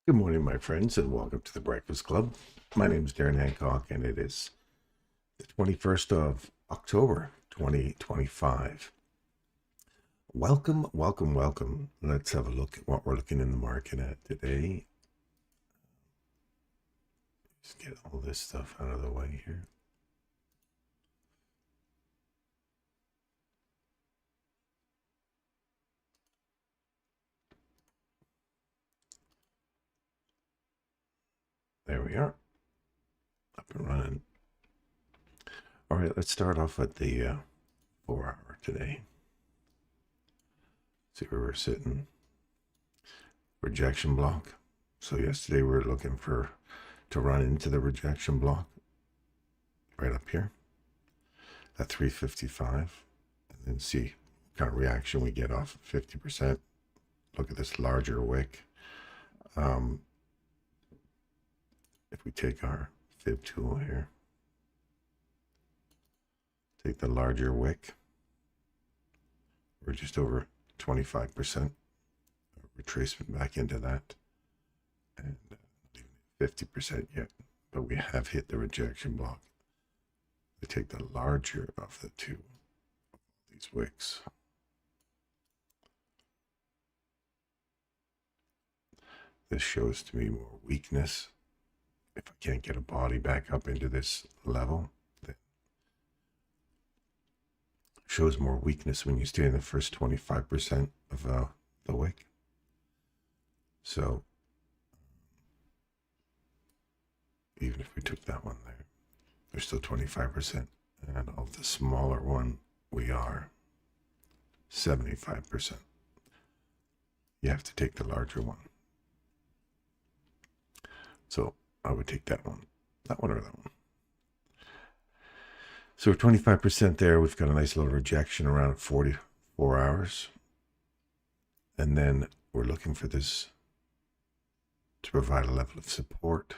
Good morning, my friends, and welcome to the Breakfast Club. My name is Darren Hancock, and it is the 21st of October, 2025. Welcome, welcome, welcome. Let's have a look at what we're looking in the market at today. Just get all this stuff out of the way here. There we are, up and running. All right, let's start off at the 4-hour today. See where we're sitting. Rejection block. So yesterday we were looking to run into the rejection block right up here at 355, and then see what kind of reaction we get off of 50%. Look at this larger wick. If we take our fib tool here, take the larger wick, we're just over 25% retracement back into that, and 50% yet, but we have hit the rejection block. We take the larger of the two of these wicks. This shows to me more weakness. If I can't get a body back up into this level, then it shows more weakness when you stay in the first 25% of the wick. So even if we took that one there, there's still 25%. And of the smaller one, we are 75%. You have to take the larger one. So I would take that one or that one. So 25% there. We've got a nice little rejection around 44 hours. And then we're looking for this to provide a level of support.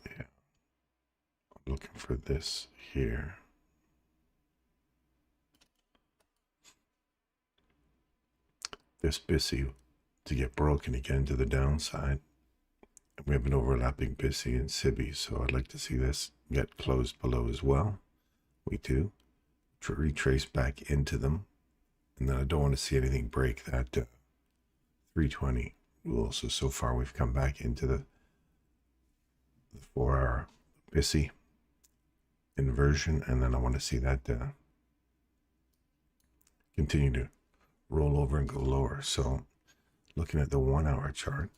Yeah. I'm looking for this here. This BISI to get broken again to the downside. We have an overlapping BISI and SIBI, so I'd like to see this get closed below as well. We do. Retrace back into them, and then I don't want to see anything break that 320 rule. So far we've come back into the 4-hour BISI inversion, and then I want to see that continue to roll over and go lower. So looking at the 1-hour chart,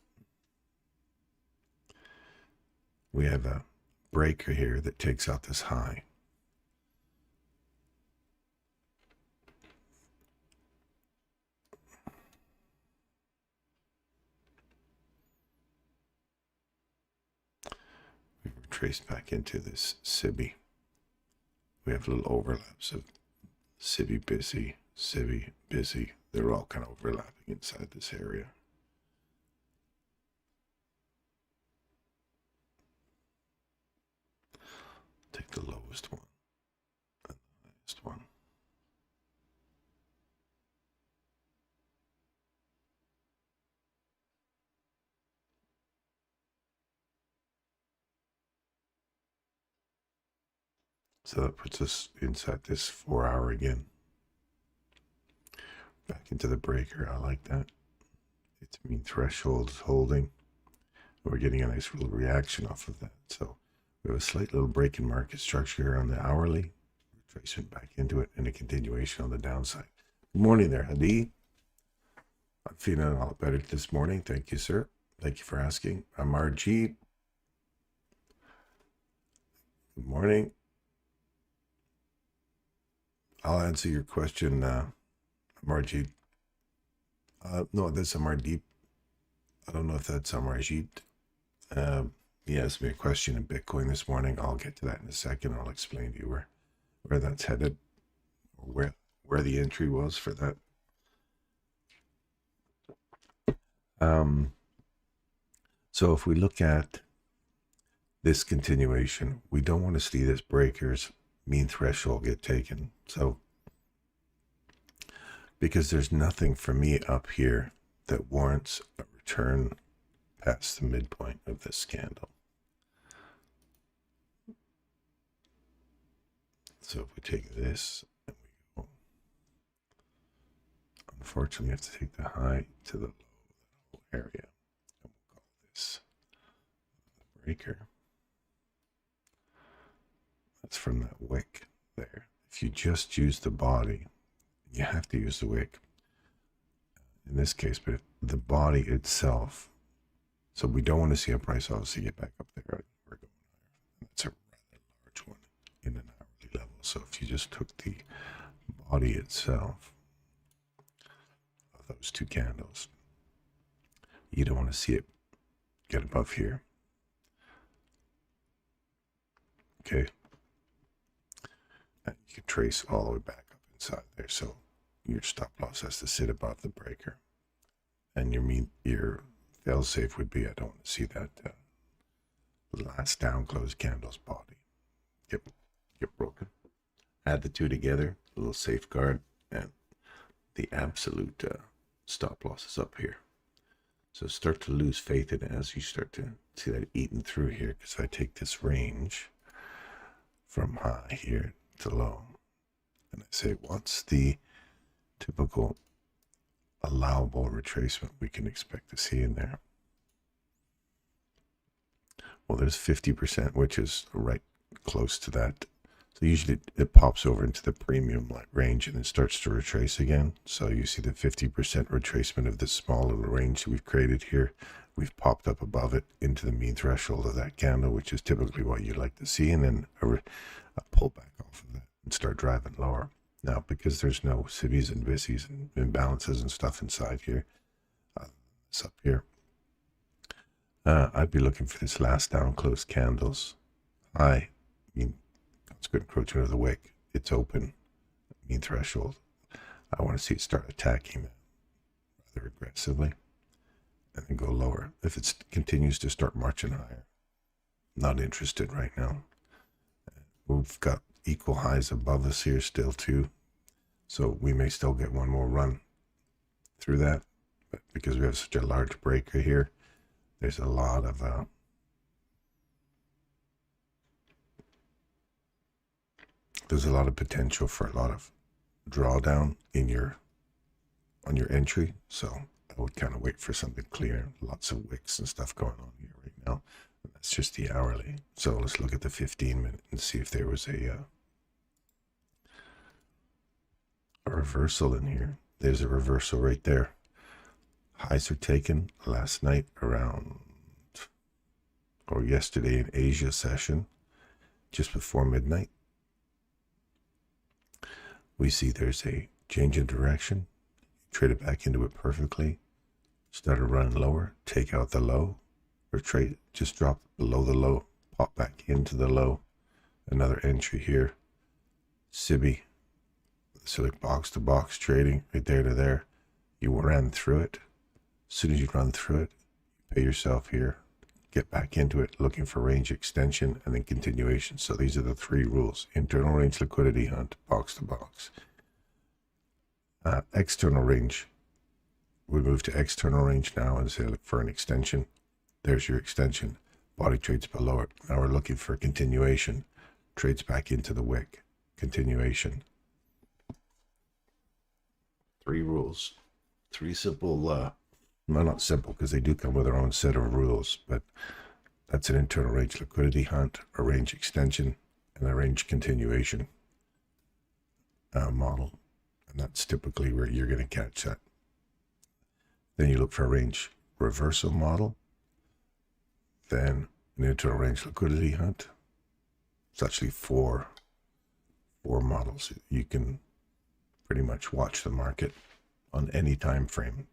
we have a breaker here that takes out this high. We retrace back into this SIBI. We have little overlaps of SIBI, BISI, SIBI, BISI. They're all kind of overlapping inside this area. Take the lowest one and the highest one. So that puts us inside this 4-hour again. Back into the breaker. I like that. Its mean threshold is holding. We're getting a nice little reaction off of that. So we have a slight little break in market structure here on the hourly. Retracement back into it and a continuation on the downside. Good morning there, Hadi. I'm feeling a lot better this morning. Thank you, sir. Thank you for asking. I'm RG. Good morning. I'll answer your question, Marjit. No, that's Amardeep. I don't know if that's Amarjit. He asked me a question in Bitcoin this morning. I'll get to that in a second. I'll explain to you where that's headed, or where the entry was for that. So if we look at this continuation. We don't want to see this breaker's mean threshold get taken. So, because there's nothing for me up here that warrants a return past the midpoint of this candle. So if we take this and we go, unfortunately, we have to take the high to the low area. And we'll call this the breaker. That's from that wick there. If you just use the body, you have to use the wick in this case, but the body itself. So we don't want to see a price obviously get back up there. We're going higher. That's a rather large one in an hourly level. So if you just took the body itself of those two candles, you don't want to see it get above here. Okay. And you can trace all the way back up inside there. So your stop loss has to sit above the breaker. And your fail safe would be, I don't want to see that last down close candle's body get broken. Add the two together, a little safeguard, and the absolute stop loss is up here. So start to lose faith in it as you start to see that eating through here. Because if I take this range from high here to low, and I say, what's the typical allowable retracement we can expect to see in there? Well, there's 50%, which is right close to that. So usually it pops over into the premium range and then starts to retrace again. So you see the 50% retracement of this small little range that we've created here. We've popped up above it into the mean threshold of that candle, which is typically what you'd like to see, and then a pullback off of that and start driving lower. Now, because there's no civvies and vissies and imbalances and stuff inside here, it's up here, I'd be looking for this last down close candles. High, it's good encroachment of the wick. It's open, mean threshold. I want to see it start attacking that rather aggressively and then go lower. If it continues to start marching higher, not interested right now. We've got equal highs above us here still too. So we may still get one more run through that. But because we have such a large breaker here, there's a lot of potential for a lot of drawdown on your entry. So I would kind of wait for something clear. Lots of wicks and stuff going on here right now. And that's just the hourly. So let's look at the 15-minute and see if there was a reversal in here. There's a reversal right there. Highs are taken last night around, or yesterday in Asia session, just before midnight. We see there's a change in direction. Trade it back into it perfectly. Started running lower. Take out the low. Or trade, just drop below the low. Pop back into the low. Another entry here. SIBI. So like box to box trading right there to there. You ran through it. As soon as you run through it, pay yourself here. Get back into it, looking for range extension and then continuation. So these are the three rules. Internal range liquidity hunt, box to box. External range. We move to external range now and say look for an extension. There's your extension. Body trades below it. Now we're looking for continuation. Trades back into the wick. Continuation. Three rules. Three simple, well, not simple because they do come with their own set of rules, but that's an internal range liquidity hunt, a range extension, and a range continuation model. And that's typically where you're going to catch that. Then you look for a range reversal model, then an internal range liquidity hunt. It's actually four models. You can pretty much watch the market on any time frame.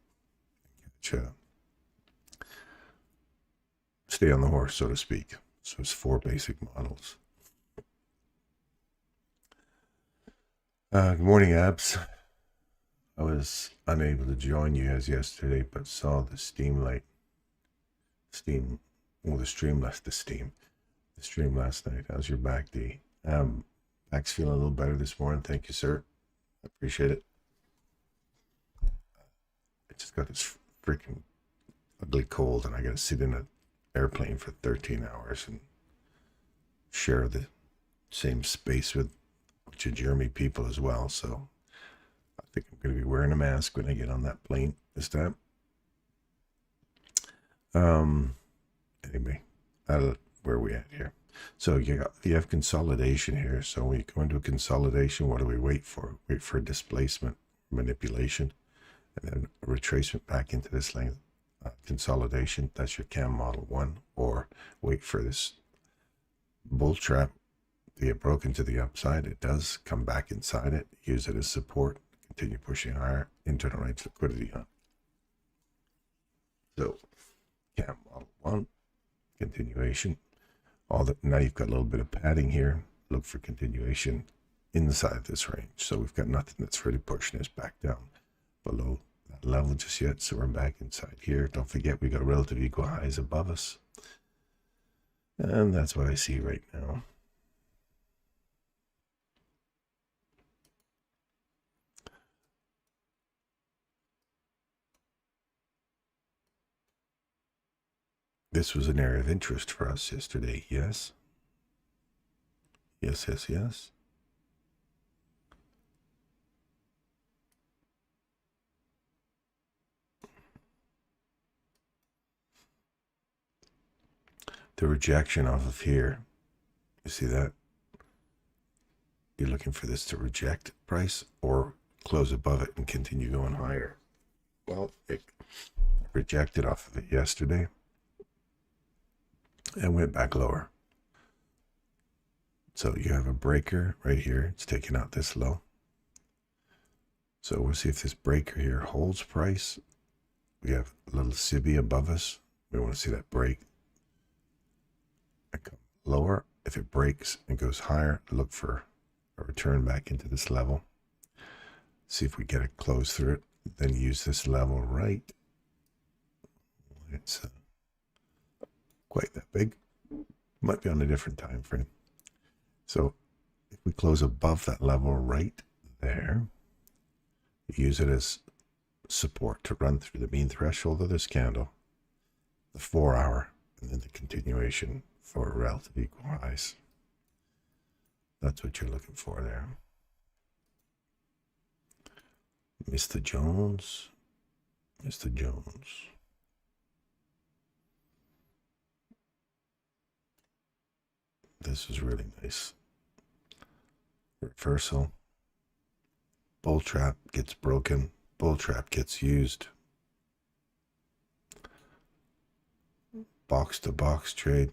Stay on the horse, so to speak. So it's four basic models. Good morning, Abs. I was unable to join you as yesterday, but saw the stream left the steam. the stream last night. How's your back, D? Back's feeling a little better this morning. Thank you, sir. I appreciate it. I just got this freaking ugly cold, and I got to sit in an airplane for 13 hours and share the same space with a bunch of Jeremy people as well. So I think I'm going to be wearing a mask when I get on that plane this time. Anyway, where are we at here? So you have consolidation here. So when you go into a consolidation, what do we wait for? Wait for displacement, manipulation, and then a retracement back into this length. Consolidation, that's your CAM model 1, or wait for this bull trap to get broken to the upside. It does come back inside it, use it as support, continue pushing higher, internal range liquidity on. So CAM model 1, continuation. Now you've got a little bit of padding here. Look for continuation inside this range. So we've got nothing that's really pushing us back down below that level just yet. So we're back inside here. Don't forget we got relative equal highs above us. And that's what I see right now. This was an area of interest for us yesterday, yes? Yes, yes, yes. The rejection off of here, you see that? You're looking for this to reject price or close above it and continue going higher. Well, it rejected off of it yesterday and went back lower. So you have a breaker right here. It's taking out this low. So we'll see if this breaker here holds price. We have a little SIBI above us. We want to see that break and come lower. If it breaks and goes higher, look for a return back into this level. See if we get a close through it. Then use this level right. It's quite that big. Might be on a different time frame. So if we close above that level right there, use it as support to run through the mean threshold of this candle, the 4 hour, and then the continuation for relative equal highs. That's what you're looking for there. Mr. Jones. Mr. Jones. This is really nice. Reversal. Bull trap gets broken. Bull trap gets used. Box to box trade.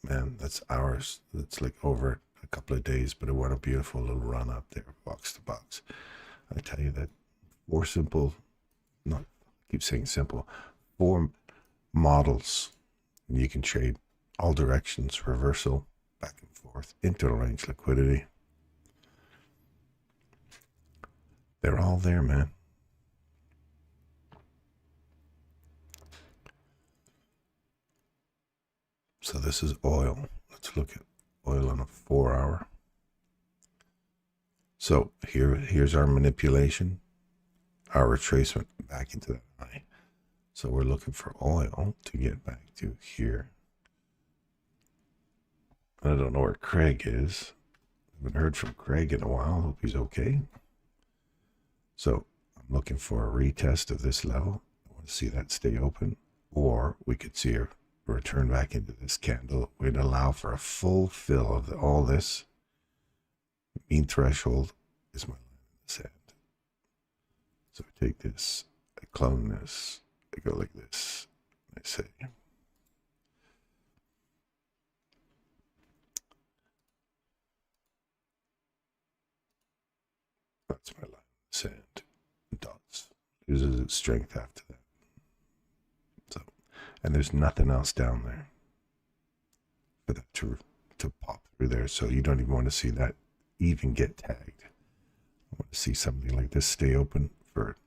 Man, that's hours. That's like over a couple of days, but what a beautiful little run up there, box to box. I tell you that 4 simple, not keep saying simple, 4 models. And you can trade all directions, reversal, back and forth, internal range liquidity. They're all there, man. So this is oil. Let's look at oil on a 4 hour. So here's our manipulation, our retracement back into that high. So we're looking for oil to get back to here. I don't know where Craig is. I haven't heard from Craig in a while. Hope he's okay. So I'm looking for a retest of this level. I want to see that stay open. Or we could see a return back into this candle. We'd allow for a full fill of all this. Mean threshold is my line in the sand. So I take this, I clone this, I go like this, I say, that's my line in the sand. Dots. Loses its strength after that. So, and there's nothing else down there for that to pop through there. So you don't even want to see that even get tagged. I want to see something like this stay open for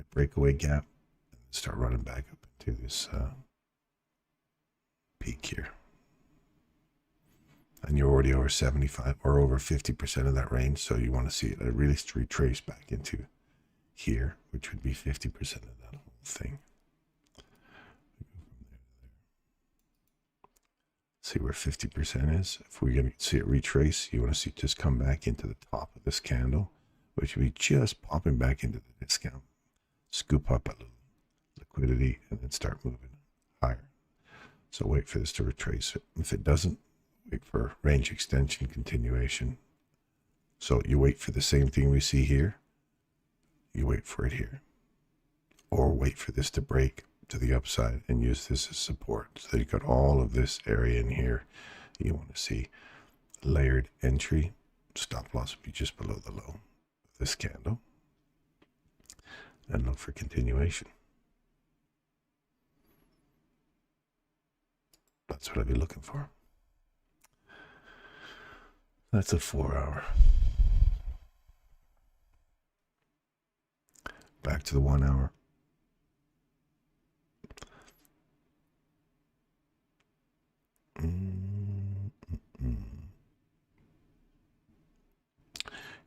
a breakaway gap and start running back up into this peak here. and you're already over 75 or over 50% of that range. So you want to see it really retrace back into here, which would be 50% of that whole thing. See where 50% is. If we're going to see it retrace, you want to see it just come back into the top of this candle, which would be just popping back into the discount. Scoop up a little liquidity and then start moving higher. So wait for this to retrace it. If it doesn't, wait for range extension continuation. So you wait for the same thing we see here. You wait for it here. Or wait for this to break to the upside and use this as support. So you've got all of this area in here. You want to see layered entry. Stop loss would be just below the low of this candle. And look for continuation. That's what I'd be looking for. That's a 4 hour. Back to the 1 hour.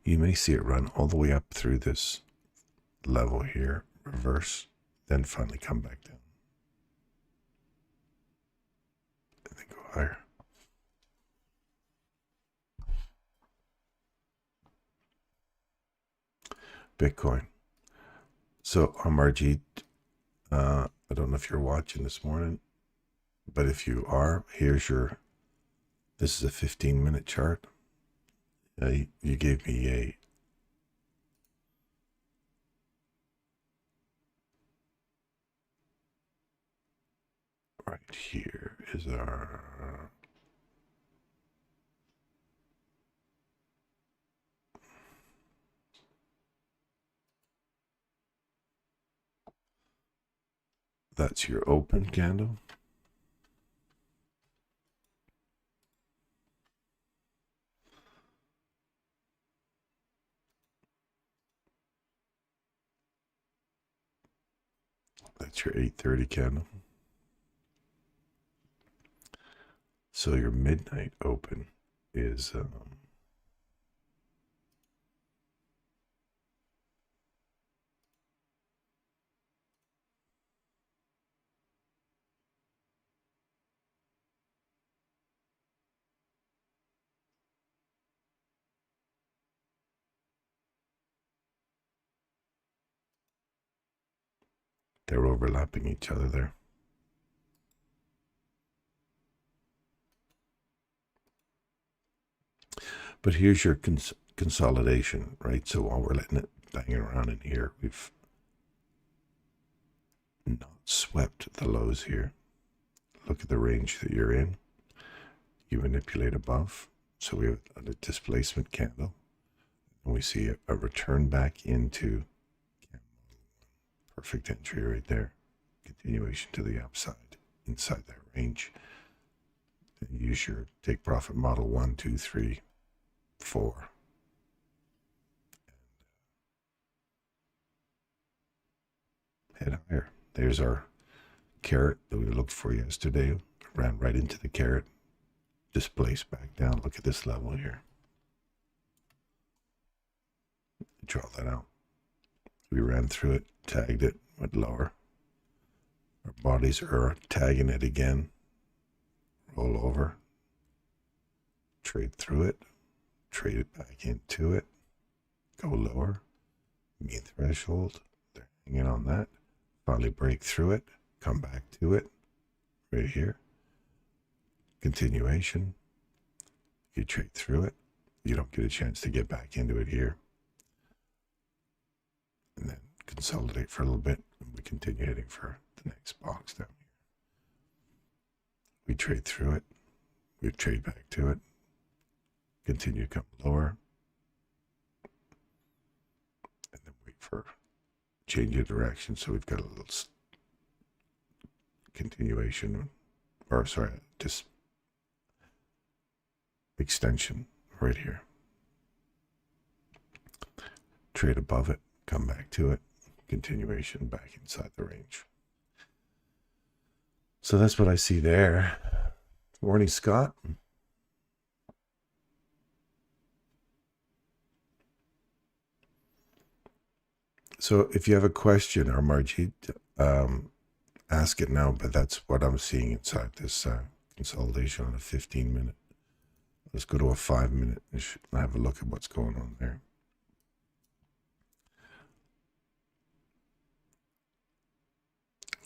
You may see it run all the way up through this level here, reverse, then finally come back down. And then go higher. Bitcoin. So Amarjeet, I don't know if you're watching this morning, but if you are, here's your, this is a 15-minute chart. You gave me a right here is our that's your open candle. That's your 8:30 candle. So your midnight open is they're overlapping each other there. But here's your consolidation, right? So while we're letting it bang around in here, we've not swept the lows here. Look at the range that you're in. You manipulate above. So we have a displacement candle. And we see a return back into perfect entry right there. Continuation to the upside inside that range. And use your take profit model 1, 2, 3, 4. And head higher. There's our carrot that we looked for yesterday. Ran right into the carrot. Displaced back down. Look at this level here. Draw that out. We ran through it, tagged it, went lower. Our bodies are tagging it again. Roll over. Trade through it. Trade it back into it. Go lower. Mean threshold. They're hanging on that. Finally break through it. Come back to it. Right here. Continuation. You trade through it. You don't get a chance to get back into it here. And then consolidate for a little bit. And we continue heading for the next box down here. We trade through it. We trade back to it. Continue to come lower. And then wait for change of direction. So we've got a little continuation, or sorry, just extension right here. Trade above it, come back to it, continuation back inside the range. So that's what I see there. Morning, Scott. So if you have a question or Margie, ask it now, but that's what I'm seeing inside this consolidation on a 15-minute. Let's go to a 5-minute and have a look at what's going on there.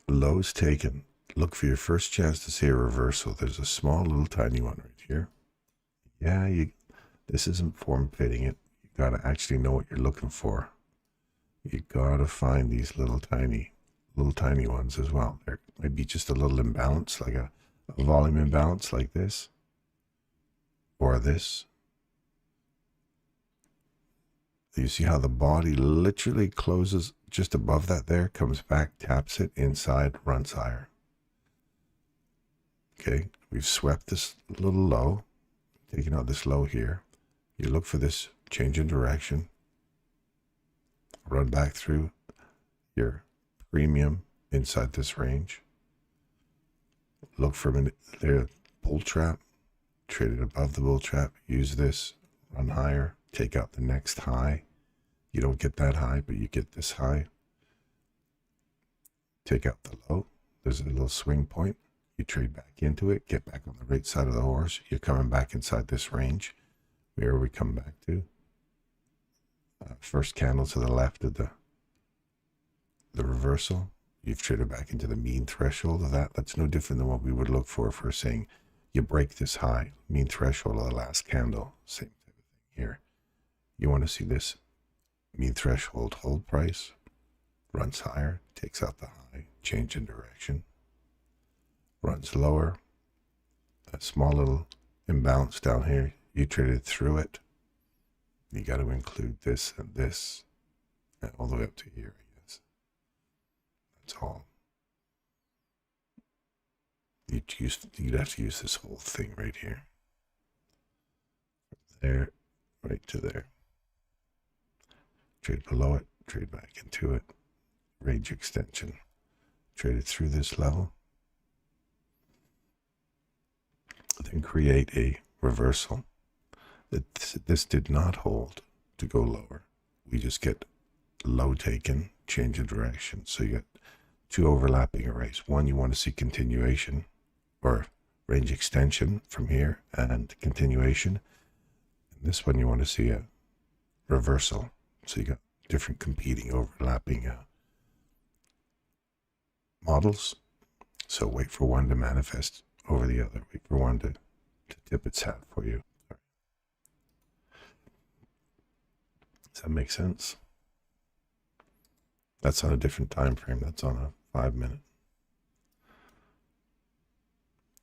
Lows taken. Look for your first chance to see a reversal. There's a small little tiny one right here. Yeah, this isn't form fitting it. You got to actually know what you're looking for. You got to find these little tiny ones as well. There might be just a little imbalance, like a volume imbalance like this or this. You see how the body literally closes just above that there, comes back, taps it inside, runs higher. Okay, we've swept this little low, taking out this low here. You look for this change in direction, run back through your premium inside this range. Look for the bull trap, trade it above the bull trap, use this, run higher, take out the next high. You don't get that high, but you get this high. Take out the low. There's a little swing point. You trade back into it, get back on the right side of the horse. You're coming back inside this range. Where we come back to? First candle to the left of the reversal. You've traded back into the mean threshold of that. That's no different than what we would look for if we're saying you break this high, mean threshold of the last candle. Same type of thing here. You want to see this mean threshold hold price, runs higher, takes out the high, change in direction, runs lower, a small little imbalance down here. You traded through it. You got to include this and this, and all the way up to here, I guess. That's all. You'd have to use this whole thing right here. There, right to there. Trade below it, trade back into it, range extension, trade it through this level, then create a reversal. This did not hold to go lower. We just get low taken, change of direction. So you got two overlapping arrays. One, you want to see continuation or range extension from here and continuation. And this one, you want to see a reversal. So you got different competing, overlapping models. So wait for one to manifest over the other. Wait for one to tip its hat for you. Does that make sense? That's on a different time frame. That's on a 5-minute.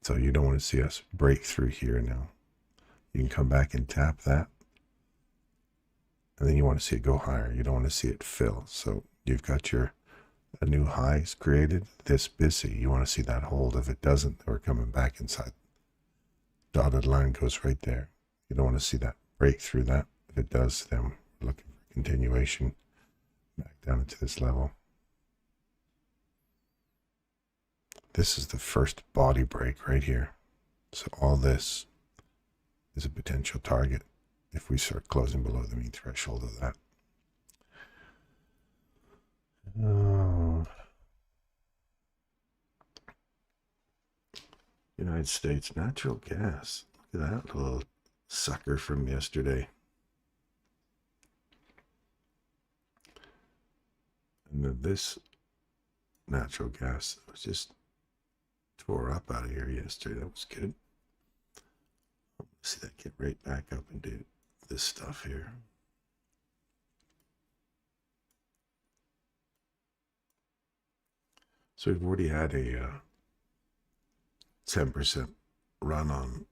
So you don't want to see us break through here now. You can come back and tap that. And then you want to see it go higher. You don't want to see it fill. So you've got a new highs created. This busy, you want to see that hold. If it doesn't, we're coming back inside. Dotted line goes right there. You don't want to see that break through that. If it does, then we're looking for continuation back down into this level. This is the first body break right here. So all this is a potential target if we start closing below the mean threshold of that. United States natural gas. Look at that little sucker from yesterday. And then this natural gas was just tore up out of here yesterday. That was good. See that get right back up and do this stuff here. So we've already had a 10% run on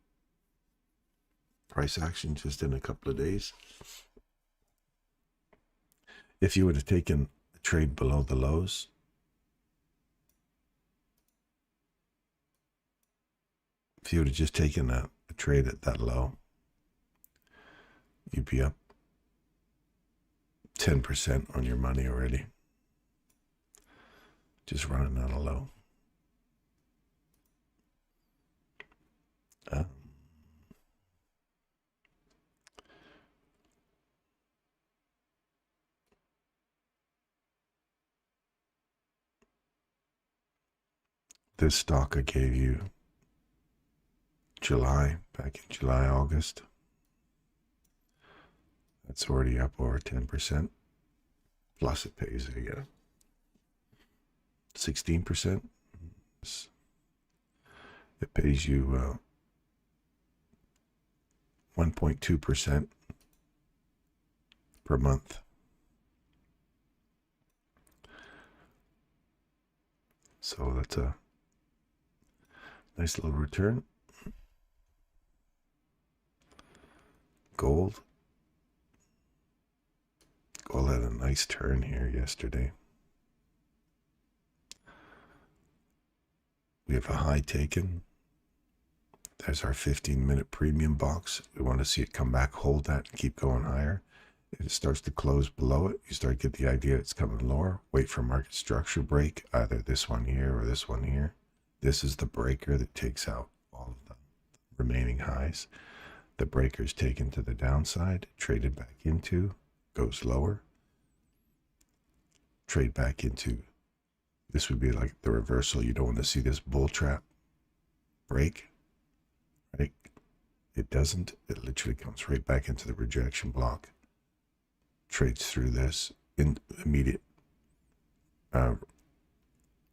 price action just in a couple of days. If you would have taken a trade below the lows, if you would have just taken a trade at that low, you'd be up 10% on your money already. Just running on a low. this stock I gave you back in July, August. That's already up over 10%. Plus it pays again 16%. It pays you 1.2% per month. So that's a nice little return. Gold. Gold had a nice turn here yesterday. We have a high taken. There's our 15-minute premium box. We want to see it come back, hold that, and keep going higher. If it starts to close below it, you start to get the idea it's coming lower. Wait for market structure break, either this one here or this one here. This is the breaker that takes out all of the remaining highs. The breaker is taken to the downside, traded back into, goes lower. Trade back into, this would be like the reversal. You don't want to see this bull trap break, right? It doesn't. It literally comes right back into the rejection block. Trades through this in immediate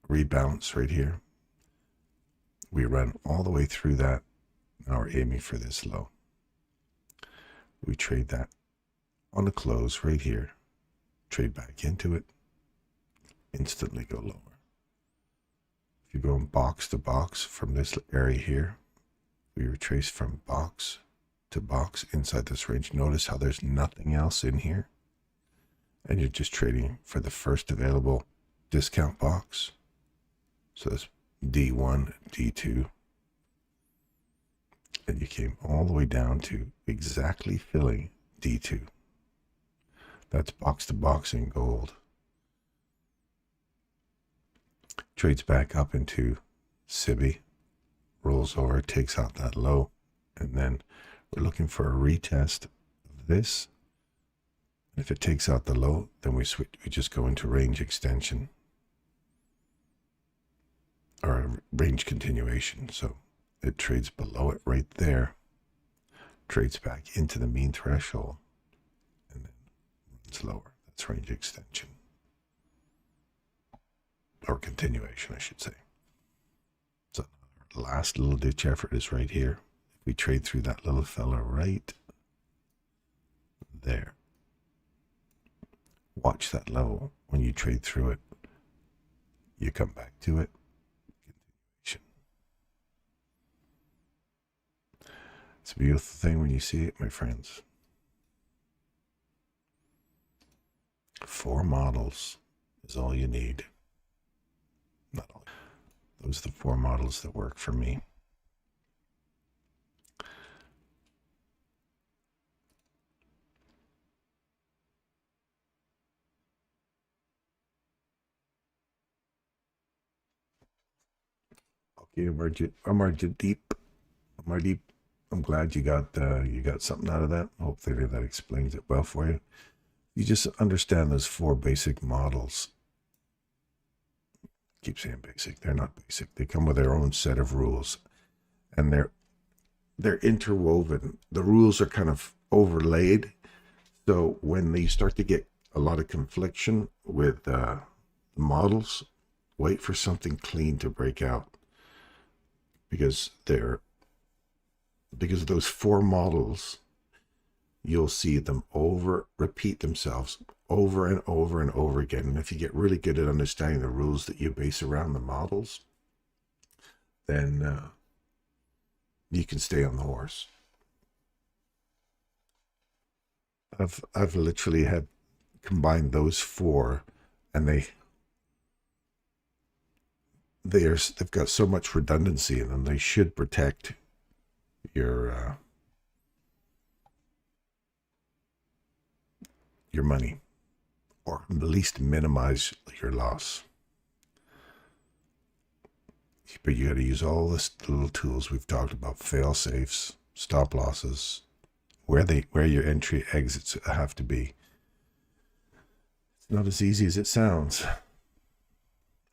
rebalance right here. We run all the way through that. Now we're aiming for this low. We trade that on the close right here. Trade back into it. Instantly go lower. If you're going box to box from this area here, we retrace from box to box inside this range. Notice how there's nothing else in here. And you're just trading for the first available discount box. So that's D1, D2. And you came all the way down to exactly filling D2. That's box to box in gold. Trades back up into SIBI, rolls over, takes out that low, and then we're looking for a retest of this. If it takes out the low, then we just go into range extension or a range continuation. So it trades below it right there, trades back into the mean threshold, and then runs lower. That's range extension. Or continuation, I should say. So our last little ditch effort is right here. If we trade through that little fella right there. Watch that level. When you trade through it, you come back to it. Continuation. It's a beautiful thing when you see it, my friends. 4 models is all you need. Not all. Those are the 4 models that work for me. Okay, Amarjit, I'm glad you got something out of that. Hopefully that explains it well for you. You just understand those 4 basic models. I keep saying basic. They're not basic. They come with their own set of rules, and they're interwoven. The rules are kind of overlaid. So when they start to get a lot of confliction with the models, wait for something clean to break out, because of those 4 models, you'll see them repeat themselves over and over and over again. And if you get really good at understanding the rules that you base around the models, then you can stay on the horse. I've literally had combined those 4, and they've got so much redundancy in them. They should protect your money, or at least minimize your loss. But you got to use all the little tools we've talked about: fail safes, stop losses, where your entry exits have to be. It's not as easy as it sounds.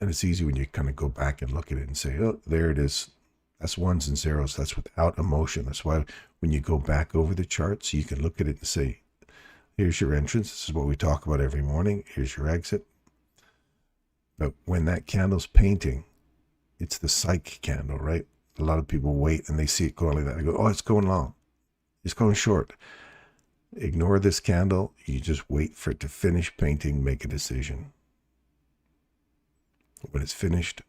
And it's easy when you kind of go back and look at it and say, oh, there it is. That's ones and zeros. That's without emotion. That's why when you go back over the charts, you can look at it and say, here's your entrance. This is what we talk about every morning. Here's your exit. But when that candle's painting, it's the psych candle, right? A lot of people wait and they see it going like that. They go, oh, it's going long. It's going short. Ignore this candle. You just wait for it to finish painting, make a decision. When it's finished,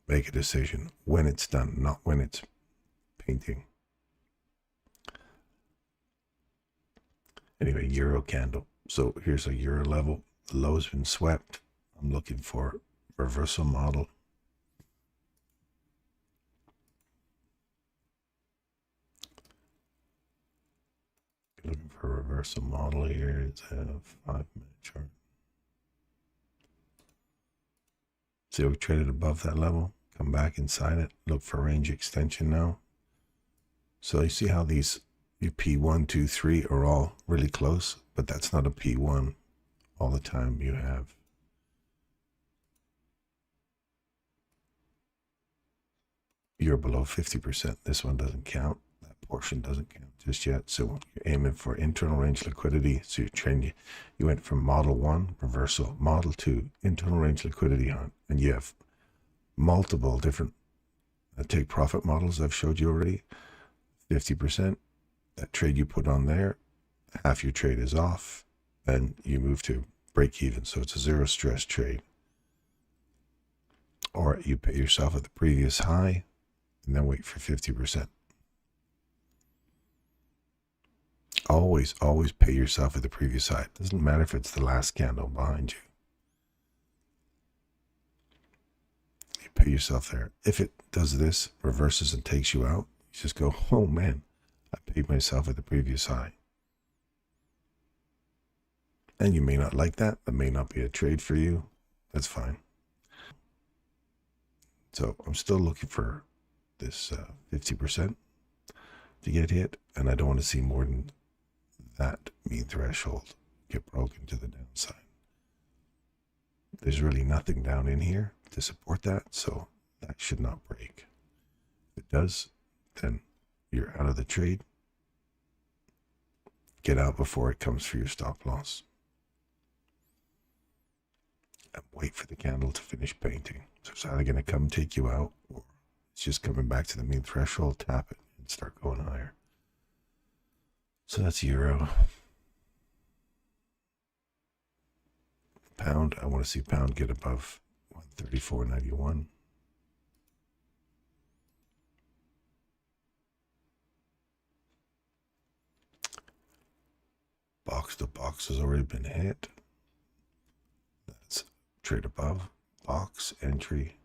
make a decision. When it's done, not when it's painting. Anyway, euro candle. So here's a euro level. The low's been swept. I'm looking for reversal model. Looking for a reversal model here. It's a 5-minute chart. See, we traded above that level. Come back inside it. Look for range extension now. So you see how these P1, 2, 3 are all really close, but that's not a P1 all the time. You have you're below 50%. This one doesn't count. That portion doesn't count just yet. So you're aiming for internal range liquidity. So you're trending. You went from model 1 reversal, model 2 internal range liquidity hunt, and you have multiple different take profit models I've showed you already. 50%. That trade you put on there, half your trade is off, and you move to break even. So it's a zero stress trade. Or you pay yourself at the previous high and then wait for 50%. Always pay yourself at the previous high. It doesn't matter if it's the last candle behind you. You pay yourself there. If it does this, reverses and takes you out, you just go, oh man, I paid myself at the previous high. And you may not like that. That may not be a trade for you. That's fine. So I'm still looking for this 50% to get hit. And I don't want to see more than that mean threshold get broken to the downside. There's really nothing down in here to support that. So that should not break. If it does, then you're out of the trade. Get out before it comes for your stop loss. And wait for the candle to finish painting. So it's either going to come take you out, or it's just coming back to the mean threshold, tap it, and start going higher. So that's euro. Pound, I want to see pound get above 134.91. Box to box has already been hit. That's trade above, box, entry,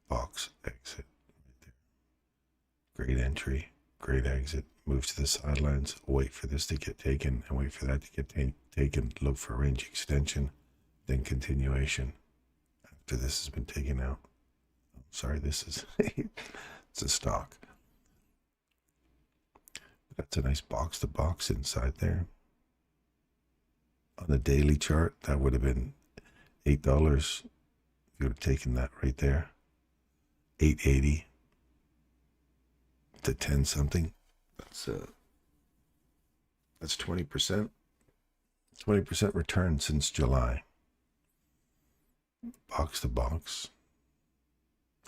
box, exit. Right there. Great entry, great exit. Move to the sidelines, wait for this to get taken, and wait for that to get taken. Look for range extension, then continuation after this has been taken out. Sorry, this is it's a stock. That's a nice box to box inside there. On the daily chart, that would have been $8 if you would have taken that right there. 880 to 10 something. That's 20%. 20% return since July. Box to box.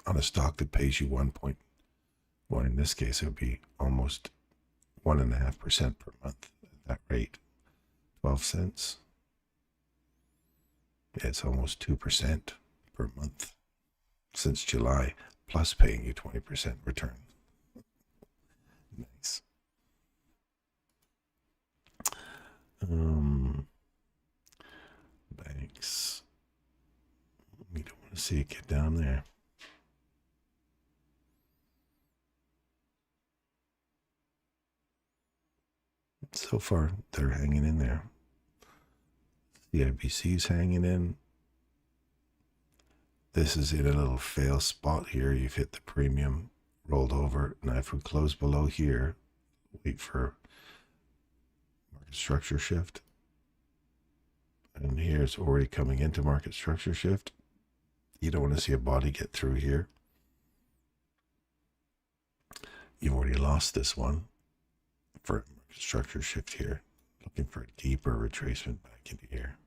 On a stock that pays you 1.1, in this case it would be almost 1.5% per month at that rate. 12 cents. Yeah, it's almost 2% per month since July, plus paying you 20% return. Nice. Banks. We don't want to see it get down there. So far, they're hanging in there. The IBC's hanging in. This is in a little fail spot here. You've hit the premium, rolled over. Now if we close below here, wait for market structure shift. And here it's already coming into market structure shift. You don't want to see a body get through here. You've already lost this one for a market structure shift here. Looking for a deeper retracement back into here.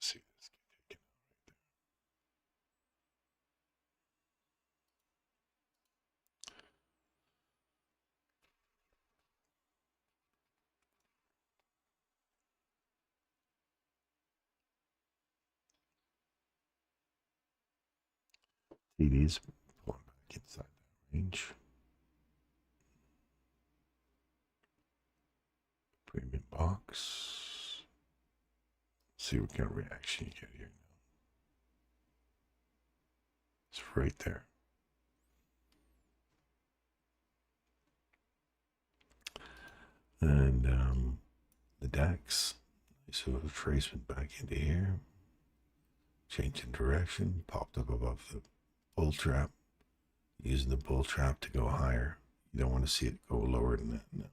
See this get taken out right there. TDs pulling back inside that range. Premium box. See what kind of reaction you get here now. It's right there. And the DAX, nice little retracement back into here. Change in direction, popped up above the bull trap. Using the bull trap to go higher. You don't want to see it go lower than that. No.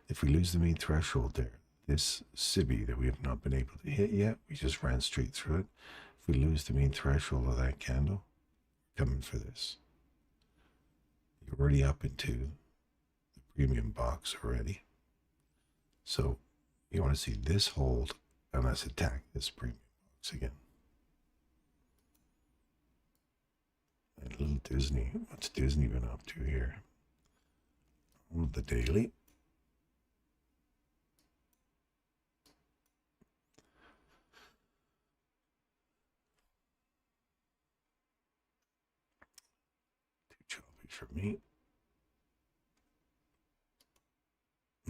If we lose the main threshold there, this SIBI that we have not been able to hit yet, we just ran straight through it. If we lose the main threshold of that candle, we're coming for this. You're already up into the premium box already. So you want to see this hold and let's attack this premium box again. And a little Disney. What's Disney been up to here? The daily. Too choppy for me.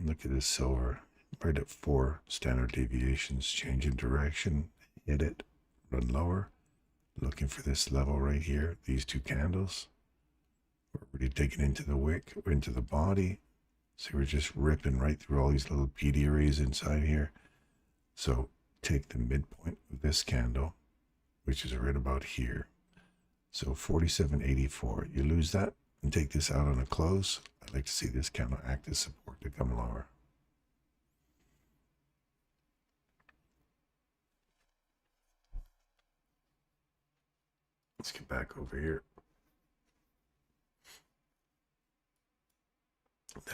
Look at this silver. Right at 4 standard deviations. Change in direction. Hit it. Run lower. Looking for this level right here. These two candles. We're already taking into the wick, into the body. So we're just ripping right through all these little PD arrays inside here. So take the midpoint of this candle, which is right about here. So 47.84. You lose that and take this out on a close. I'd like to see this candle act as support to come lower. Let's get back over here.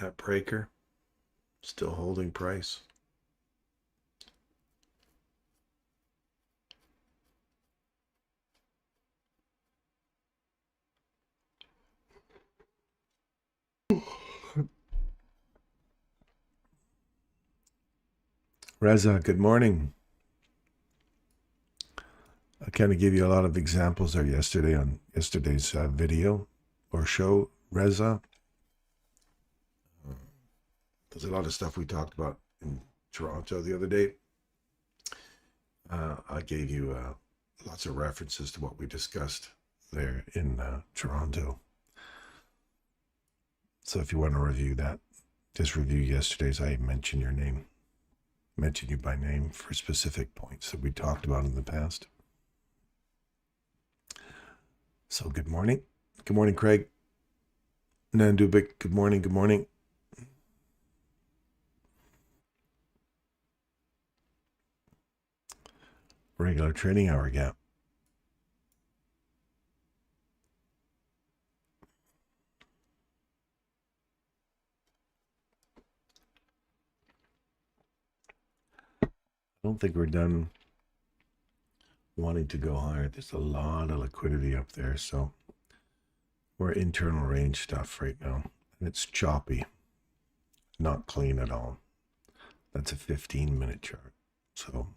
That breaker still holding price. Reza, good morning. I kind of gave you a lot of examples there yesterday on yesterday's video or show, Reza. There's a lot of stuff we talked about in Toronto the other day. I gave you lots of references to what we discussed there in Toronto. So if you want to review that, just review yesterday's. I mentioned your name, mentioned you by name for specific points that we talked about in the past. So good morning. Good morning, Craig. Nandubik, good morning, good morning. Regular trading hour gap. I don't think we're done wanting to go higher. There's a lot of liquidity up there, so we're internal range stuff right now, and it's choppy, not clean at all. That's a 15-minute chart. So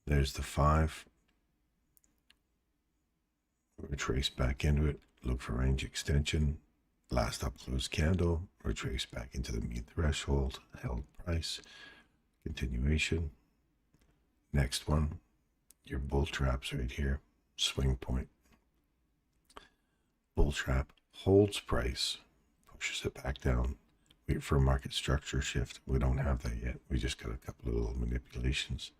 there's the 5. Retrace back into it, look for range extension. Last up close candle, retrace back into the mean threshold, held price, continuation. Next one, your bull traps right here, swing point. Bull trap holds price, pushes it back down. wait for a market structure shift. We don't have that yet. We just got a couple of little manipulations.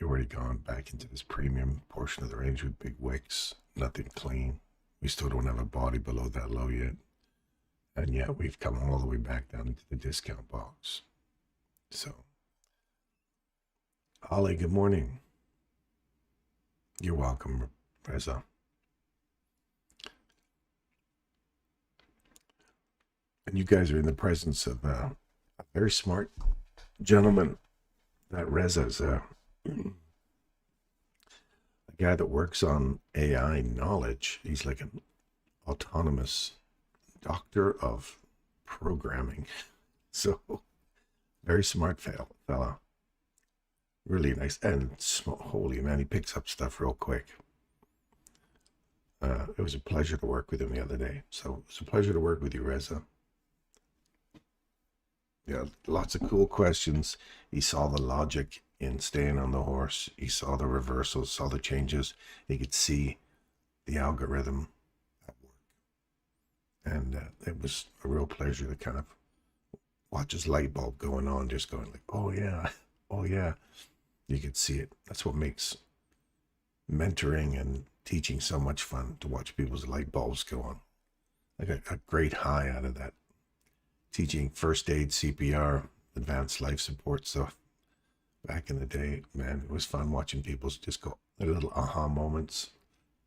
You've already gone back into this premium portion of the range with big wicks, nothing clean. We still don't have a body below that low yet. And yet we've come all the way back down into the discount box. So, Ollie, good morning. You're welcome, Reza. And you guys are in the presence of a very smart gentleman. That Reza's a guy that works on AI knowledge. He's like an autonomous doctor of programming. So, very smart fella. Really nice. And holy man, he picks up stuff real quick. It was a pleasure to work with him the other day. So, it's a pleasure to work with you, Reza. Yeah, lots of cool questions. He saw the logic in staying on the horse. He saw the reversals, saw the changes. He could see the algorithm at work. And it was a real pleasure to kind of watch his light bulb going on, just going like, oh yeah, oh yeah. You could see it. That's what makes mentoring and teaching so much fun, to watch people's light bulbs go on. I got a great high out of that. Teaching first aid, CPR, advanced life support stuff back in the day, man, it was fun watching people just go, the little aha moments,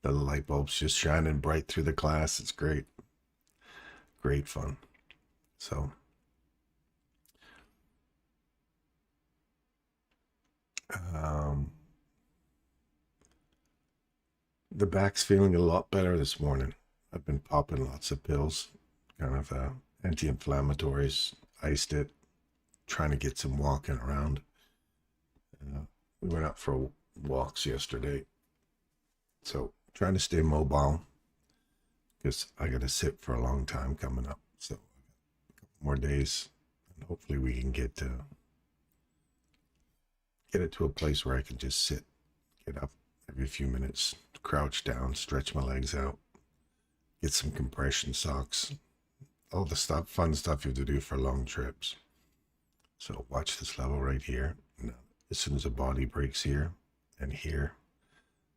the light bulbs just shining bright through the class. It's great. Great fun. So, the back's feeling a lot better this morning. I've been popping lots of pills, kind of anti-inflammatories, iced it, trying to get some walking around. We went out for walks yesterday, so trying to stay mobile, because I got to sit for a long time coming up. So a couple more days, and hopefully we can get it to a place where I can just sit, get up every few minutes, crouch down, stretch my legs out, get some compression socks, all the stuff, fun stuff you have to do for long trips. So watch this level right here. Now, as soon as the body breaks here and here,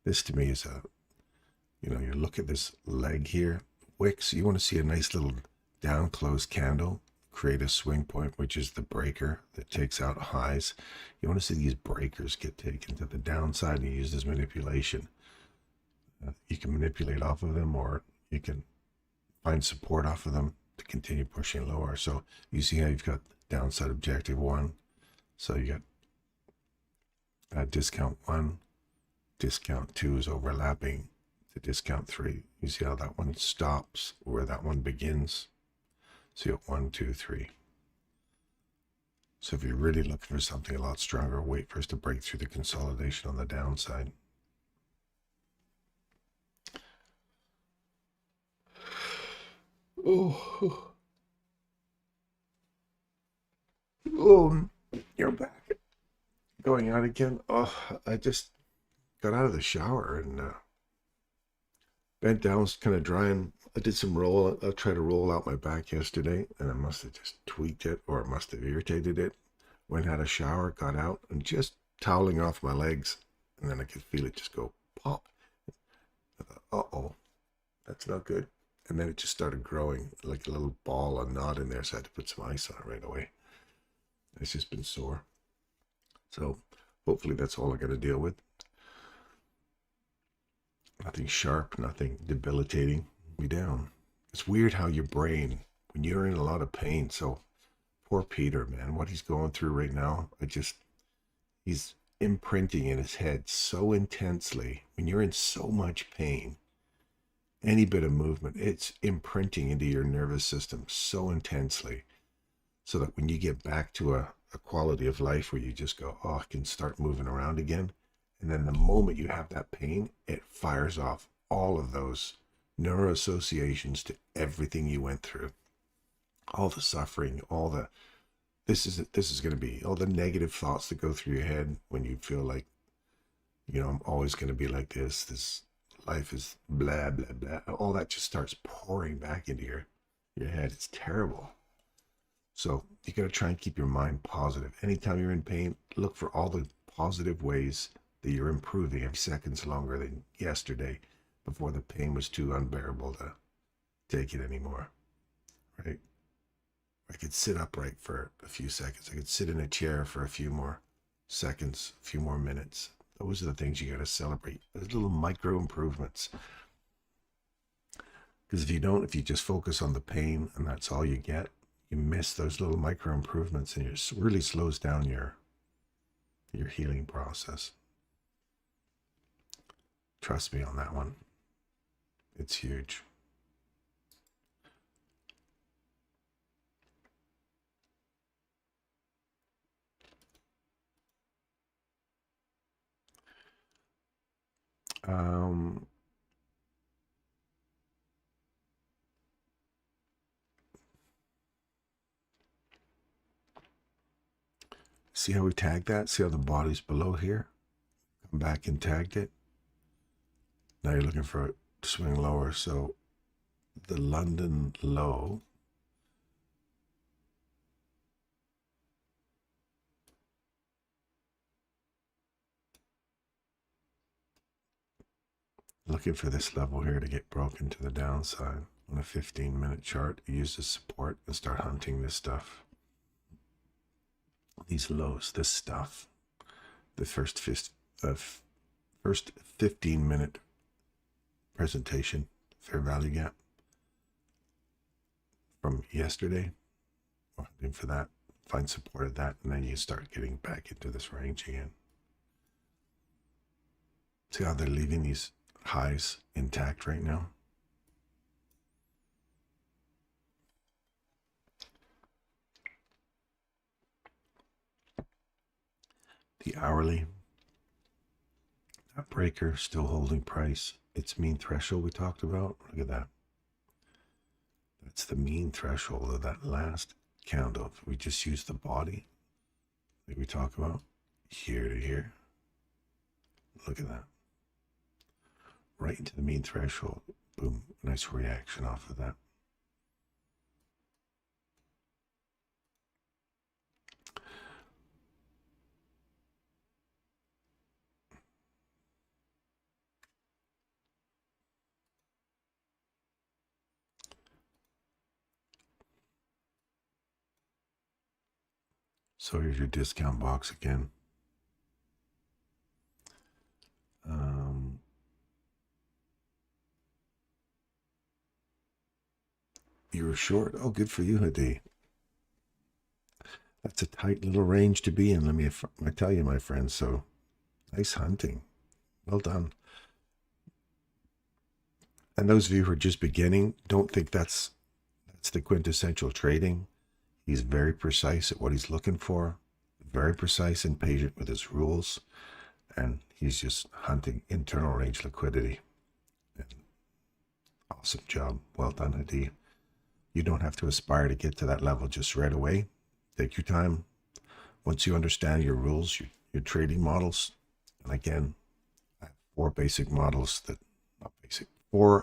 this to me is you look at this leg here, wicks, you want to see a nice little down closed candle, create a swing point, which is the breaker that takes out highs. You want to see these breakers get taken to the downside and use this manipulation. You can manipulate off of them, or you can find support off of them to continue pushing lower. So you see how you've got downside objective 1. So you got discount 1, discount 2 is overlapping to discount 3. You see how that one stops where that one begins. So you got 1, 2, 3. So if you're really looking for something a lot stronger, wait for us to break through the consolidation on the downside. Oh, you're back. Going out again. Oh, I just got out of the shower and bent down, was kind of drying. I did some roll. I tried to roll out my back yesterday, and I must have just tweaked it, or it must have irritated it. Went, had a shower, got out, and just toweling off my legs, and then I could feel it just go pop. I thought, uh-oh, that's not good. And then it just started growing like a little ball, a knot in there, so I had to put some ice on it right away. It's just been sore. So hopefully that's all I got to deal with. Nothing sharp, nothing debilitating me down. It's weird how your brain, when you're in a lot of pain, so poor Peter, man, what he's going through right now, he's imprinting in his head so intensely. When you're in so much pain, any bit of movement, it's imprinting into your nervous system so intensely, so that when you get back to a quality of life where you just go, oh, I can start moving around again. And then the moment you have that pain, it fires off all of those neuro associations to everything you went through. All the suffering, this is going to be all the negative thoughts that go through your head when you feel like, I'm always going to be like this life is blah, blah, blah. All that just starts pouring back into your your head. It's terrible. So you got to try and keep your mind positive. Anytime you're in pain, look for all the positive ways that you're improving every seconds longer than yesterday before the pain was too unbearable to take it anymore, right? I could sit upright for a few seconds. I could sit in a chair for a few more seconds, a few more minutes. Those are the things you got to celebrate. Those little micro improvements. Because if you just focus on the pain and that's all you get, you miss those little micro improvements, and it really slows down your healing process. Trust me on that one. It's huge. See how we tagged that? See how the body's below here? Come back and tagged it. Now you're looking for it to swing lower. So the London low looking for this level here to get broken to the downside. On a 15-minute chart, you use the support and start hunting this stuff. These lows, this stuff. The first 15-minute presentation, fair value gap from yesterday. We're hunting for that. Find support of that, and then you start getting back into this range again. See how they're leaving these highs intact right now? The hourly, that breaker still holding price. Its mean threshold we talked about. Look at that. That's the mean threshold of that last candle. If we just use the body like we talk about, here to here. Look at that. Right into the mean threshold. Boom. Nice reaction off of that. So here's your discount box again. You were short. Oh, good for you, Hadi. That's a tight little range to be in. I tell you, my friend. So nice hunting. Well done. And those of you who are just beginning, don't think that's the quintessential trading. He's very precise at what he's looking for, very precise and patient with his rules, and he's just hunting internal range liquidity. And awesome job. Well done, Hadi. You don't have to aspire to get to that level just right away. Take your time. Once you understand your rules, your trading models, and again, I have four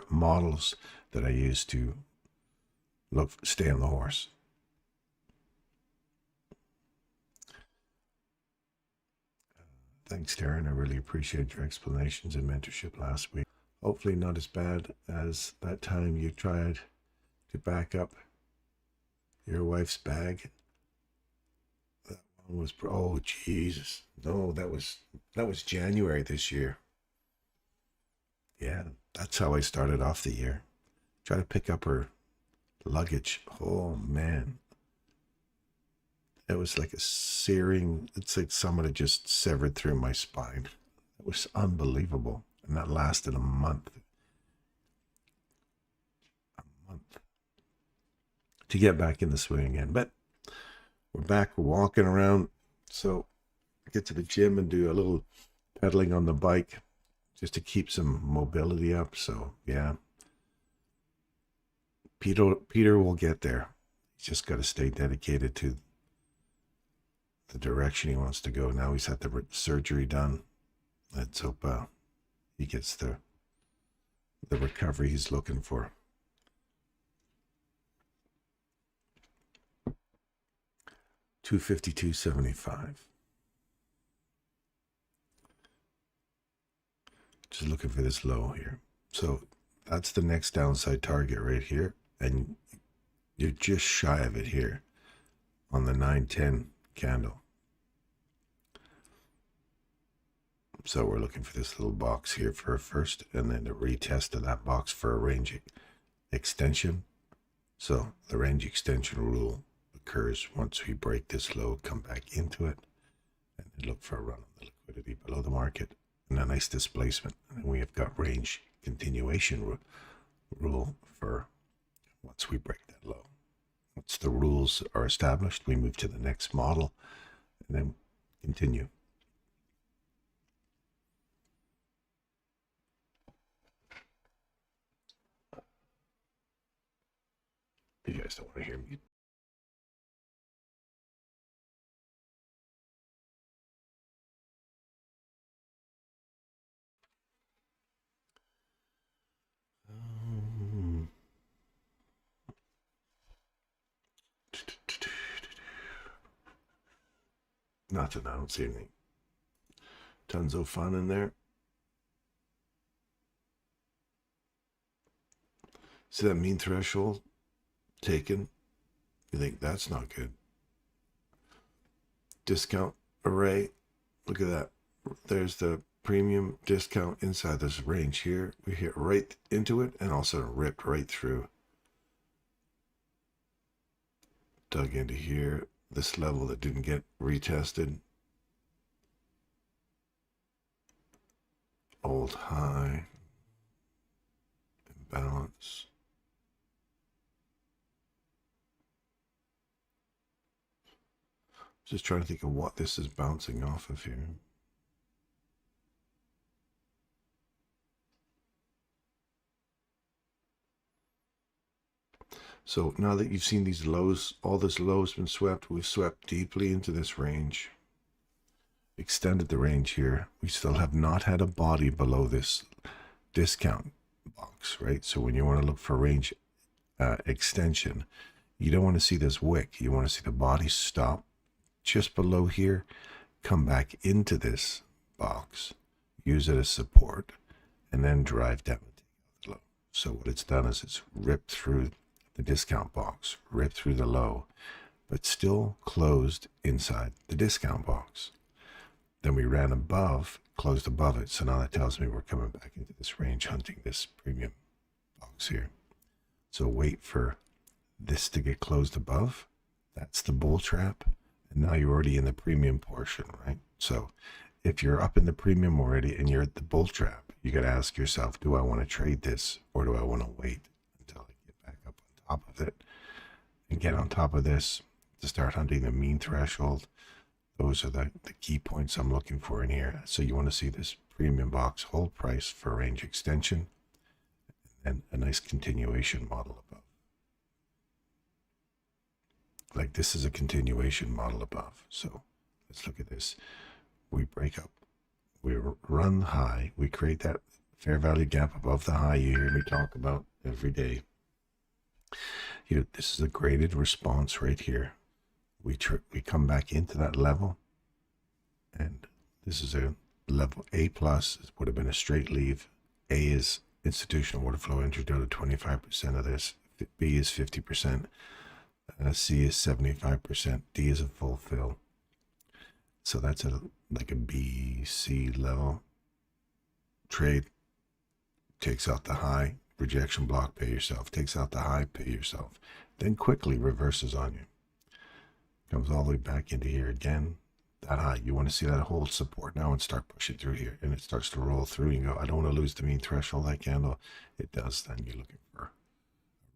models that I use to stay on the horse. Thanks, Darren. I really appreciate your explanations and mentorship last week. Hopefully not as bad as that time you tried to back up your wife's bag. That one was, oh Jesus, no, that was January this year. Yeah, that's how I started off the year. Try to pick up her luggage. Oh man, it was like a searing. It's like someone had just severed through my spine. It was unbelievable, and that lasted a month. To get back in the swing again. But we're back, we're walking around. So I get to the gym and do a little pedaling on the bike just to keep some mobility up. So yeah, Peter will get there. He's just got to stay dedicated to the direction he wants to go. Now he's had the surgery done. Let's hope he gets the recovery he's looking for. 252.75. Just looking for this low here. So that's the next downside target right here. And you're just shy of it here on the 910 candle. So we're looking for this little box here for a first, and then a retest of that box for a range extension. So the range extension rule occurs once we break this low, come back into it, and then look for a run on the liquidity below the market and a nice displacement. And we have got range continuation rule for once we break that low. Once the rules are established, we move to the next model and then continue. You guys don't want to hear me. Nothing. I don't see anything. Tons of fun in there. See that mean threshold taken? You think that's not good. Discount array. Look at that. There's the premium discount inside this range here. We hit right into it and also ripped right through. Dug into here. This level that didn't get retested. Old high. Imbalance. Just trying to think of what this is bouncing off of here. So now that you've seen these lows, all this low has been swept. We've swept deeply into this range, extended the range here. We still have not had a body below this discount box, right? So when you want to look for range extension, you don't want to see this wick. You want to see the body stop just below here, come back into this box, use it as support, and then drive down the low. So what it's done is it's ripped through the discount box, ripped through the low, but still closed inside the discount box. Then we ran above, closed above it. So now that tells me we're coming back into this range, hunting this premium box here. So wait for this to get closed above. That's the bull trap. And now you're already in the premium portion, right? So if you're up in the premium already and you're at the bull trap, you got to ask yourself, do I want to trade this or do I want to wait until I get back up on top of it and get on top of this to start hunting the mean threshold? Those are the key points I'm looking for in here. So you want to see this premium box hold price for range extension and a nice continuation model above. Like this is a continuation model above. So let's look at this. We break up, we run high, we create that fair value gap above the high you hear me talk about every day. This is a graded response right here. We come back into that level, and this is a level A plus. It would have been a straight leave. A is institutional order flow entry to 25% of this. B is 50%. C is 75%. D is a full fill. So that's like a B, C level trade. Takes out the high, rejection block, pay yourself. Takes out the high, pay yourself. Then quickly reverses on you. Comes all the way back into here again. That high. You want to see that hold support now and start pushing through here. And it starts to roll through. You go, I don't want to lose the mean threshold that candle. It does. Then you're looking for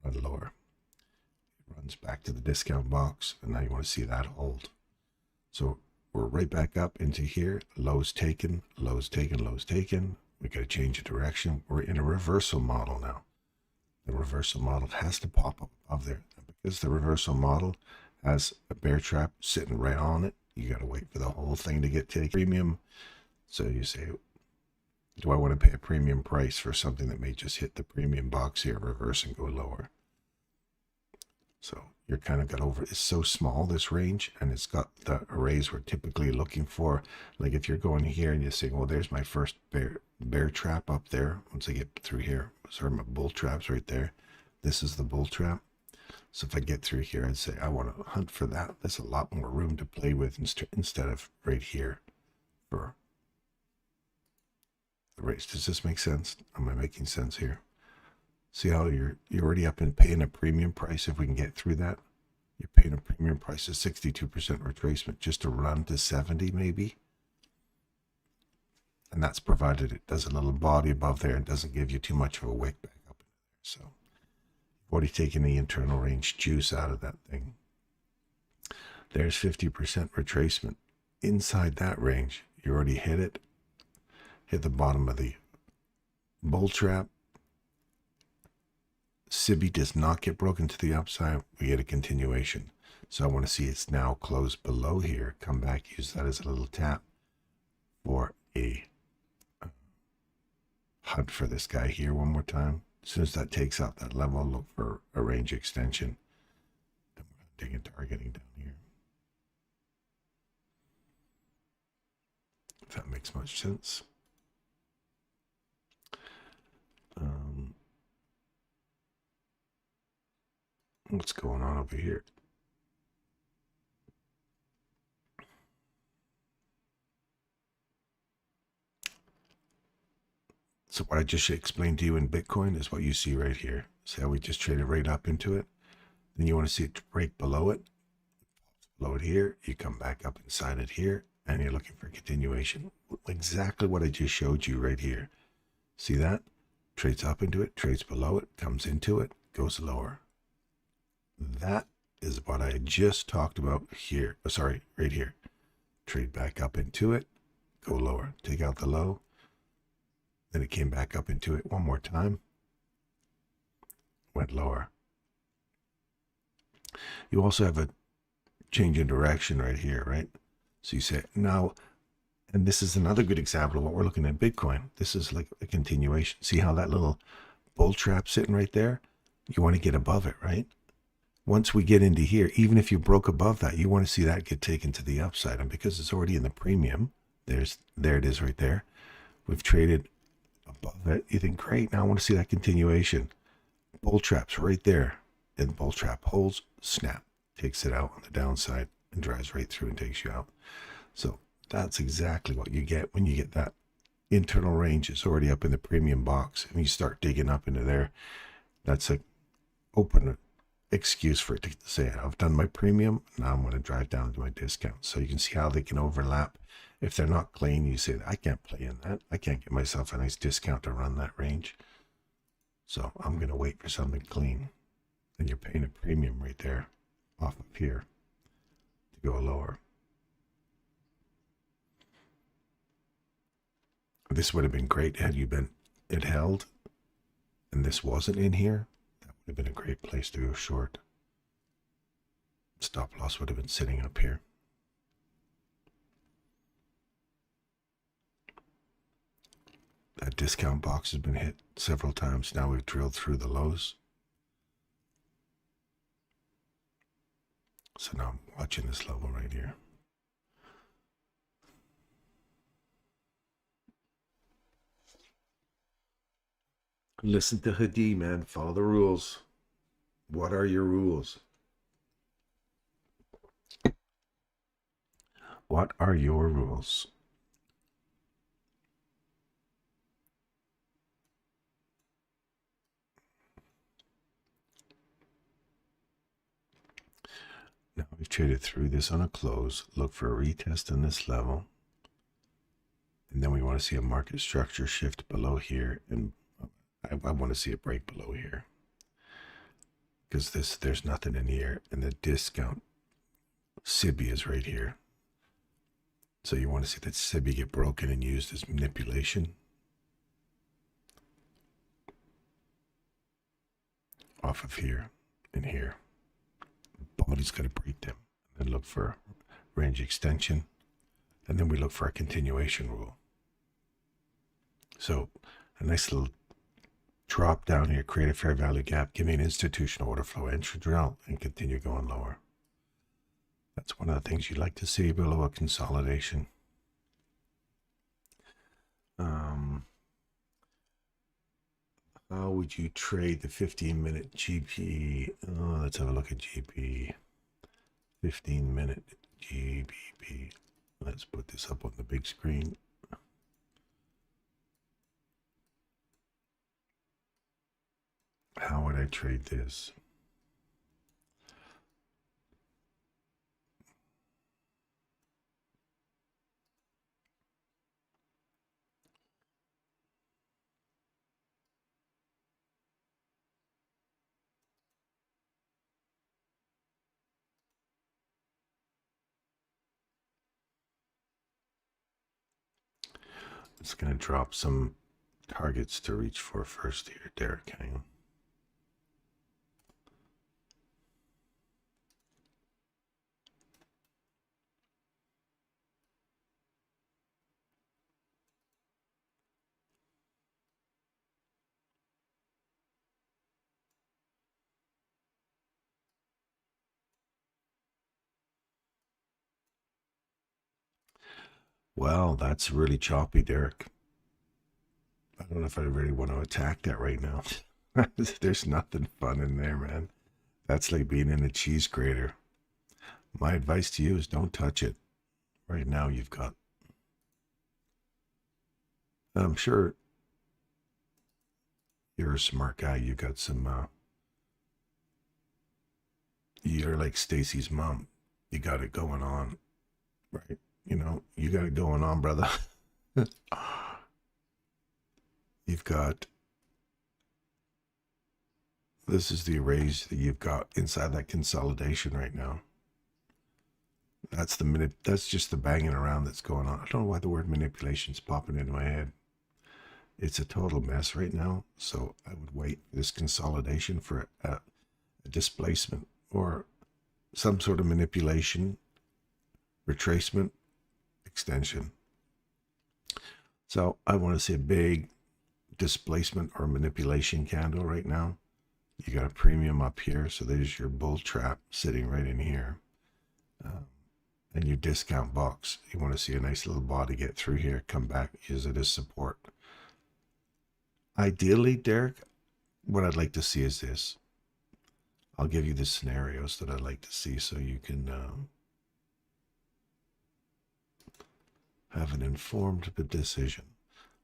a run lower. Runs back to the discount box, and now you want to see that hold. So we're right back up into here. Lows taken, lows taken, lows taken. We got to change the direction. We're in a reversal model now. The reversal model has to pop up above there. And because the reversal model has a bear trap sitting right on it, you got to wait for the whole thing to get taken. Premium. So you say, do I want to pay a premium price for something that may just hit the premium box here, reverse and go lower? So you're kind of got over, it's so small, this range, and it's got the arrays we're typically looking for. Like if you're going here and you're saying, well, there's my first bear trap up there. Once I get through here, sorry, my bull trap's right there. This is the bull trap. So if I get through here and say, I want to hunt for that, there's a lot more room to play with instead of right here for the race. Does this make sense? Am I making sense here? See how you're already up and paying a premium price. If we can get through that, you're paying a premium price of 62% retracement just to run to 70 maybe. And that's provided it does a little body above there and doesn't give you too much of a wick back up in there. So you've already taken the internal range juice out of that thing. There's 50% retracement. Inside that range, you already hit it. Hit the bottom of the bull trap. SIBI does not get broken to the upside. We get a continuation. So I want to see it's now closed below here. Come back, use that as a little tap for a hunt for this guy here one more time. As soon as that takes out that level, look for a range extension. And we're hunting and targeting down here. If that makes much sense. What's going on over here? So what I just explained to you in Bitcoin is what you see right here. See how we just traded right up into it? Then you want to see it break below it. Below it here, you come back up inside it here, and you're looking for continuation. Exactly what I just showed you right here. See that? Trades up into it, trades below it, comes into it, goes lower. That is what I just talked about here. Oh, sorry, right here. Trade back up into it, go lower, take out the low. Then it came back up into it one more time, went lower. You also have a change in direction right here, right? So you say, now, and this is another good example of what we're looking at Bitcoin. This is like a continuation. See how that little bull trap sitting right there? You want to get above it, right? Once we get into here, even if you broke above that, you want to see that get taken to the upside. And because it's already in the premium, there it is right there. We've traded above it. You think, great, now I want to see that continuation. Bull trap's right there. And the bull trap holds, snap, takes it out on the downside and drives right through and takes you out. So that's exactly what you get when you get that internal range. It's already up in the premium box and you start digging up into there. That's an open excuse for it to say, I've done my premium, now I'm going to drive down to my discount. So you can see how they can overlap. If they're not clean, you say, I can't play in that. I can't get myself a nice discount to run that range. So I'm going to wait for something clean. And you're paying a premium right there off of here to go lower. This would have been great had it held and this wasn't in here. Would have been a great place to go short. Stop loss would have been sitting up here. That discount box has been hit several times. Now we've drilled through the lows. So now I'm watching this level right here. Listen to Hadi, man. Follow the rules. What are your rules? What are your rules? Now we've traded through this on a close. Look for a retest in this level. And then we want to see a market structure shift below here, and I want to see it break below here because there's nothing in here, and the discount SIBI is right here. So you want to see that SIBI get broken and used as manipulation off of here and here. Body's got to break them, and then look for range extension, and then we look for a continuation rule. So a nice little drop down here, create a fair value gap, give me an institutional order flow entry drill, and continue going lower. That's one of the things you'd like to see below a consolidation. How would you trade the 15-minute GP? Oh, let's have a look at GP. 15-minute GBP. Let's put this up on the big screen. How would I trade this? It's going to drop some targets to reach for first here, Derek. Hang on. Well, that's really choppy, Derek. I don't know if I really want to attack that right now. There's nothing fun in there, man. That's like being in a cheese grater. My advice to you is don't touch it. Right now you've got, I'm sure you're a smart guy. You got some, you're like Stacy's mom. You got it going on, right? You know, you got it going on, brother. You've got, this is the arrays that you've got inside that consolidation right now. That's the minute, that's just the banging around that's going on. I don't know why the word manipulation's popping into my head. It's a total mess right now. So I would wait for this consolidation for a displacement or some sort of manipulation, retracement, extension. So I want to see a big displacement or manipulation candle right now. You got a premium up here. So there's your bull trap sitting right in here. And your discount box. You want to see a nice little body get through here, come back, use it as support. Ideally, Derek, what I'd like to see is this. I'll give you the scenarios that I'd like to see so you can have an informed decision.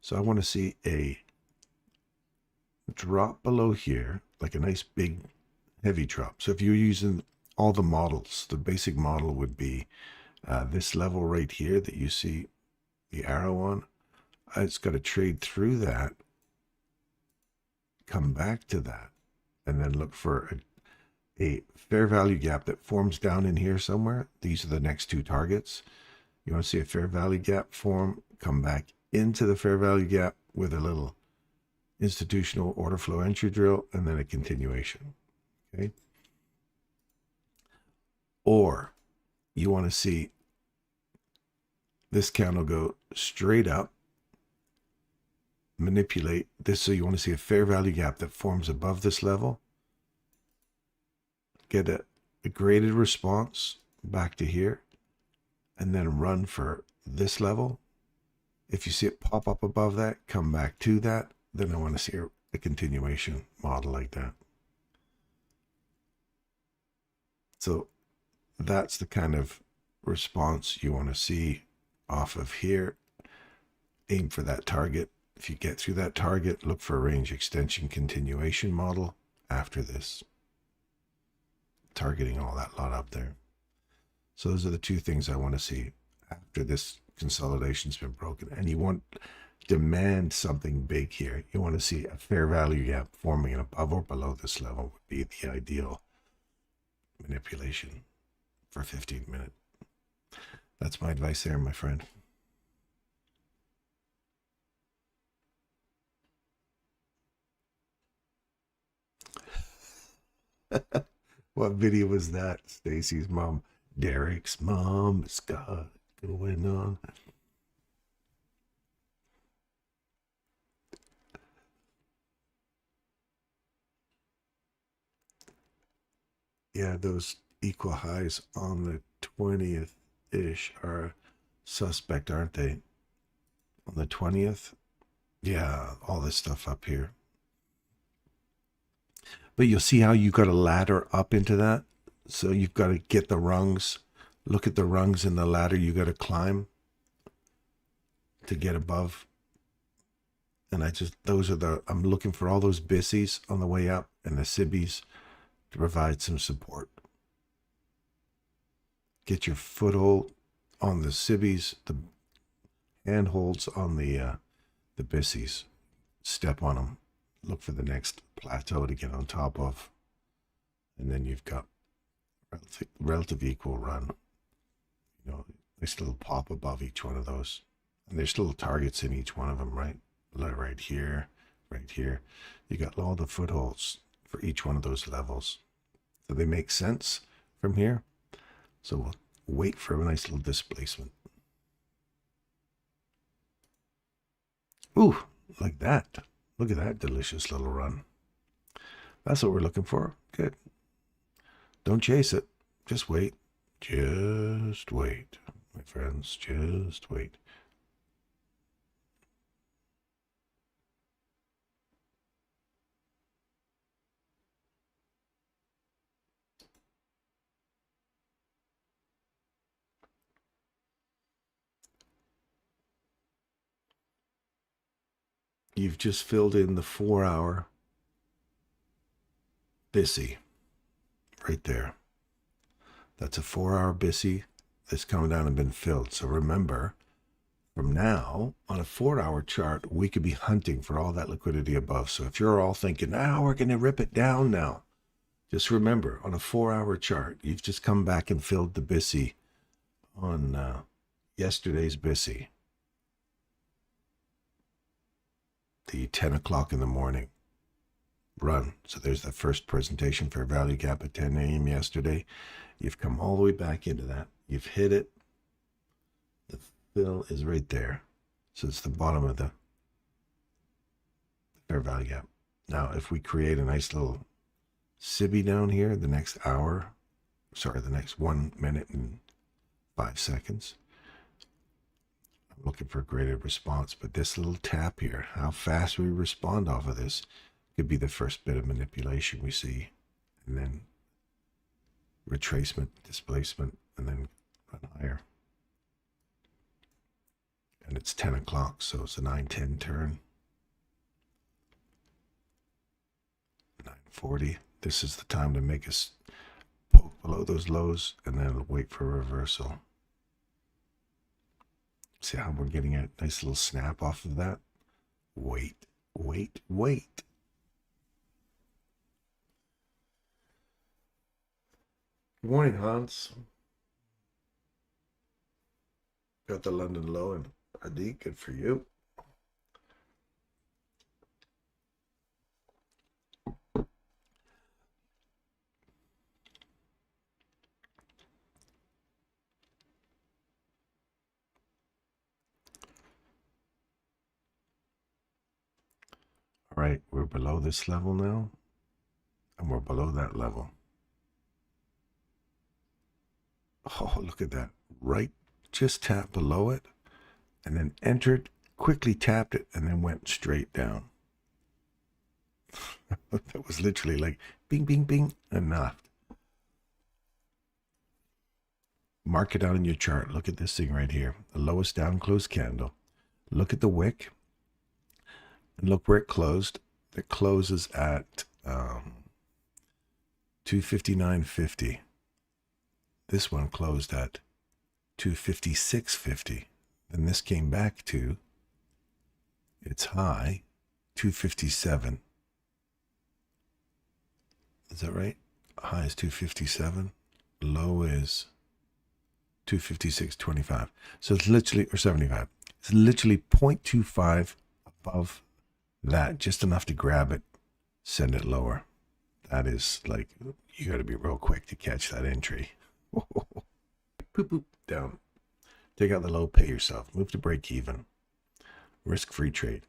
So I want to see a drop below here, like a nice big heavy drop. So if you're using all the models, the basic model would be this level right here that you see the arrow on. It's got to trade through that, come back to that, and then look for a fair value gap that forms down in here somewhere. These are the next two targets. You want to see a fair value gap form, come back into the fair value gap with a little institutional order flow entry drill, and then a continuation. Okay. Or you want to see this candle go straight up, manipulate this. So you want to see a fair value gap that forms above this level, get a graded response back to here, and then run for this level. If you see it pop up above that, come back to that, then I want to see a continuation model like that. So that's the kind of response you want to see off of here. Aim for that target. If you get through that target, look for a range extension continuation model after this. Targeting all that lot up there. So those are the two things I want to see after this consolidation's been broken. And you want demand something big here. You want to see a fair value gap forming above or below this level would be the ideal manipulation for 15 minutes. That's my advice there, my friend. What video was that? Stacy's mom. Derek's mom has got going on. Yeah, those equal highs on the 20th-ish are suspect, aren't they? On the 20th? Yeah, all this stuff up here. But you'll see how you got a ladder up into that. So you've got to get the rungs. Look at the rungs in the ladder you got to climb to get above. And I'm looking for all those bissies on the way up and the sibbies to provide some support. Get your foothold on the sibbies, the handholds on the bissies. Step on them. Look for the next plateau to get on top of. And then you've got relative equal run. You know, nice little pop above each one of those. And there's little targets in each one of them, right? Right here, right here. You got all the footholds for each one of those levels. So they make sense from here. So we'll wait for a nice little displacement. Ooh, like that. Look at that delicious little run. That's what we're looking for. Good. Don't chase it. Just wait. Just wait, my friends. Just wait. You've just filled in the 4-hour BISSY right there. That's a 4-hour BISSY that's come down and been filled. So remember, from now on a 4-hour chart, we could be hunting for all that liquidity above. So if you're all thinking, we're going to rip it down now, just remember, on a 4-hour chart, you've just come back and filled the BISSY on yesterday's BISSY. The 10 o'clock in the morning run. So there's the first presentation fair value gap at 10 a.m. yesterday. You've come all the way back into that. You've hit it. The fill is right there. So it's the bottom of the fair value gap. Now, if we create a nice little SIBI down here, the next 1 minute and 5 seconds, looking for a greater response, but this little tap here, how fast we respond off of this, could be the first bit of manipulation we see, and then retracement, displacement, and then run higher. And it's 10 o'clock, so it's a 9:10 turn. 9:40. This is the time to make us poke below those lows, and then wait for a reversal. See how we're getting a nice little snap off of that? Wait, wait, wait. Good morning, Hans. Got the London low and Adi, good for you. All right, we're below this level now, and we're below that level. Oh, look at that. Right, just tapped below it, and then entered, quickly tapped it, and then went straight down. That was literally like bing, bing, bing, and knocked. Mark it out in your chart. Look at this thing right here. The lowest down closed candle. Look at the wick. And look where it closed. It closes at 259.50. This one closed at 256.50. Then this came back to its high, 257. Is that right? High is 257. Low is 256.25. So it's literally, or 75. It's literally 0.25 above that, just enough to grab it, send it lower. That is like, you got to be real quick to catch that entry. Poop, poop, down. Take out the low, pay yourself. Move to break even. Risk-free trade.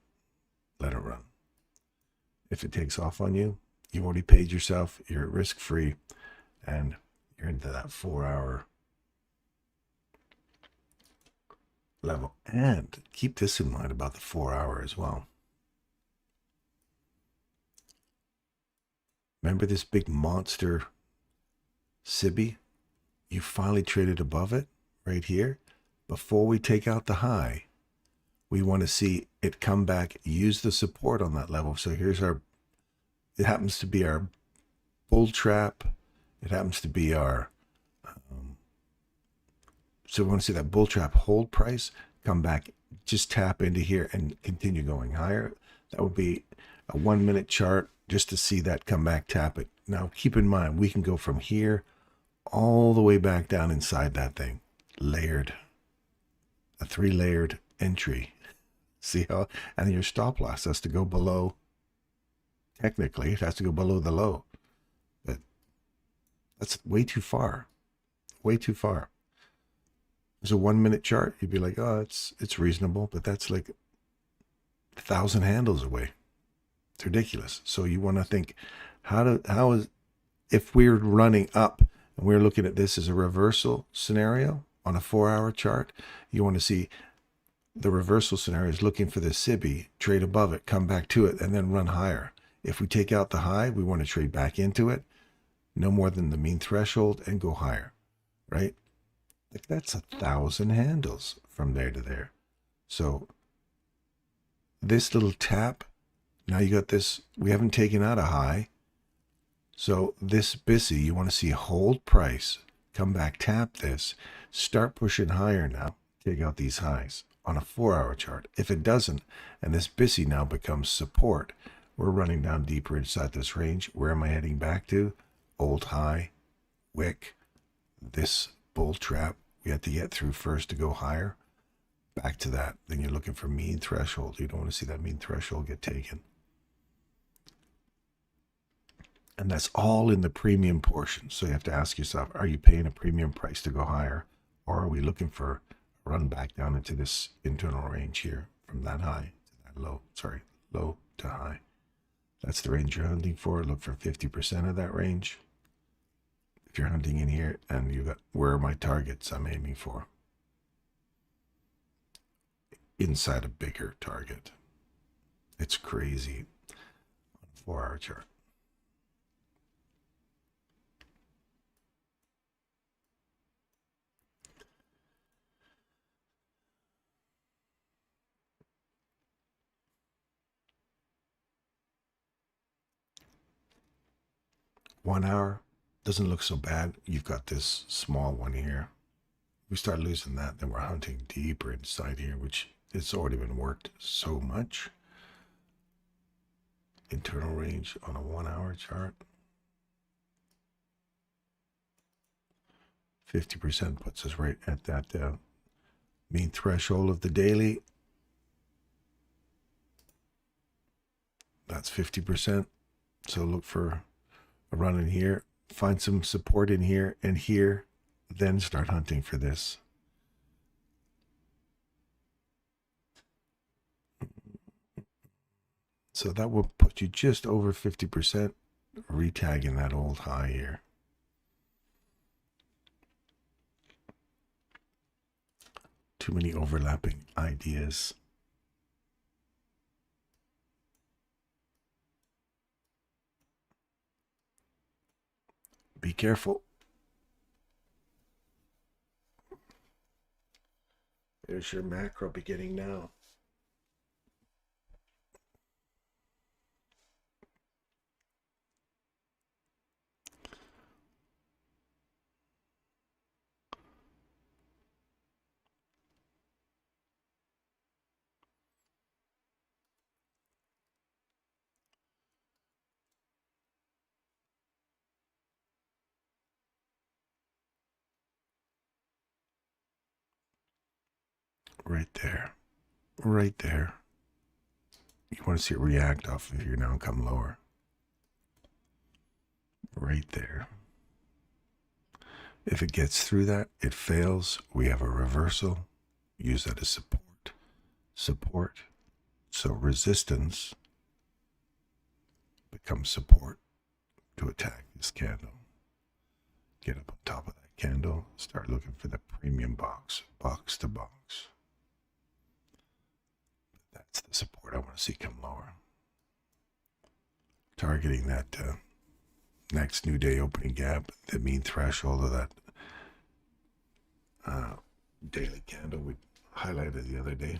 Let it run. If it takes off on you, you've already paid yourself. You're at risk-free. and you're into that 4-hour level. And keep this in mind about the 4-hour as well. Remember this big monster SIBI? You finally traded above it right here. Before we take out the high, we want to see it come back, use the support on that level. So here's our, it happens to be our bull trap. It happens to be our, so we want to see that bull trap hold price, come back, just tap into here and continue going higher. That would be a 1 minute chart just to see that come back, tap it. Now keep in mind, we can go from here all the way back down inside that thing, layered, a 3-layered entry. See how, and your stop loss has to go below, technically it has to go below the low, but that's way too far, way too far. There's a 1 minute chart, you'd be like, oh, it's reasonable, but that's like 1,000 handles away. It's ridiculous. So you want to think, how is, if we're running up and we're looking at this as a reversal scenario on a 4-hour chart, you want to see the reversal scenario is looking for the SIBI, trade above it, come back to it, and then run higher. If we take out the high, we want to trade back into it, no more than the mean threshold, and go higher, right? Like that's 1,000 handles from there to there. So this little tap, now you got this, we haven't taken out a high. So this BISI, you want to see hold price, come back, tap this, start pushing higher now, take out these highs on a 4-hour chart. If it doesn't, and this BISI now becomes support, we're running down deeper inside this range. Where am I heading back to? Old high, wick, this bull trap we had to get through first to go higher. Back to that. Then you're looking for mean threshold. You don't want to see that mean threshold get taken. And that's all in the premium portion. So you have to ask yourself, are you paying a premium price to go higher? Or are we looking for a run back down into this internal range here from that high to that low? Sorry, low to high. That's the range you're hunting for. Look for 50% of that range. If you're hunting in here and you got, where are my targets I'm aiming for? Inside a bigger target. It's crazy on a 4-hour chart. One hour doesn't look so bad. You've got this small one here. We start losing that, then we're hunting deeper inside here, which it's already been worked so much. Internal range on a 1-hour chart. 50% puts us right at that mean threshold of the daily. That's 50%. So look for a run in here, find some support in here and here, then start hunting for this. So that will put you just over 50%, retagging that old high here. Too many overlapping ideas. Be careful. There's your macro beginning now. Right there. Right there. You want to see it react off of here now and come lower. Right there. If it gets through that, it fails. We have a reversal. Use that as support. Support. So resistance becomes support to attack this candle. Get up on top of that candle, start looking for the premium box to box. That's the support I want to see come lower. Targeting that next new day opening gap, the mean threshold of that daily candle we highlighted the other day.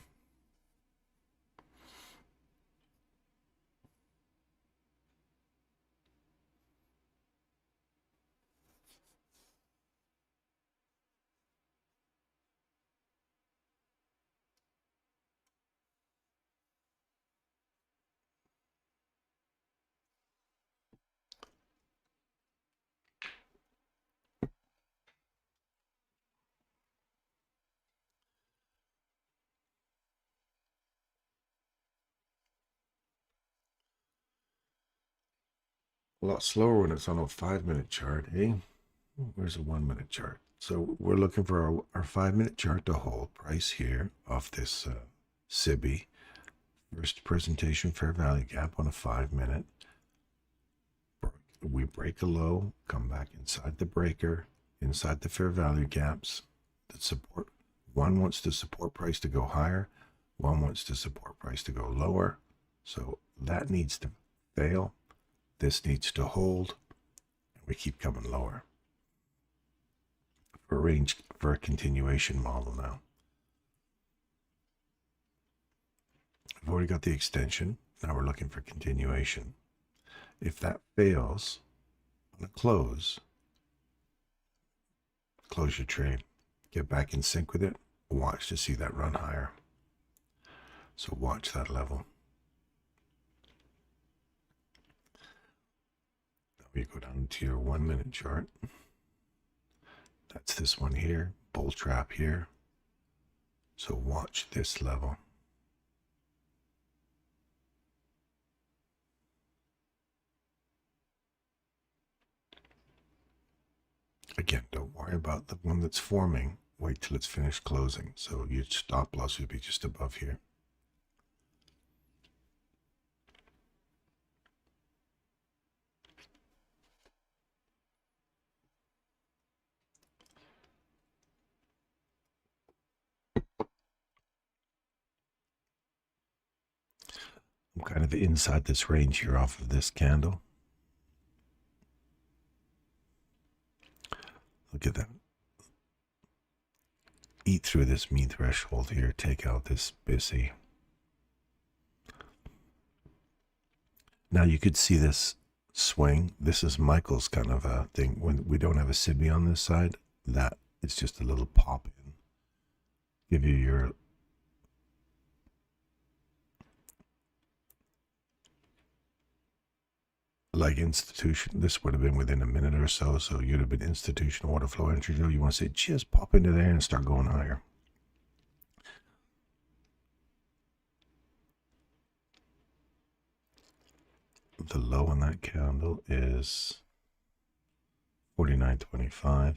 A lot slower when it's on a 5-minute chart, eh? Where's a 1-minute chart? So we're looking for our 5-minute chart to hold price here off this SIBI. First presentation fair value gap on a 5-minute. We break a low, come back inside the breaker, inside the fair value gaps that support. One wants the support price to go higher, one wants the support price to go lower. So that needs to fail. This needs to hold, and we keep coming lower. For a continuation model now. I've already got the extension. Now we're looking for continuation. If that fails on a close your trade. Get back in sync with it. Watch to see that run higher. So watch that level. You go down to your 1-minute chart. That's this one here, bull trap here. So watch this level. Again, don't worry about the one that's forming. Wait till it's finished closing. So your stop loss would be just above here. I'm kind of inside this range here off of this candle. Look at that. Eat through this mean threshold here. Take out this busy. Now you could see this swing. This is Michael's kind of a thing. When we don't have a SIBI on this side, that it's just a little pop in. Give you your like institution. This would have been within a minute or so. So you'd have been institutional order flow entry. You want to say just pop into there and start going higher. The low on that candle is 49.25,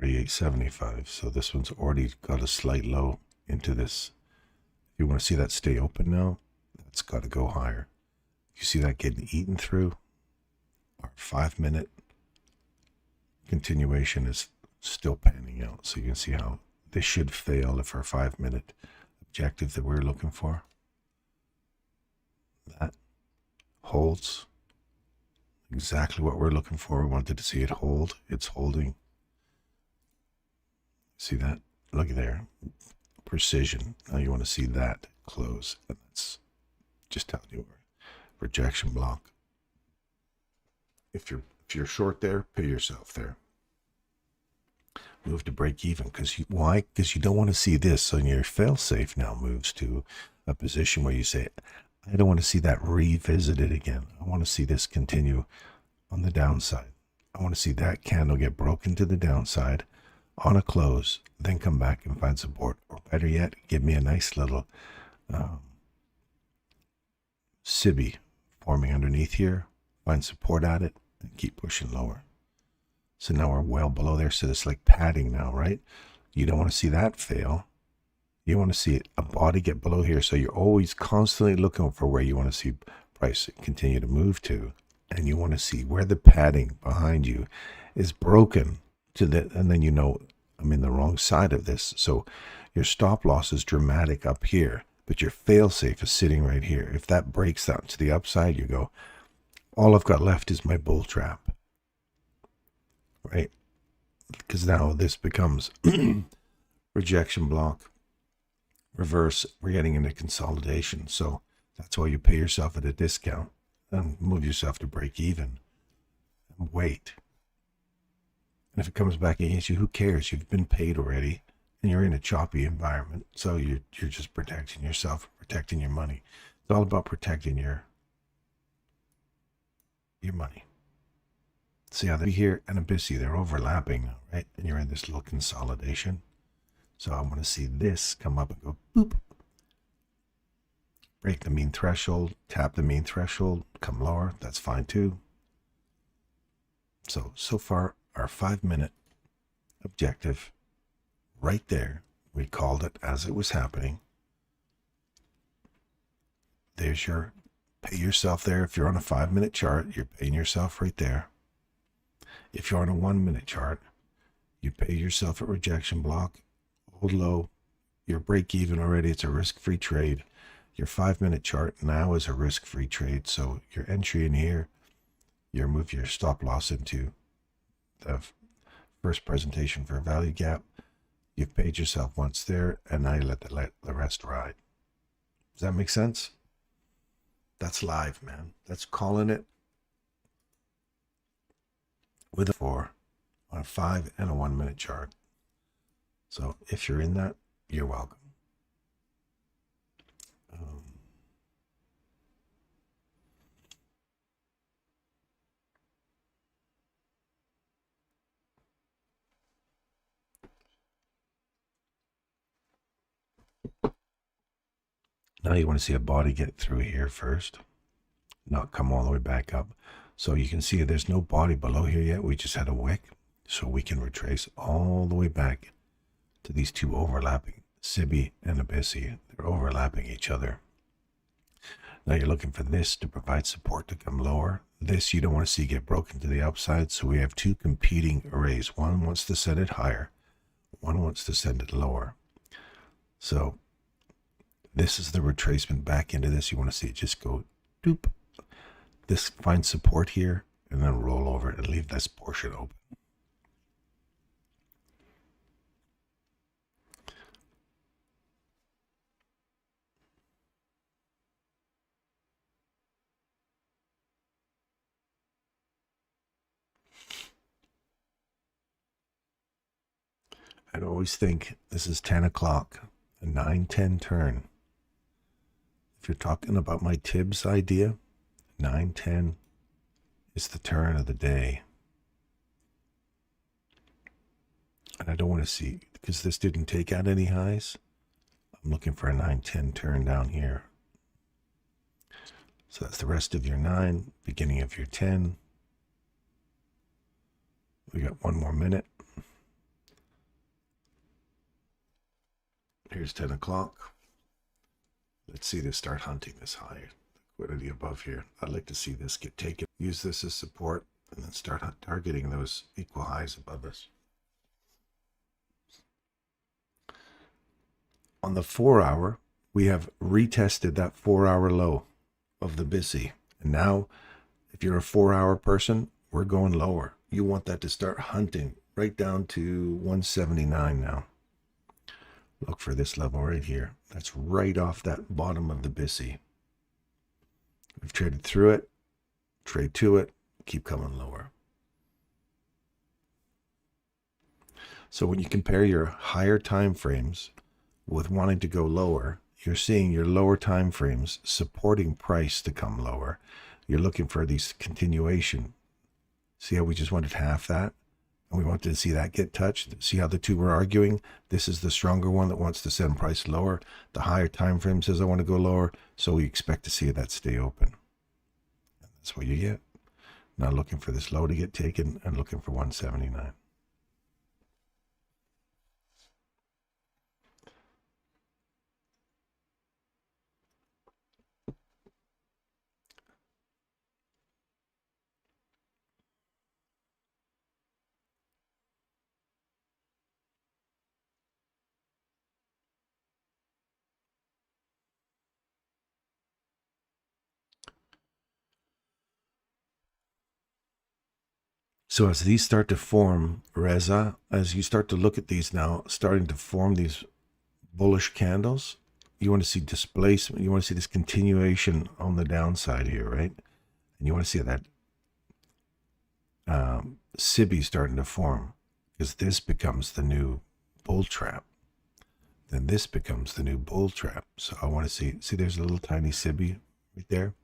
48.75. So this one's already got a slight low into this. If you want to see that stay open now, that's got to go higher. You see that getting eaten through. Our 5-minute continuation is still panning out. So you can see how this should fail if our 5-minute objective that we're looking for. That holds exactly what we're looking for. We wanted to see it hold. It's holding. See that? Look there. Precision. Now you want to see that close. And that's just telling you where rejection block. If you're short there, pay yourself there. Move to break even. Why? Because you don't want to see this. So your fail safe now moves to a position where you say, I don't want to see that revisited again. I want to see this continue on the downside. I want to see that candle get broken to the downside on a close, then come back and find support. Or better yet, give me a nice little SIBI forming underneath here, find support at it, and keep pushing lower. So now we're well below there. So it's like padding now, right? You don't want to see that fail. You want to see a body get below here. So you're always constantly looking for where you want to see price continue to move to. and you want to see where the padding behind you is broken to the, and then you know I'm in the wrong side of this. So your stop loss is dramatic up here, but your fail safe is sitting right here. If that breaks out to the upside, you go, all I've got left is my bull trap, right? Because now this becomes rejection block, reverse, we're getting into consolidation. So that's why you pay yourself at a discount and move yourself to break even and wait. And if it comes back against you, who cares? You've been paid already and you're in a choppy environment. So you're just protecting yourself, protecting your money. It's all about protecting your money. See how they here and Abyssy, they're overlapping, right? And you're in this little consolidation. So I want to see this come up and go boop. Break the mean threshold, tap the mean threshold, come lower. That's fine too. So far, our 5-minute objective right there. We called it as it was happening. There's your pay yourself there. If you're on a 5-minute chart, you're paying yourself right there. If you're on a 1-minute chart, you pay yourself at rejection block, hold low, you're break even already. It's a risk-free trade. Your 5-minute chart now is a risk-free trade. So your entry in here, you move your stop loss into the first presentation for a value gap. You've paid yourself once there, and now you let the rest ride. Does that make sense? That's live, man. That's calling it with a 4 on a 5 and a 1-minute chart. So if you're in that, you're welcome. Now you want to see a body get through here first, not come all the way back up. So you can see there's no body below here yet. We just had a wick. So we can retrace all the way back to these two overlapping, Sibi and Abyssy. They're overlapping each other. Now you're looking for this to provide support to come lower. This you don't want to see get broken to the upside. So we have two competing arrays. One wants to send it higher. One wants to send it lower. So this is the retracement back into this. You want to see it just go doop. This finds support here and then roll over and leave this portion open. I'd always think this is 10 o'clock, a 9-10 turn. If you're talking about my Tibbs idea, 9-10 is the turn of the day. And I don't want to see, because this didn't take out any highs, I'm looking for a 9-10 turn down here. So that's the rest of your 9, beginning of your 10. We got 1 more minute. Here's 10 o'clock. Let's see this start hunting this high liquidity above here. I'd like to see this get taken. Use this as support and then start targeting those equal highs above us. On the 4-hour, we have retested that 4-hour low of the BISI. And now, if you're a 4-hour person, we're going lower. You want that to start hunting right down to 179 now. Look for this level right here. That's right off that bottom of the BISI. We've traded through it, trade to it, keep coming lower. So when you compare your higher time frames with wanting to go lower, you're seeing your lower time frames supporting price to come lower. You're looking for these continuation. See how we just wanted half that? And we wanted to see that get touched. See how the two were arguing? This is the stronger one that wants to send price lower. The higher time frame says I want to go lower. So we expect to see that stay open. And that's what you get. Now looking for this low to get taken and looking for 179. So as these start to form, Reza, as you start to look at these now, starting to form these bullish candles, you want to see displacement. You want to see this continuation on the downside here, right? And you want to see that SIBI starting to form, because this becomes the new bull trap. Then this becomes the new bull trap. So I want to see there's a little tiny SIBI right there.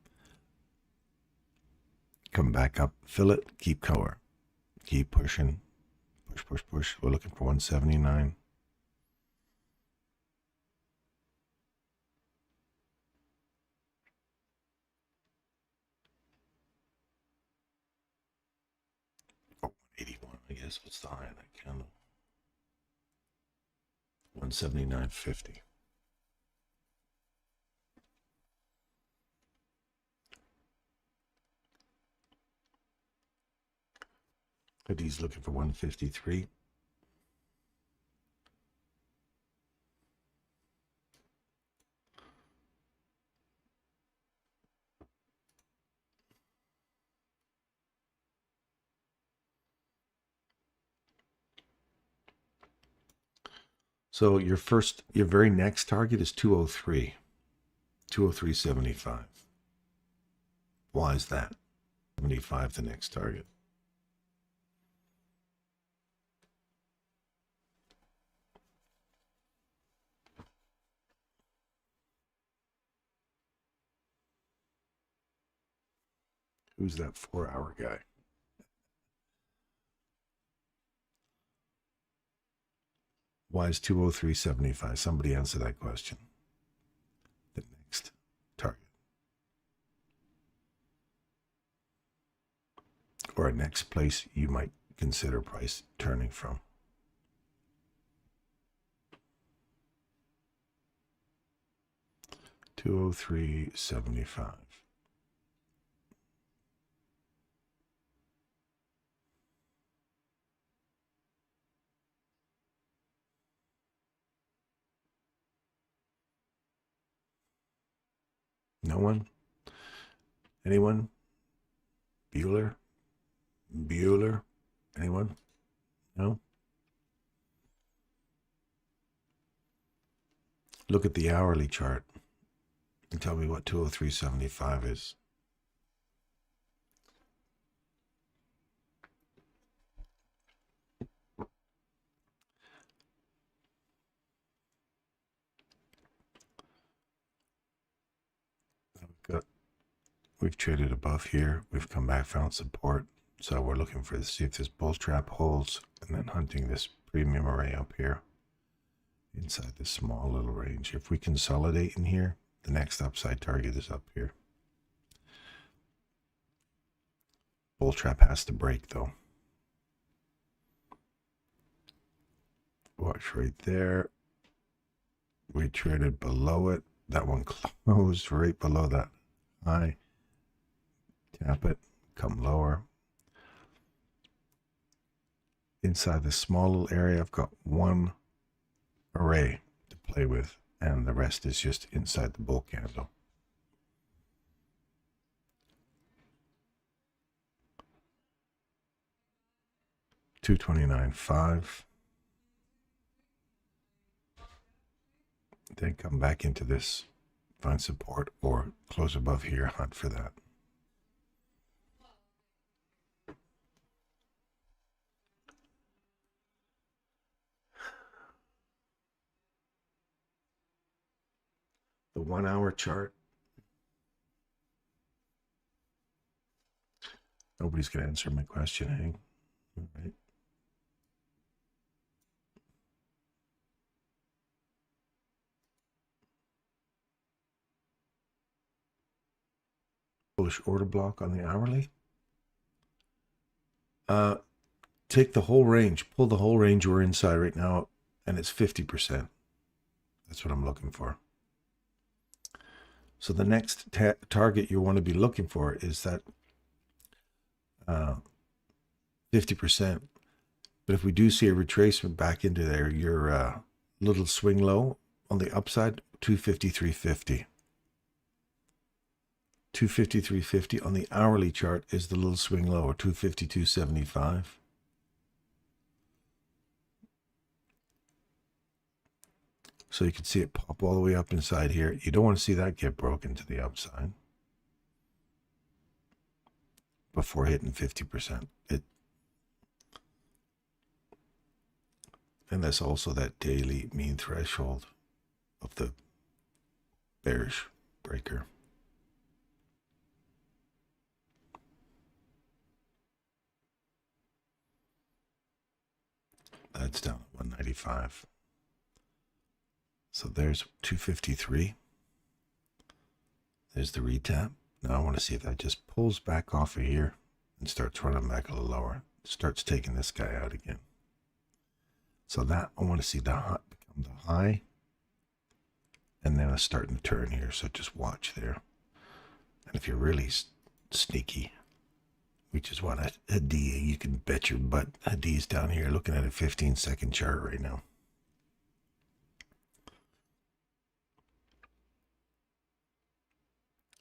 Come back up, fill it, keep color. Keep pushing. Push, push, push. We're looking for 179. Oh, 181, I guess. What's the high of that candle? 179.50. Hoodie's looking for 153. So your very next target is 203. 203.75. Why is that? 75 the next target. Who's that 4-hour guy? Why is 203.75? Somebody answer that question. The next target. Or a next place you might consider price turning from. $203.75. No one? Anyone? Bueller? Bueller? Anyone? No? Look at the hourly chart and tell me what 203.75 is. We've traded above here. We've come back, found support. So we're looking for to see if this bull trap holds, and then hunting this premium array up here inside this small little range. If we consolidate in here, the next upside target is up here. Bull trap has to break though. Watch right there. We traded below it. That one closed right below that high. Tap it, come lower. Inside this small little area, I've got one array to play with, and the rest is just inside the bull candle. $229.5. Then come back into this, find support, or close above here, hunt for that. The 1 hour chart. Nobody's going to answer my question, hey? All right. Bullish order block on the hourly. Take the whole range, pull the whole range we're inside right now, and it's 50%. That's what I'm looking for. So the next target you want to be looking for is that 50%. But if we do see a retracement back into there, your little swing low on the upside, 253.50. 253.50 on the hourly chart is the little swing lower, 252.75. So you can see it pop all the way up inside here. You don't want to see that get broken to the upside before hitting 50%. And that's also that daily mean threshold of the bearish breaker. That's down at 195. So there's 253. There's the retap. Now I want to see if that just pulls back off of here and starts running back a little lower. Starts taking this guy out again. So that, I want to see that become the high. And then it's starting to turn here. So just watch there. And if you're really sneaky, which is what a D, you can bet your butt a D's down here looking at a 15-second chart right now.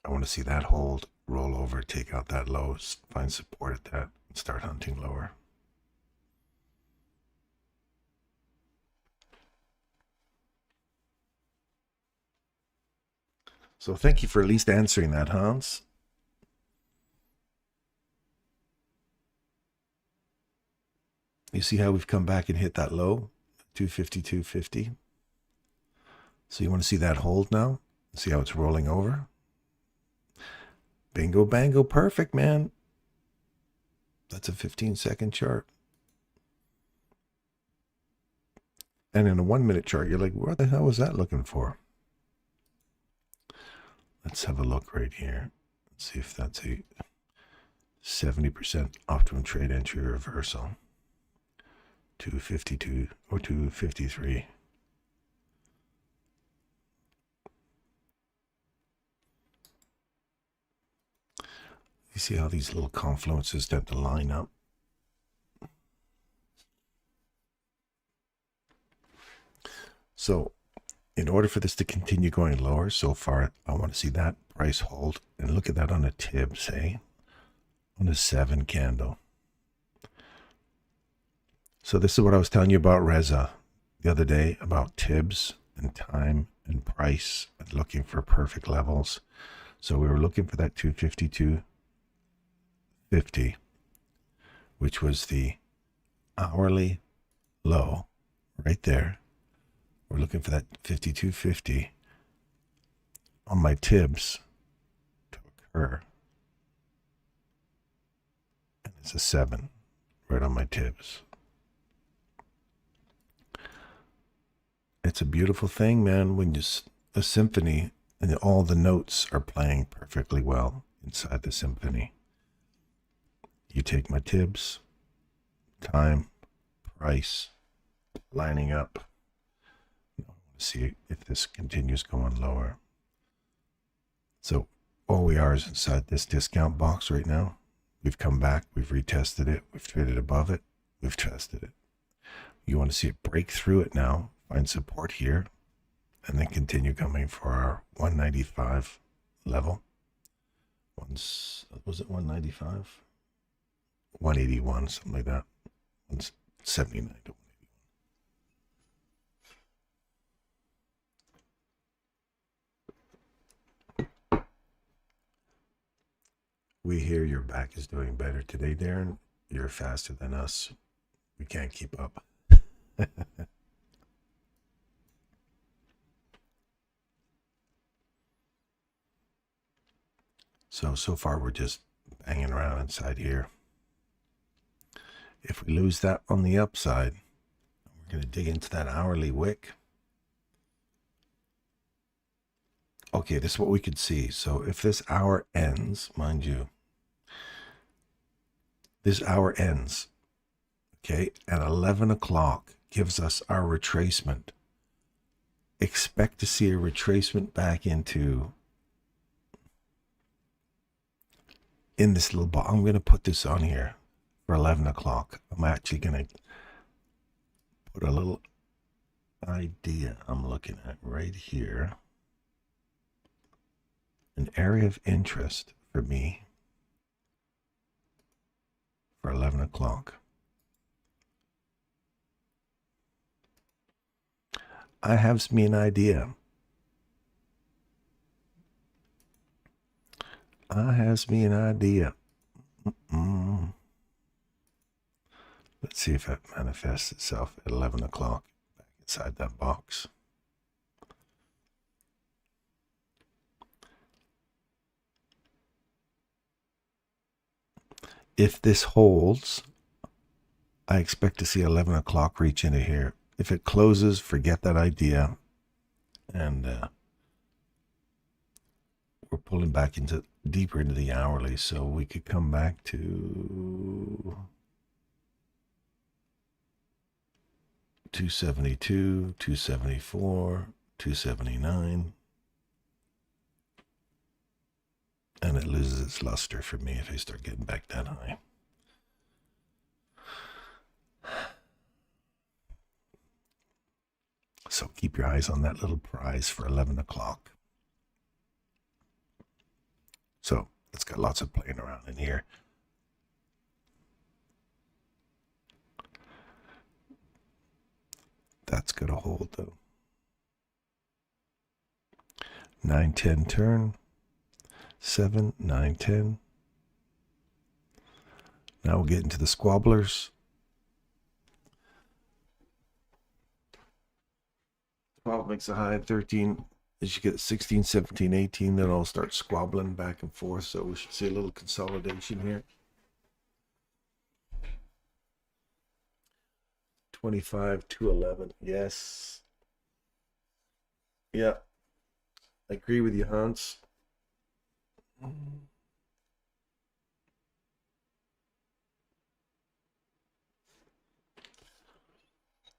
I want to see that hold, roll over, take out that low, find support at that, and start hunting lower. So thank you for at least answering that, Hans. You see how we've come back and hit that low, 252.50. So you want to see that hold now? See how it's rolling over? Bingo, bango, perfect, man. That's a 15-second chart. And in a 1-minute chart, you're like, what the hell was that looking for? Let's have a look right here. Let's see if that's a 70% optimum trade entry reversal. 252 or 253. You see how these little confluences start to line up? So in order for this to continue going lower, so far, I want to see that price hold. And look at that on a TIB, say, on a 7 candle. So this is what I was telling you about Reza the other day, about TIBs and time and price and looking for perfect levels. So we were looking for that 252.50, which was the hourly low right there. We're looking for that 52.50 on my TIBs to occur. And it's a 7 right on my TIBs. It's a beautiful thing, man, when just a symphony and all the notes are playing perfectly well inside the symphony. You take my TIBs, time, price, lining up. See if this continues going lower. So all we are is inside this discount box right now. We've come back, we've retested it, we've traded above it, we've tested it. You want to see it break through it now, find support here, and then continue coming for our 195 level. Was it 195? 181, something like that. 179 to 181. We hear your back is doing better today, Darren. You're faster than us. We can't keep up. So far we're just banging around inside here. If we lose that on the upside, we're going to dig into that hourly wick. Okay, this is what we could see. So if this hour ends, mind you, this hour ends, okay, at 11 o'clock gives us our retracement. Expect to see a retracement back into in this little box. I'm going to put this on here for 11 o'clock. I'm actually going to put a little idea I'm looking at right here. an area of interest for me for 11 o'clock. I have me an idea. I has me an idea. Let's see if it manifests itself at 11 o'clock back inside that box. If this holds, I expect to see 11 o'clock reach into here. If it closes, forget that idea. And we're pulling back into deeper into the hourly, so we could come back to 272, 274, 279. And it loses its luster for me if I start getting back that high. So keep your eyes on that little prize for 11 o'clock. So it's got lots of playing around in here. That's going to hold though. 9-10 turn. 7, 9, 10. Now we'll get into the squabblers. 12 makes a high, 13. As you get 16, 17, 18, then I'll start squabbling back and forth. So we should see a little consolidation here. 25 to 11. Yes. Yeah. I agree with you, Hans.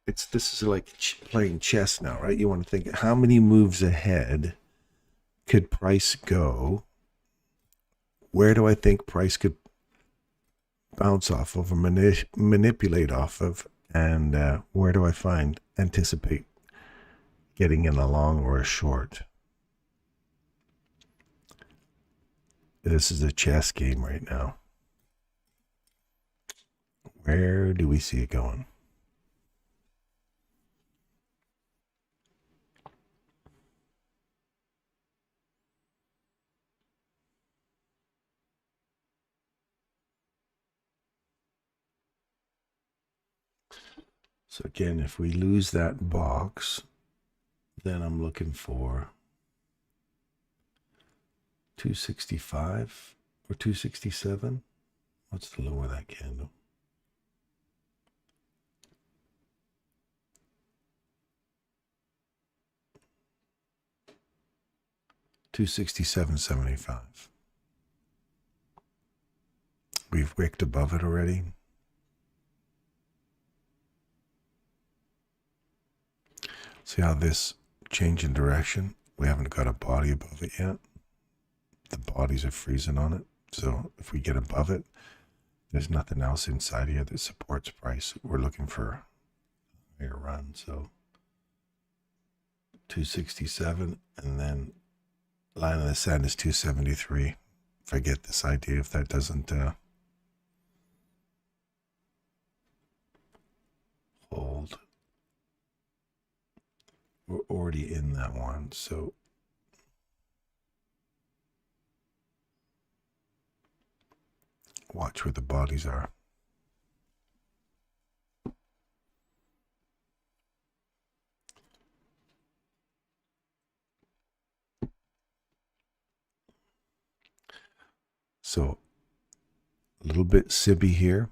This is like playing chess now, right? You want to think how many moves ahead could price go? Where do I think price could bounce off of or manipulate off of? And where do I anticipate getting in a long or a short? This is a chess game right now. Where do we see it going? So again, if we lose that box, then I'm looking for 265 or 267. What's the low of that candle? $267.75. We've wicked above it already. See how this change in direction? We haven't got a body above it yet. The bodies are freezing on it. So if we get above it, there's nothing else inside here that supports price. We're looking for a higher run. So 267, and then line in the sand is 273. If I get this idea, if that doesn't hold, we're already in that one. So watch where the bodies are. So a little bit sibby here.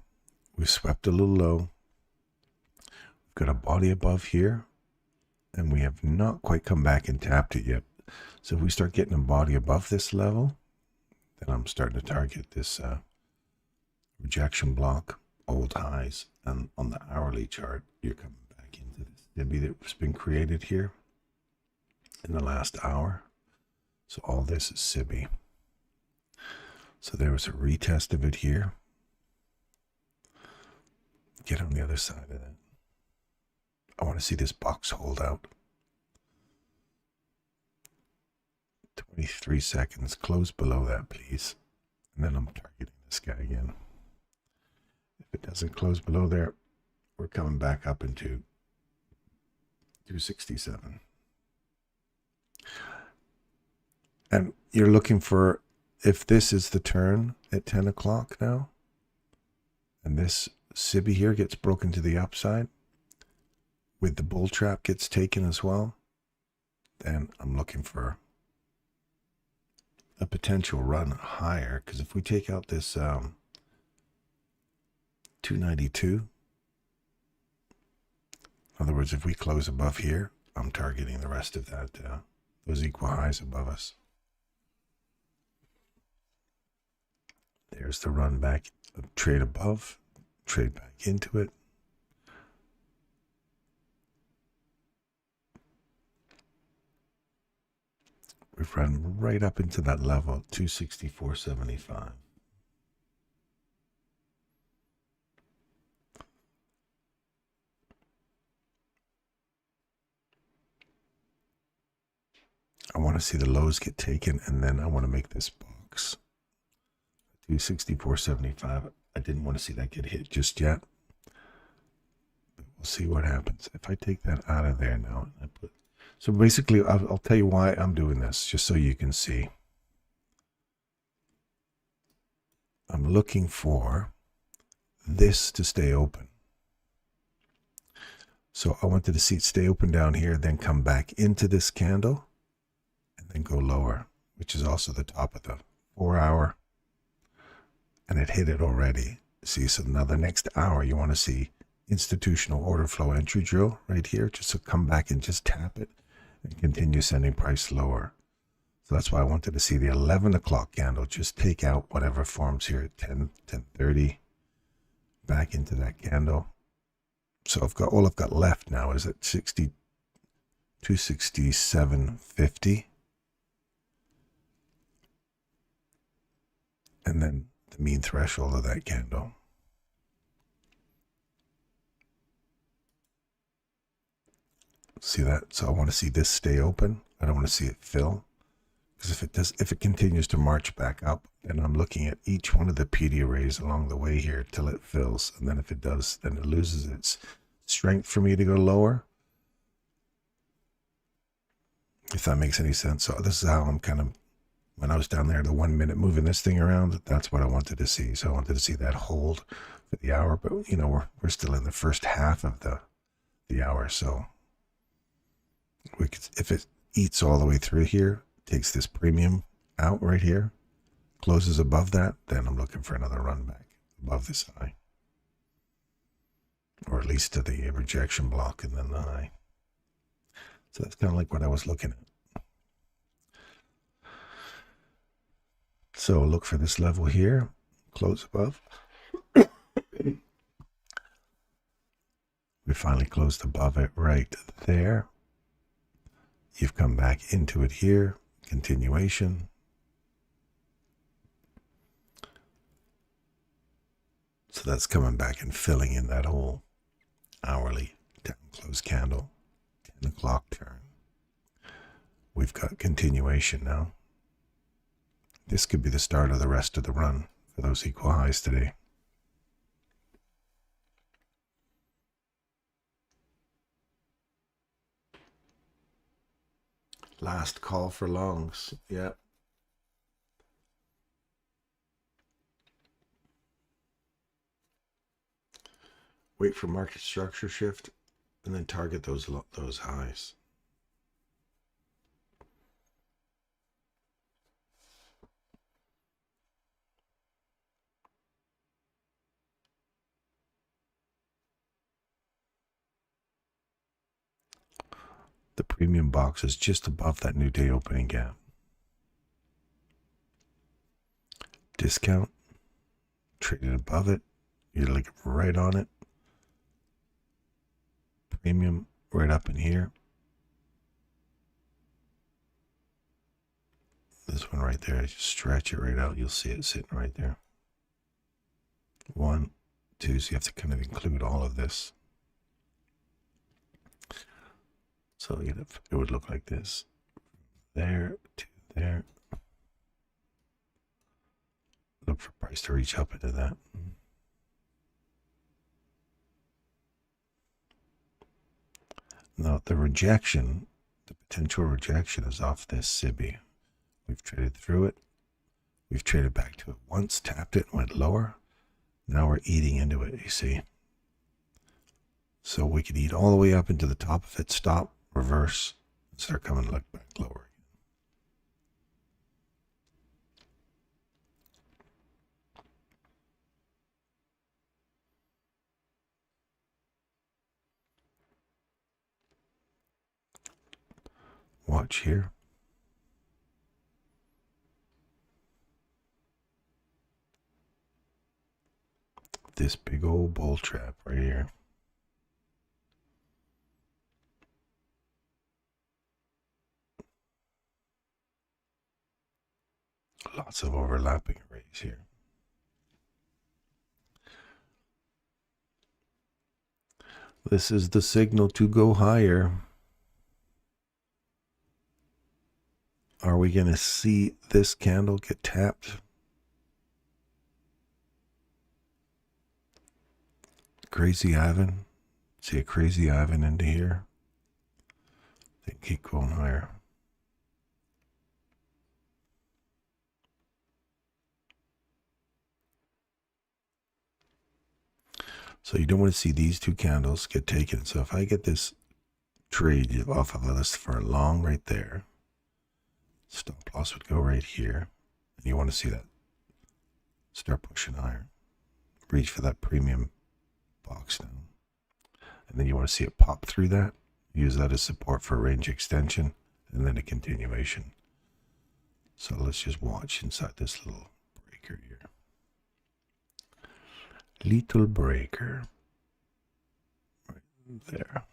We swept a little low. We've got a body above here, and we have not quite come back and tapped it yet. So if we start getting a body above this level, then I'm starting to target this rejection block, old highs. And on the hourly chart, you're coming back into this sibby that's been created here in the last hour. So all this is sibby. So there was a retest of it here. Get on the other side of that. I want to see this box hold out. 23 seconds. Close below that, please. And then I'm targeting this guy again. If it doesn't close below there, we're coming back up into 267. And you're looking for, if this is the turn at 10 o'clock now, and this SIBI here gets broken to the upside, with the bull trap gets taken as well, then I'm looking for a potential run higher. Because if we take out this 292, in other words, if we close above here, I'm targeting the rest of that, those equal highs above us. There's the run back, trade above, trade back into it. We've run right up into that level, 264.75. I want to see the lows get taken, and then I want to make this box 264.75. I didn't want to see that get hit just yet, but we'll see what happens. If I take that out of there now, and I put, so basically I'll tell you why I'm doing this, just so you can see. I'm looking for this to stay open. So I wanted to see it stay open down here, then come back into this candle, and then go lower, which is also the top of the 4 hour. And it hit it already. See, so now the next hour, you want to see institutional order flow entry drill right here, just to come back and just tap it and continue sending price lower. So that's why I wanted to see the 11 o'clock candle just take out whatever forms here at 10:30 back into that candle. So all I've got left now is at 267.50, and then the mean threshold of that candle. See that? So I want to see this stay open. I don't want to see it fill, because if it continues to march back up, then I'm looking at each one of the PD arrays along the way here till it fills. And then if it does, then it loses its strength for me to go lower. If that makes any sense. So this is how I'm kind of, when I was down there, the 1 minute moving this thing around, that's what I wanted to see. So I wanted to see that hold for the hour, but you know, we're still in the first half of the hour. So we could, if it eats all the way through here, takes this premium out right here, closes above that, then I'm looking for another run back above this high, or at least to the rejection block and then the high. So that's kind of like what I was looking at. So look for this level here, close above. We finally closed above it right there. You've come back into it here, continuation. So that's coming back and filling in that whole hourly down close candle, 10 o'clock turn. We've got continuation now. This could be the start of the rest of the run for those equal highs today. Last call for longs. Yeah. Wait for market structure shift and then target those highs. The premium box is just above that new day opening gap. Discount, traded above it. You're like right on it. Premium right up in here. This one right there, just stretch it right out. You'll see it sitting right there. 1, 2, so you have to kind of include all of this. So it would look like this. There to there. Look for price to reach up into that. Now the rejection, the potential rejection is off this SIBI. We've traded through it. We've traded back to it once, tapped it, went lower. Now we're eating into it, you see. So we could eat all the way up into the top of it, stop, reverse, and start coming back lower. Watch here. This big old bull trap right here. Lots of overlapping arrays here. This is the signal to go higher. Are we going to see this candle get tapped? Crazy Ivan. See a Crazy Ivan into here. Then keep going higher. So you don't want to see these two candles get taken. So if I get this trade off of this for a long right there, stop loss would go right here. And you want to see that start pushing higher. Reach for that premium box down. And then you want to see it pop through that. Use that as support for range extension and then a continuation. So let's just watch inside this little breaker here. Little breaker. Right there.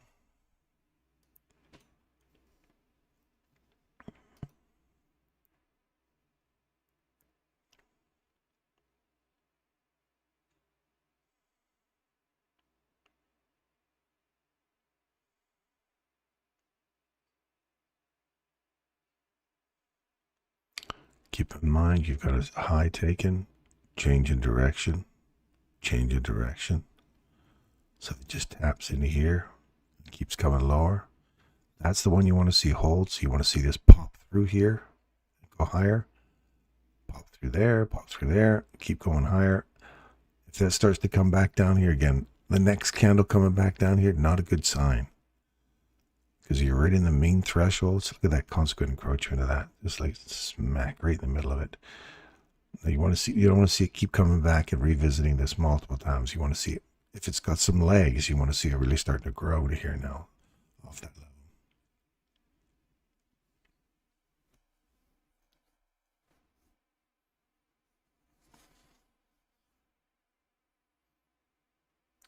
Keep in mind you've got a high taken, change in direction, change in direction. So it just taps into here, keeps coming lower. That's the one you want to see hold. So you want to see this pop through here, go higher, pop through there, keep going higher. If that starts to come back down here again, the next candle coming back down here, not a good sign. Because you're right in the main thresholds. Look at that consequent encroachment of that. Just like smack right in the middle of it. Now you want to see, you don't want to see it keep coming back and revisiting this multiple times. You want to see it, if it's got some legs, you want to see it really starting to grow to here now off that level.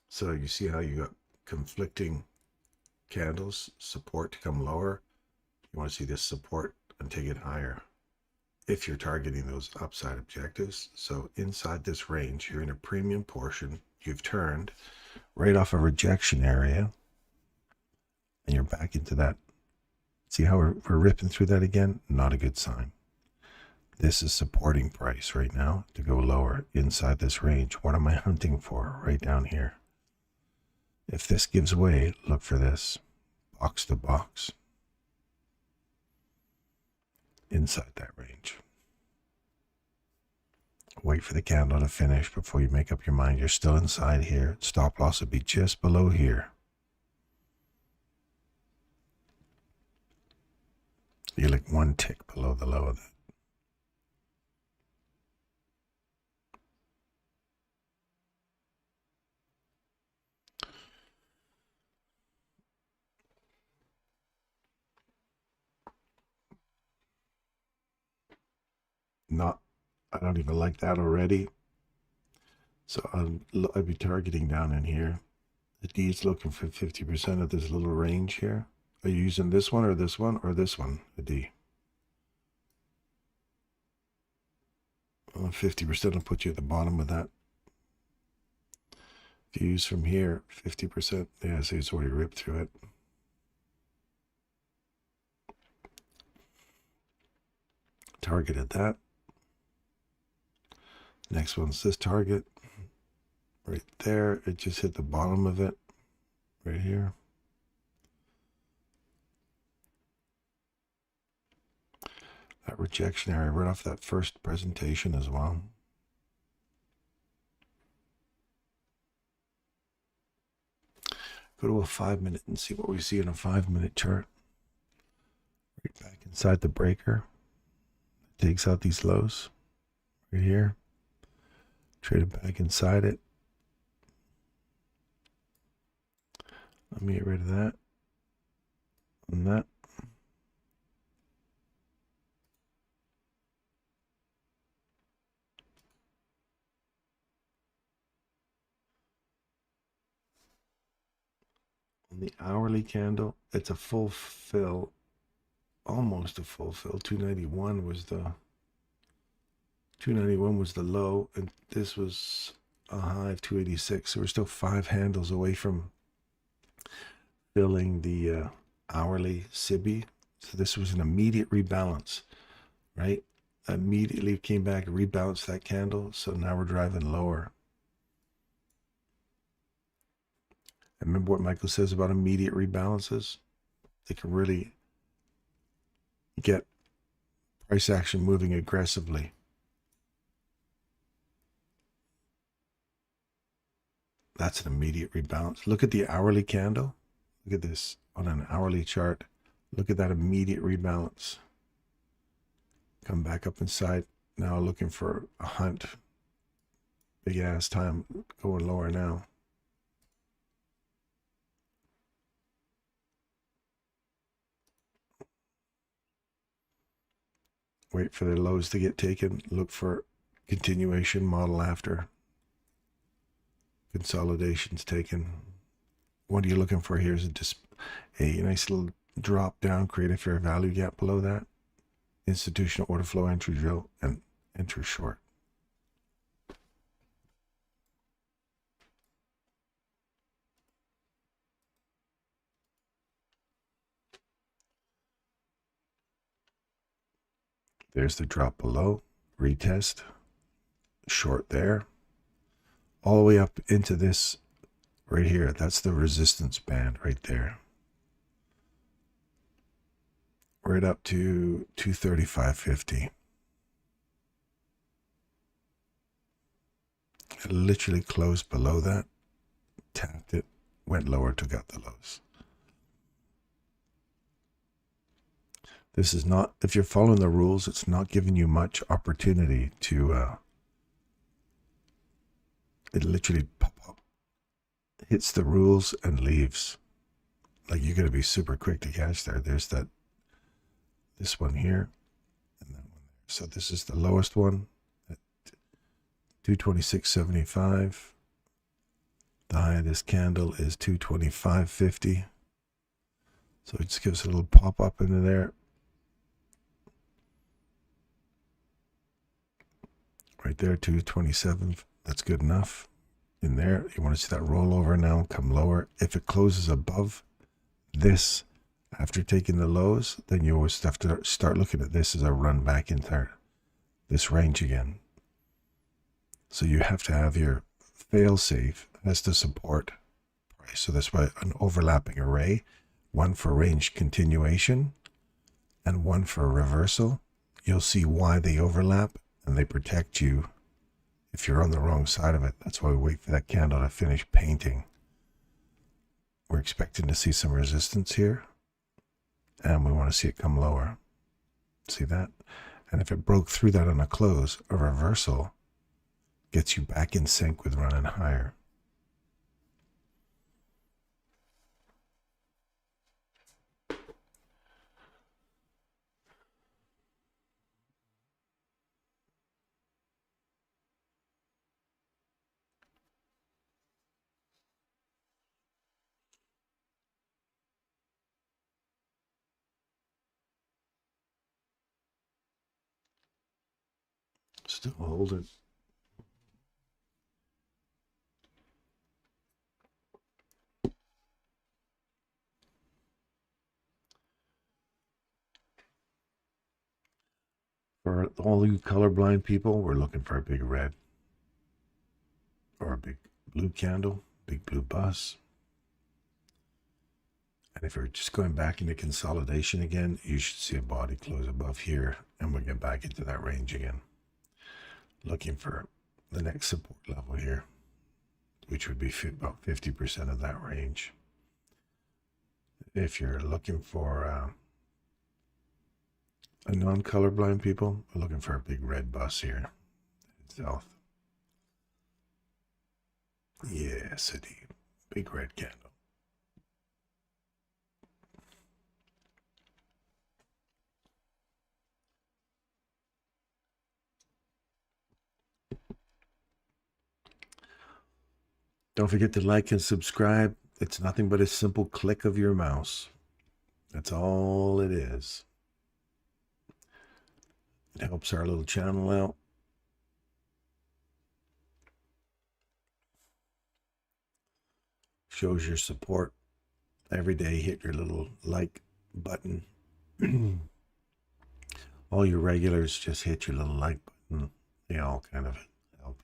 So you see how you got conflicting candles, support to come lower. You want to see this support and take it higher if you're targeting those upside objectives. So inside this range, you're in a premium portion. You've turned right off a rejection area and you're back into that. See how we're ripping through that again? Not a good sign. This is supporting price right now to go lower inside this range. What am I hunting for? Right down here. If this gives way, look for this box to box inside that range. Wait for the candle to finish before you make up your mind. You're still inside here. Stop loss would be just below here. You're like one tick below the low of that. I don't even like that already. So I'd be targeting down in here. The D is looking for 50% of this little range here. Are you using this one or this one or this one, the D? 50% will put you at the bottom of that. If you use from here, 50%, yeah, see it's already ripped through it. Targeted that. Next one's this target. Right there. It just hit the bottom of it. Right here. That rejection area right off that first presentation as well. Go to a 5-minute and see what we see in a 5-minute chart. Right back inside the breaker. It takes out these lows right here. Trade it back inside it. Let me get rid of that and that. On the hourly candle, it's a full fill, almost a full fill. 291 was the low, and this was a high of 286. So we're still 5 handles away from filling the hourly SIBI. So this was an immediate rebalance, right? Immediately came back, rebalanced that candle. So now we're driving lower. And remember what Michael says about immediate rebalances? They can really get price action moving aggressively. That's an immediate rebalance. Look at the hourly candle. Look at this on an hourly chart. Look at that immediate rebalance. Come back up inside. Now looking for a hunt. Big ass time going lower now. Wait for the lows to get taken. Look for continuation model after. Consolidations taken. What are you looking for here? Is it just a nice little drop down, create a fair value gap below that? Institutional order flow entry drill and enter short. There's the drop below, retest, short there, all the way up into this right here. That's the resistance band right there. Right up to 235.50. It literally closed below that, tapped it, went lower, took out the lows. This is not, if you're following the rules, it's not giving you much opportunity to, it literally pop up, hits the rules and leaves. Like you're going to be super quick to catch there. There's that, this one here, and that one there. So this is the lowest one at 226.75. The high of this candle is 225.50. So it just gives a little pop up into there. Right there, 227. That's good enough. In there, you want to see that rollover now, come lower. If it closes above this after taking the lows, then you always have to start looking at this as a run back into this range again. So you have to have your fail safe as the support price. So that's why an overlapping array, one for range continuation and one for reversal. You'll see why they overlap and they protect you if you're on the wrong side of it. That's why we wait for that candle to finish painting. We're expecting to see some resistance here, and we want to see it come lower. See that? And if it broke through that on a close, a reversal gets you back in sync with running higher. Still holding. For all you colorblind people, we're looking for a big red or a big blue candle, big blue bus. And if we're just going back into consolidation again, you should see a body close above here, and we'll get back into that range again. Looking for the next support level here, which would be about 50% of that range. If you're looking for a non-colorblind people, we're looking for a big red bus here. South. Yes, indeed. Big red candle. Don't forget to like and subscribe. It's nothing but a simple click of your mouse. That's all it is. It helps our little channel out. Shows your support. Every day hit your little like button. All your regulars just hit your little like button. They all kind of help.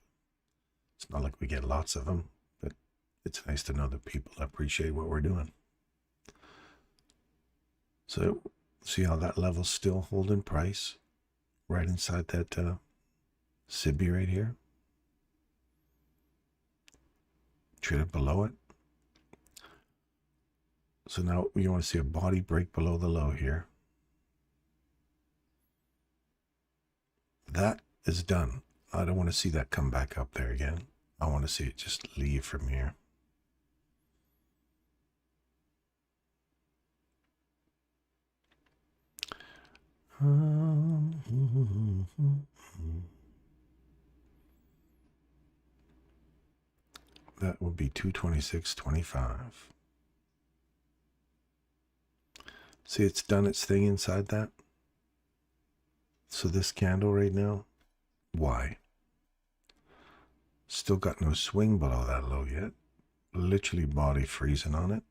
It's not like we get lots of them, but it's nice to know that people appreciate what we're doing. So see how that level's still holding price right inside that SIBI right here. Trade below it. So now you want to see a body break below the low here. That is done. I don't want to see that come back up there again. I want to see it just leave from here. That would be 226.25. See, it's done its thing inside that. So this candle right now, why? Still got no swing below that low yet. Literally body freezing on it.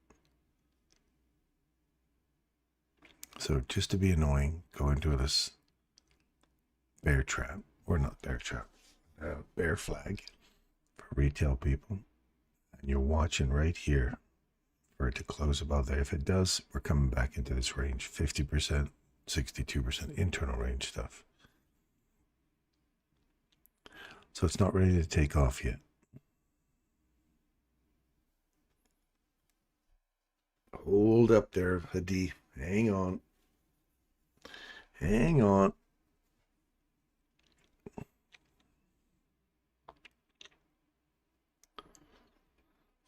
So just to be annoying, go into this bear trap, or not bear trap, bear flag for retail people. And you're watching right here for it to close above there. If it does, we're coming back into this range, 50%, 62% internal range stuff. So it's not ready to take off yet. Hold up there, Hadi. Hang on. Hang on.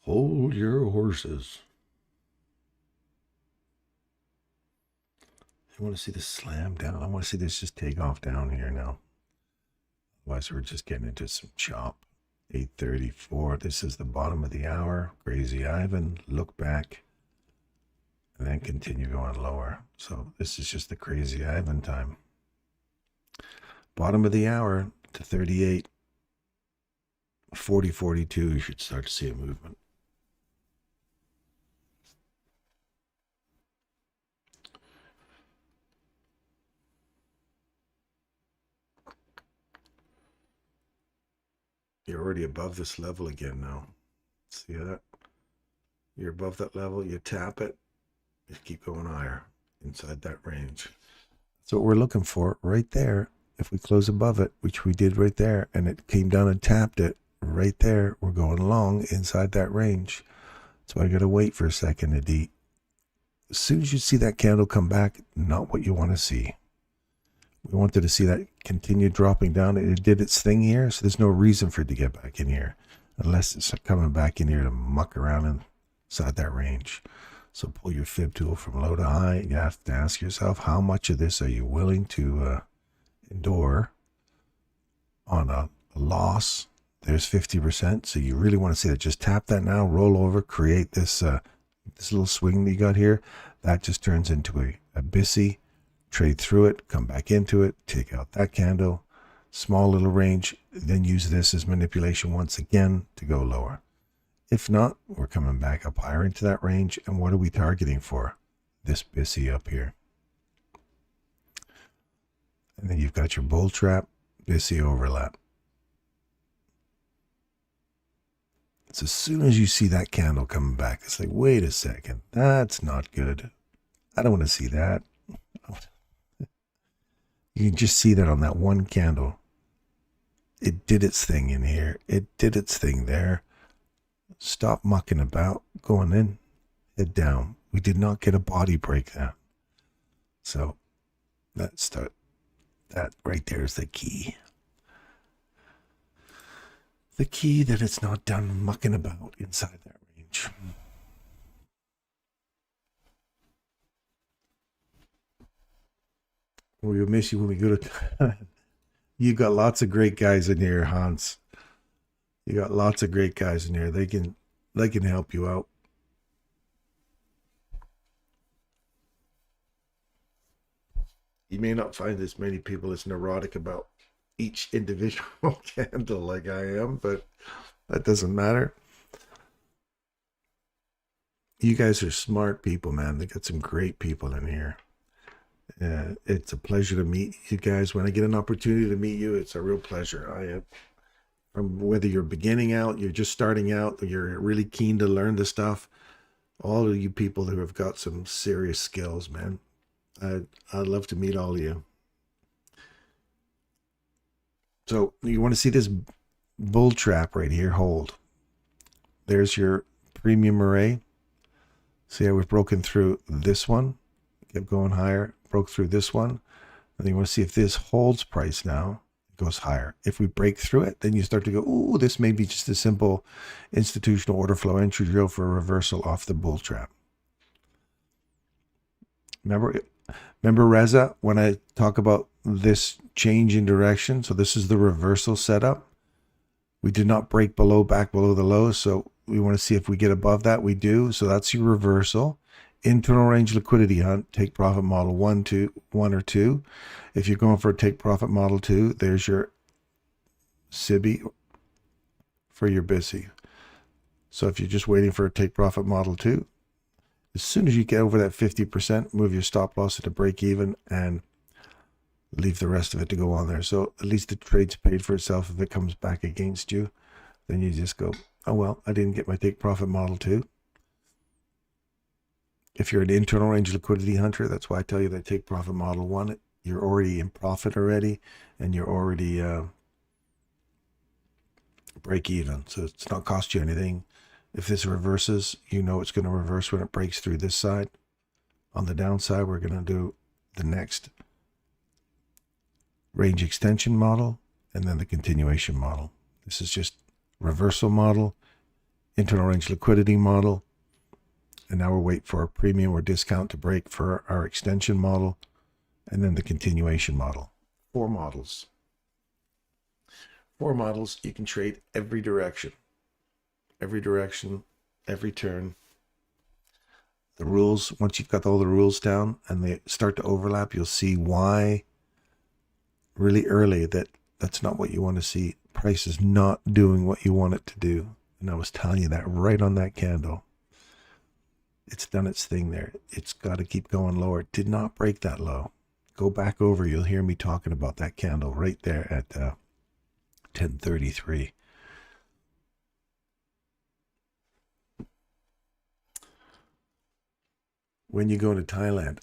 Hold your horses. I want to see this slam down. I want to see this just take off down here now. Otherwise, we're just getting into some chop. 8:34. This is the bottom of the hour. Crazy Ivan. Look back. And then continue going lower. So this is just the Crazy Ivan time. Bottom of the hour to 38. 40.42. You should start to see a movement. You're already above this level again now. See that? You're above that level. You tap it. Just keep going higher inside that range. That's what we're looking for right there. If we close above it, which we did right there, and it came down and tapped it right there, we're going long inside that range. So I got to wait for a second to deep. As soon as you see that candle come back, not what you want to see. We wanted to see that continue dropping down. It did its thing here, so there's no reason for it to get back in here unless it's coming back in here to muck around inside that range. So pull your fib tool from low to high. You have to ask yourself, how much of this are you willing to endure on a loss? There's 50%. So you really want to see that. Just tap that now, roll over, create this this little swing that you got here. That just turns into a BISI. Trade through it, come back into it, take out that candle, small little range, then use this as manipulation once again to go lower. If not, we're coming back up higher into that range. And what are we targeting for? This BISI up here. And then you've got your bull trap, BISI overlap. So as soon as you see that candle coming back, it's like, wait a second, that's not good. I don't want to see that. You can just see that on that one candle. It did its thing in here. It did its thing there. Stop mucking about, going in, head down. We did not get a body breakdown. So that right there is the key. The key that it's not done mucking about inside that range. We'll miss you when we go to. You got lots of great guys in here, Hans. You got lots of great guys in here. They can help you out. You may not find as many people as neurotic about each individual candle like I am, but that doesn't matter. You guys are smart people, man. They got some great people in here. It's a pleasure to meet you guys. When I get an opportunity to meet you, it's a real pleasure. From whether you're beginning out, you're just starting out, you're really keen to learn the stuff, all of you people who have got some serious skills, man. I'd love to meet all of you. So you want to see this bull trap right here? Hold. There's your premium array. See how we've broken through this one, kept going higher, broke through this one. And you want to see if this holds price now, it goes higher. If we break through it, then you start to go, ooh, this may be just a simple institutional order flow entry drill for a reversal off the bull trap. Remember Reza, when I talk about this change in direction? So this is the reversal setup. We did not break back below the low, so we want to see if we get above that. We do. So that's your reversal. Internal range liquidity hunt, take profit model 1 or 2. If you're going for a take profit model 2, there's your SIBI for your BISI. So if you're just waiting for a take profit model 2, as soon as you get over that 50%, move your stop loss at a break even and leave the rest of it to go on there. So at least the trade's paid for itself. If it comes back against you, then you just go, oh, well, I didn't get my take profit model 2. If you're an internal range liquidity hunter, that's why I tell you that take profit model 1, you're already in profit already, and you're already break even. So it's not cost you anything. If this reverses, you know it's going to reverse when it breaks through this side. On the downside, we're going to do the next range extension model and then the continuation model. This is just reversal model, internal range liquidity model, and now we're waiting for a premium or discount to break for our extension model, and then the continuation model. 4 models. 4 models, you can trade every direction. Every direction, every turn. The rules, once you've got all the rules down and they start to overlap, you'll see why really early that's not what you want to see. Price is not doing what you want it to do. And I was telling you that right on that candle. It's done its thing there. It's got to keep going lower. It did not break that low. Go back over. You'll hear me talking about that candle right there at 10:33. When you go to Thailand,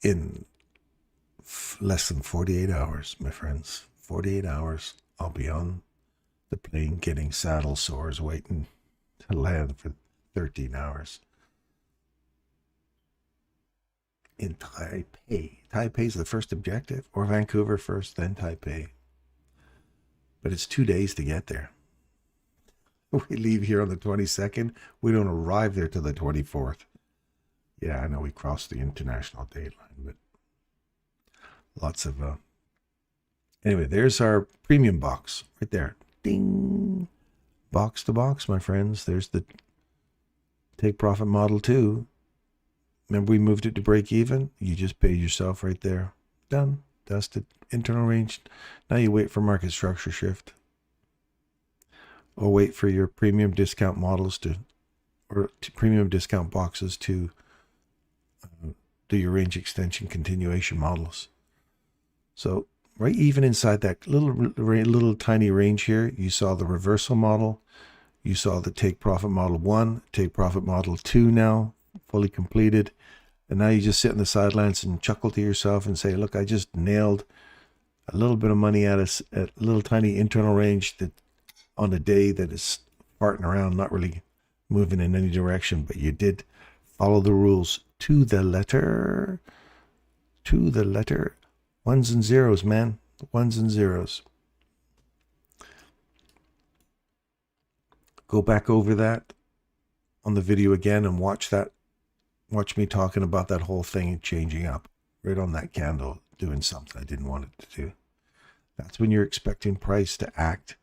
in less than 48 hours, my friends, 48 hours, I'll be on the plane getting saddle sores waiting to land for 13 hours. In Taipei. Taipei is the first objective, or Vancouver first, then Taipei. But it's 2 days to get there. We leave here on the 22nd. We don't arrive there till the 24th. Yeah, I know we crossed the international dateline, but lots of... Anyway, there's our premium box right there. Ding! Box to box, my friends. There's the take profit model 2. Remember we moved it to break even? You just paid yourself right there. Done. Dusted. Internal range. Now you wait for market structure shift. Or wait for your premium discount models or premium discount boxes to do your range extension continuation models. So right even inside that little tiny range here, you saw the reversal model. You saw the take profit model 1, take profit model 2 now, fully completed. And now you just sit on the sidelines and chuckle to yourself and say, look, I just nailed a little bit of money at a little tiny internal range that on a day that is farting around, not really moving in any direction, but you did follow the rules to the letter. To the letter. Ones and zeros, man. Ones and zeros. Go back over that on the video again and watch that. Watch me talking about that whole thing changing up right on that candle, doing something I didn't want it to do. That's when you're expecting price to act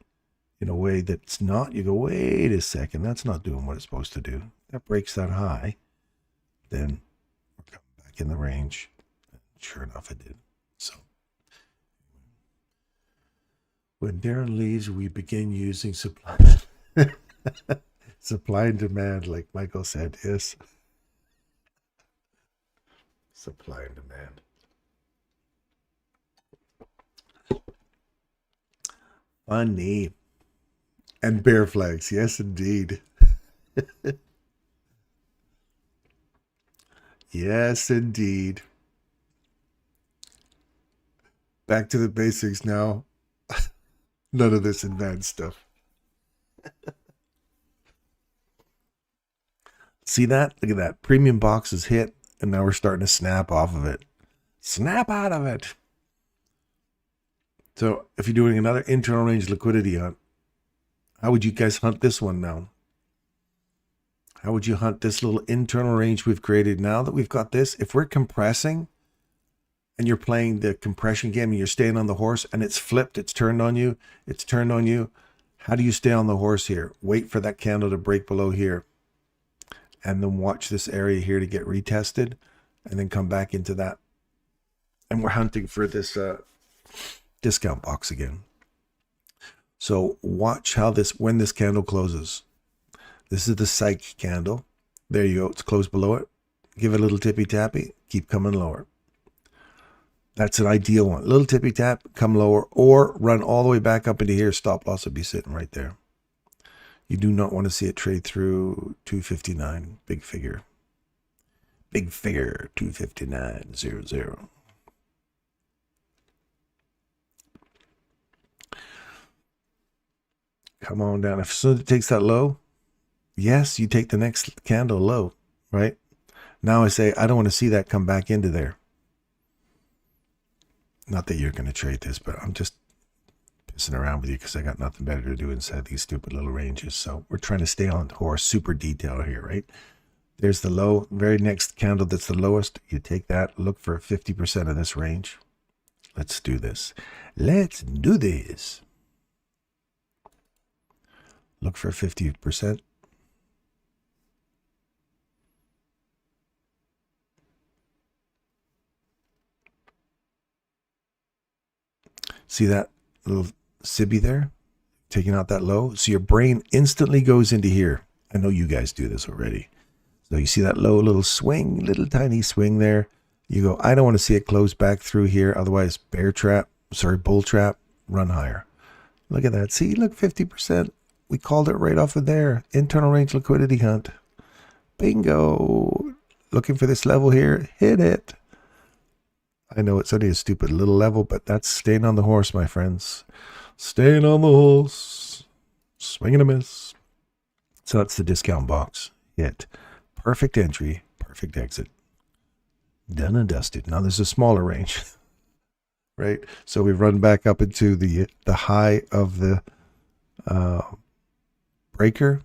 in a way that's not. You go, wait a second, that's not doing what it's supposed to do. That breaks that high. Then we're coming back in the range. Sure enough, it did. So when Darren leaves, we begin using supply. Supply and demand, like Michael said, yes. Supply and demand. Funny. And bear flags, yes indeed. Yes indeed. Back to the basics now. None of this advanced stuff. See that? Look at that. Premium box is hit, and now we're starting to snap off of it. Snap out of it. So if you're doing another internal range liquidity hunt, how would you guys hunt this one now? How would you hunt this little internal range we've created now that we've got this? If we're compressing and you're playing the compression game and you're staying on the horse and it's flipped, it's turned on you, how do you stay on the horse here? Wait for that candle to break below here and then watch this area here to get retested and then come back into that. And we're hunting for this discount box again. So watch how when this candle closes. This is the psych candle. There you go. It's closed below it. Give it a little tippy tappy. Keep coming lower. That's an ideal one. Little tippy tap, come lower, or run all the way back up into here. Stop loss would be sitting right there. You do not want to see it trade through 259. Big figure. Big figure. 259.00. Come on down. If soon as it takes that low, yes, you take the next candle low, right? Now I say, I don't want to see that come back into there. Not that you're going to trade this, but I'm just pissing around with you because I got nothing better to do inside these stupid little ranges. So we're trying to stay on horse, super detail here, right? There's the low, very next candle that's the lowest. You take that, look for 50% of this range. Let's do this. Let's do this. Look for 50%. See that little sibby there? Taking out that low. So your brain instantly goes into here. I know you guys do this already. So you see that low little swing, little tiny swing there. You go, I don't want to see it close back through here. Otherwise, bull trap, run higher. Look at that. See, look, 50%. We called it right off of there. Internal range liquidity hunt. Bingo. Looking for this level here. Hit it. I know it's only a stupid little level, but that's staying on the horse, my friends. Staying on the horse. Swing and a miss. So that's the discount box. Hit. Perfect entry. Perfect exit. Done and dusted. Now there's a smaller range. Right? So we run back up into the high of the breaker.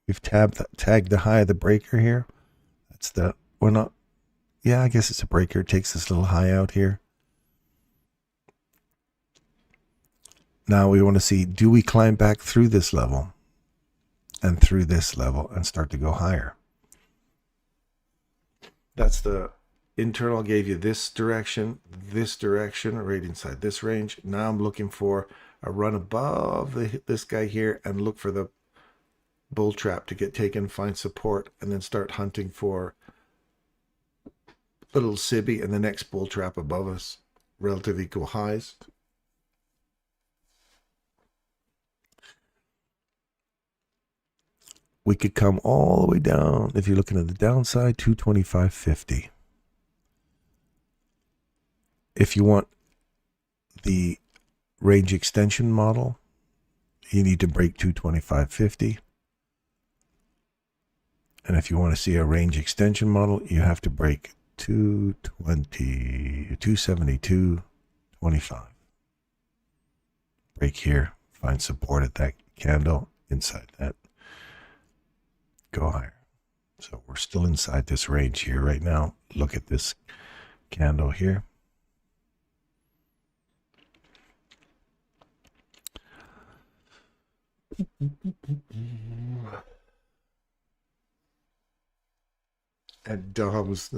We've tagged the high of the breaker here. That's the, we're not, yeah, I guess it's a breaker. It takes this little high out here. Now we want to see, do we climb back through this level and through this level and start to go higher? That's the internal. Gave you this direction, right inside this range. Now I'm looking for a run above this guy here and look for the bull trap to get taken, find support, and then start hunting for little sibby and the next bull trap above us. relative equal highs. We could come all the way down, if you're looking at the downside, 225.50. If you want the range extension model, you need to break 225.50. And if you want to see a range extension model, you have to break 272.25. Break here, find support at that candle, inside that, go higher. So we're still inside this range here right now. Look at this candle here. And DOMs,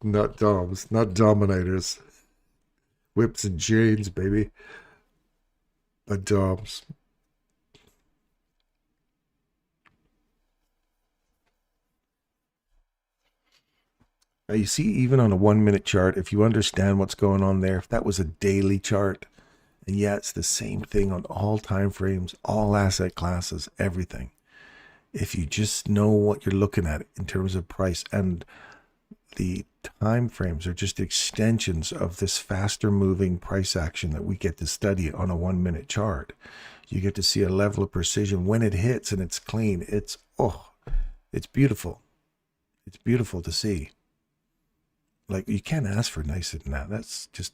not DOMs, not dominators. Whips and chains, baby. But DOMs. Now you see, even on a 1 minute chart, if you understand what's going on there, if that was a daily chart, and yeah, it's the same thing on all time frames, all asset classes, everything. If you just know what you're looking at in terms of price, and the time frames are just extensions of this faster moving price action that we get to study on a 1 minute chart, you get to see a level of precision when it hits and it's clean. It's beautiful. It's beautiful to see. Like, you can't ask for nicer than that. That's just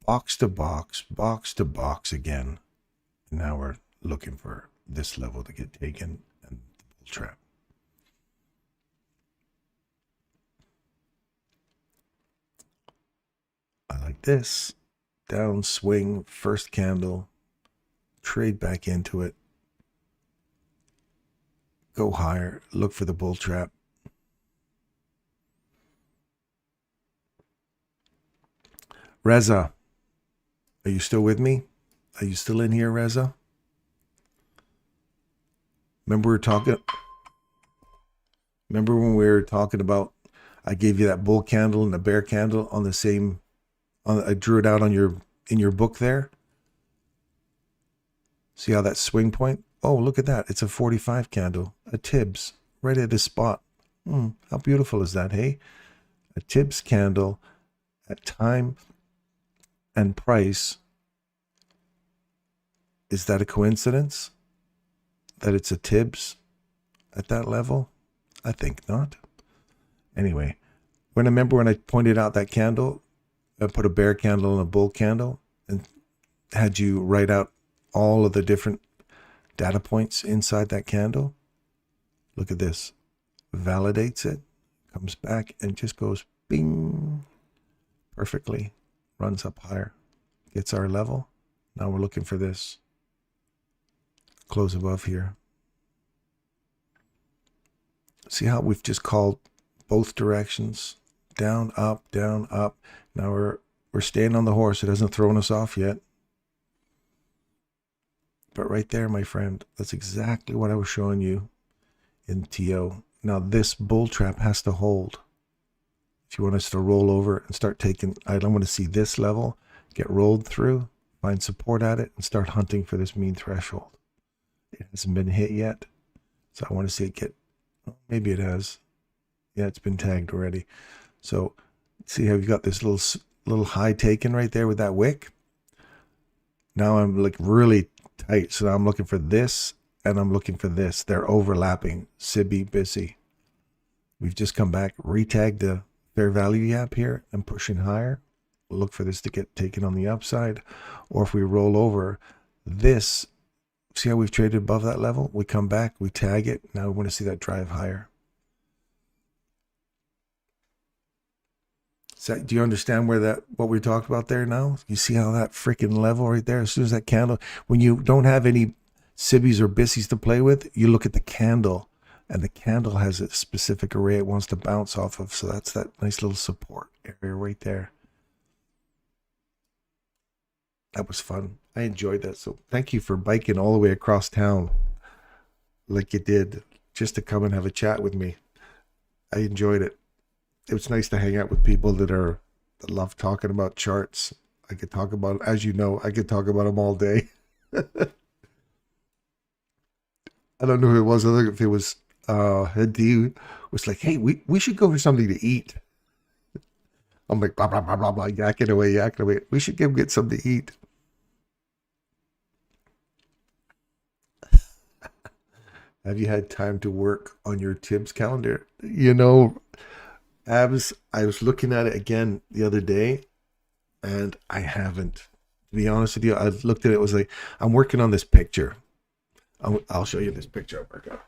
box to box again. And now we're looking for this level to get taken and the bull trap. I like this. Down swing, first candle, trade back into it, go higher, look for the bull trap. Reza, are you still with me? Are you still in here, Reza? Remember when we were talking about, I gave you that bull candle and the bear candle on the same, I drew it out on in your book there. See how that swing point? Oh, look at that. It's a 45 candle, a Tibbs, right at this spot. How beautiful is that, hey? A Tibbs candle at time and price. Is that a coincidence that it's a Tibbs at that level? I think not. Anyway, remember when I pointed out that candle, I put a bear candle and a bull candle and had you write out all of the different data points inside that candle? Look at this. Validates it, comes back and just goes bing, perfectly, runs up higher, gets our level. Now we're looking for this. Close above here. See how we've just called both directions? Down, up, down, up. Now we're staying on the horse. It hasn't thrown us off yet. But right there, my friend, that's exactly what I was showing you in TO. Now this bull trap has to hold. If you want us to roll over and start taking, I want to see this level, get rolled through, find support at it, and start hunting for this mean threshold. It hasn't been hit yet. So I want to see it get, maybe it has. Yeah, it's been tagged already. So see how you've got this little high taken right there with that wick? Now I'm like really tight. So now I'm looking for this and I'm looking for this. They're overlapping. Sibby, Bissy. We've just come back, retagged the fair value gap here and pushing higher. We'll look for this to get taken on the upside. Or if we roll over this, see how we've traded above that level? We come back, we tag it. Now we want to see that drive higher. So, do you understand what we talked about there now? You see how that freaking level right there, as soon as that candle, when you don't have any sibbies or bissies to play with, you look at the candle, and the candle has a specific array it wants to bounce off of. So that's that nice little support area right there. That was fun. I enjoyed that. So thank you for biking all the way across town like you did just to come and have a chat with me. I enjoyed it. it's nice to hang out with people that love talking about charts. I could talk about, as you know, I could talk about them all day. I don't know who it was. I think if it was Hadi was like, hey, we should go for something to eat. I'm like, blah, blah, blah, blah, blah, yakking away. We should get something to eat. Have you had time to work on your Tibbs calendar? You know, Abs, I was looking at it again the other day, and I haven't. To be honest with you, I looked at it, was like, I'm working on this picture. I'll show you this picture I'm working on.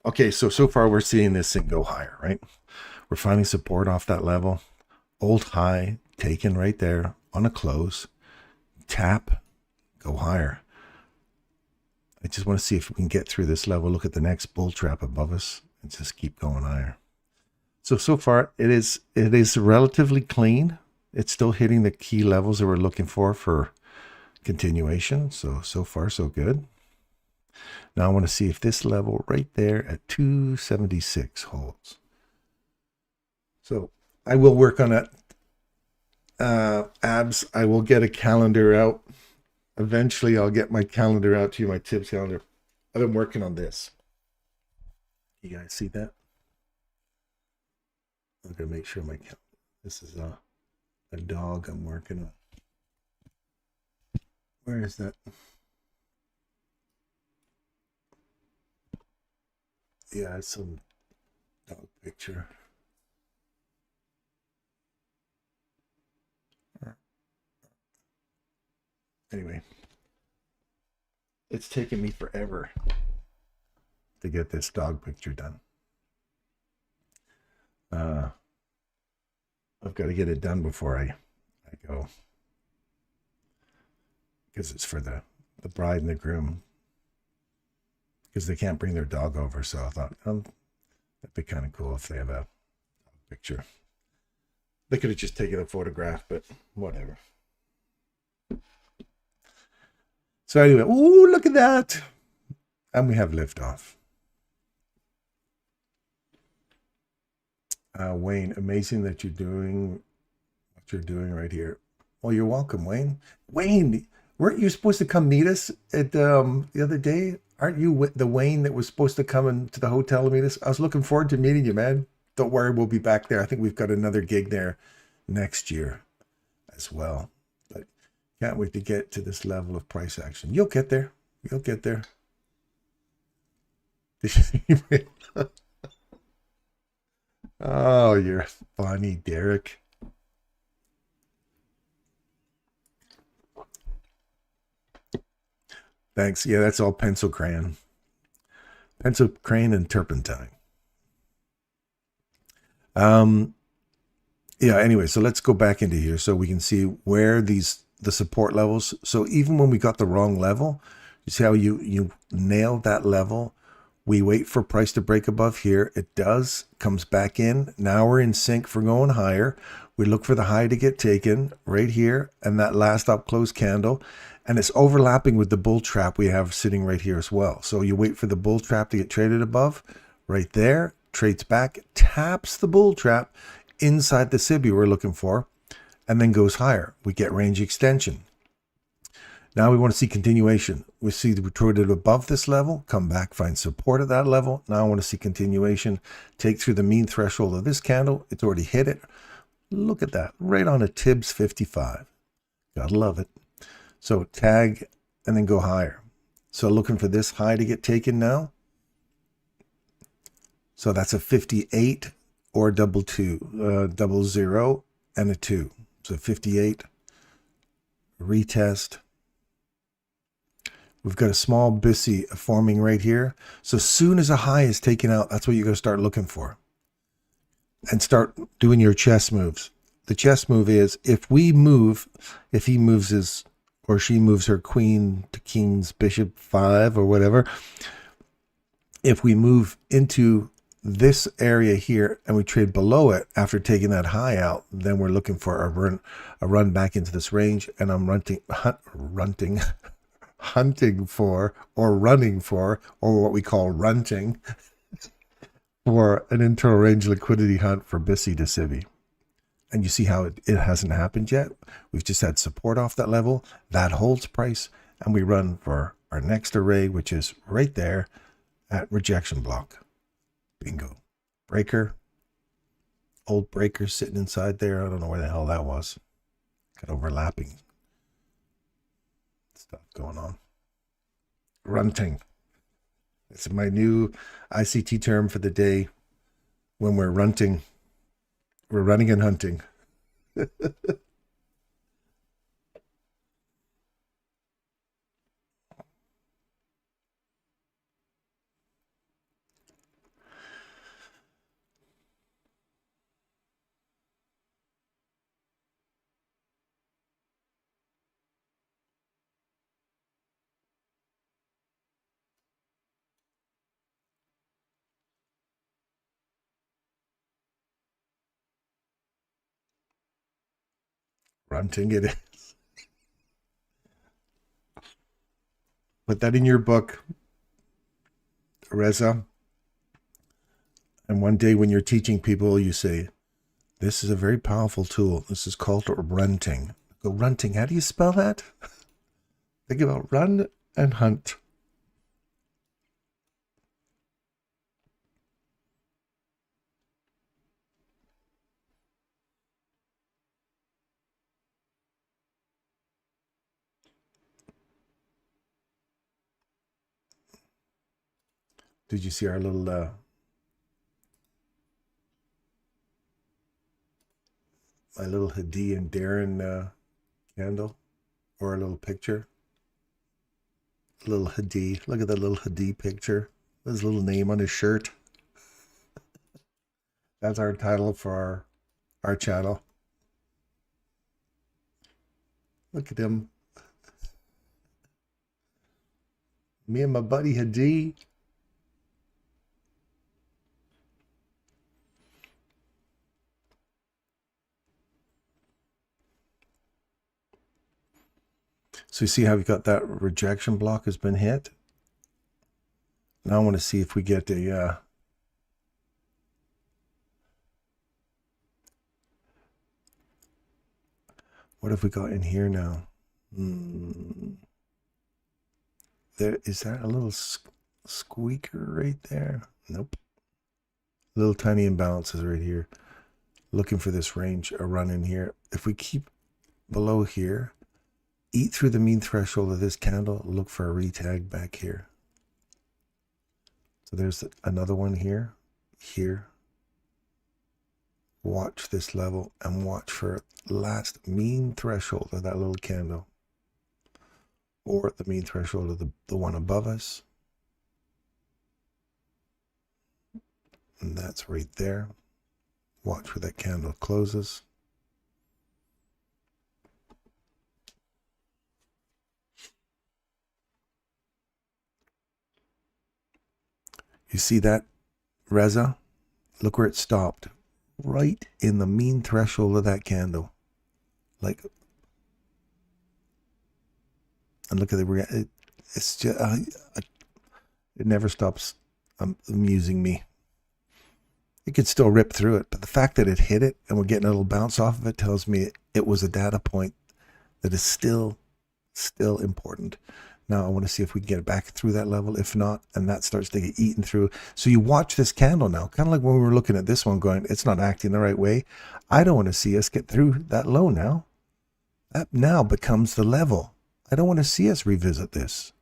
Okay, so far we're seeing this thing go higher, right? We're finding support off that level. Old high taken right there on a close. Tap, go higher. I just want to see if we can get through this level. Look at the next bull trap above us and just keep going higher. So far it is relatively clean. It's still hitting the key levels that we're looking for continuation. So far so good. Now I want to see if this level right there at 276 holds. So I will work on that. Abs, I will get a calendar out. Eventually I'll get my calendar out to you, my Tibbs calendar. I've been working on this. You guys see that? I'm going to make sure my calendar. This is a dog I'm working on. Where is that? Yeah, it's some dog picture. Anyway, it's taken me forever to get this dog picture done. I've got to get it done before I go, because it's for the bride and the groom, because they can't bring their dog over. So I thought, that'd be kind of cool if they have a picture. They could have just taken a photograph, but whatever. So anyway, ooh, look at that. And we have liftoff. Wayne, amazing that you're doing what you're doing right here. Well, you're welcome, Wayne. Wayne, weren't you supposed to come meet us at the other day? Aren't you the Wayne that was supposed to come into the hotel and meet us? I was looking forward to meeting you, man. Don't worry, we'll be back there. I think we've got another gig there next year as well. But can't wait to get to this level of price action. You'll get there. You'll get there. Oh, you're funny, Derek. Thanks. Yeah, that's all pencil crayon. Pencil crayon and turpentine. Yeah, anyway, so let's go back into here so we can see where the support levels. So even when we got the wrong level, You see how you nailed that level? We wait for price to break above here. It does, comes back in. Now we're in sync for going higher. We look for the high to get taken right here and that last up close candle. And it's overlapping with the bull trap we have sitting right here as well. So you wait for the bull trap to get traded above right there, trades back, taps the bull trap inside the SIBI we're looking for, and then goes higher. We get range extension. Now we want to see continuation. We see we traded above this level, come back, find support at that level. Now I want to see continuation, take through the mean threshold of this candle. It's already hit it. Look at that, right on a Tibbs 55. Gotta love it. So tag and then go higher. So looking for this high to get taken now. So that's a 58 or double 0 and a 2. So 58, retest. We've got a small BISI forming right here. So as soon as a high is taken out, that's what you're going to start looking for. And start doing your chess moves. The chess move is if he moves his, or she moves her queen to king's bishop 5 or whatever. If we move into this area here and we trade below it after taking that high out, then we're looking for a run back into this range. And I'm hunting for, or running for, or what we call runting, for an internal range liquidity hunt for BISI to SIBI. And you see how it hasn't happened yet. We've just had support off that level. That holds price. And we run for our next array, which is right there at rejection block. Bingo. Breaker. Old breaker sitting inside there. I don't know where the hell that was. Got overlapping stuff going on. Runting. It's my new ICT term for the day when we're runting. We're running and hunting. Runting it is. Put that in your book, Reza. And one day when you're teaching people, you say, this is a very powerful tool. This is called runting. Go runting. How do you spell that? Think about run and hunt. Did you see our little my little Hadi and Darren candle, or a little picture? Little Hadi. Look at that little Hadi picture. His little name on his shirt. That's our title for our channel. Look at him. Me and my buddy Hadi. So you see how we got that rejection block has been hit. Now I want to see if we get a what have we got in here now? There is that a little squeaker right there? Nope. Little tiny imbalances right here. Looking for this range, a run in here. If we keep below here, eat through the mean threshold of this candle, look for a retag back here. So there's another one here, here. Watch this level and watch for last mean threshold of that little candle, or the mean threshold of the one above us. And that's right there. Watch where that candle closes. You see that, Reza? Look where it stopped. Right in the mean threshold of that candle. Like, and look at the, it's just, it never stops amusing me. It could still rip through it, but the fact that it hit it and we're getting a little bounce off of it tells me it was a data point that is still important. Now I want to see if we can get it back through that level. If not, and that starts to get eaten through. So you watch this candle now, kind of like when we were looking at this one going, it's not acting the right way. I don't want to see us get through that low now. That now becomes the level. I don't want to see us revisit this.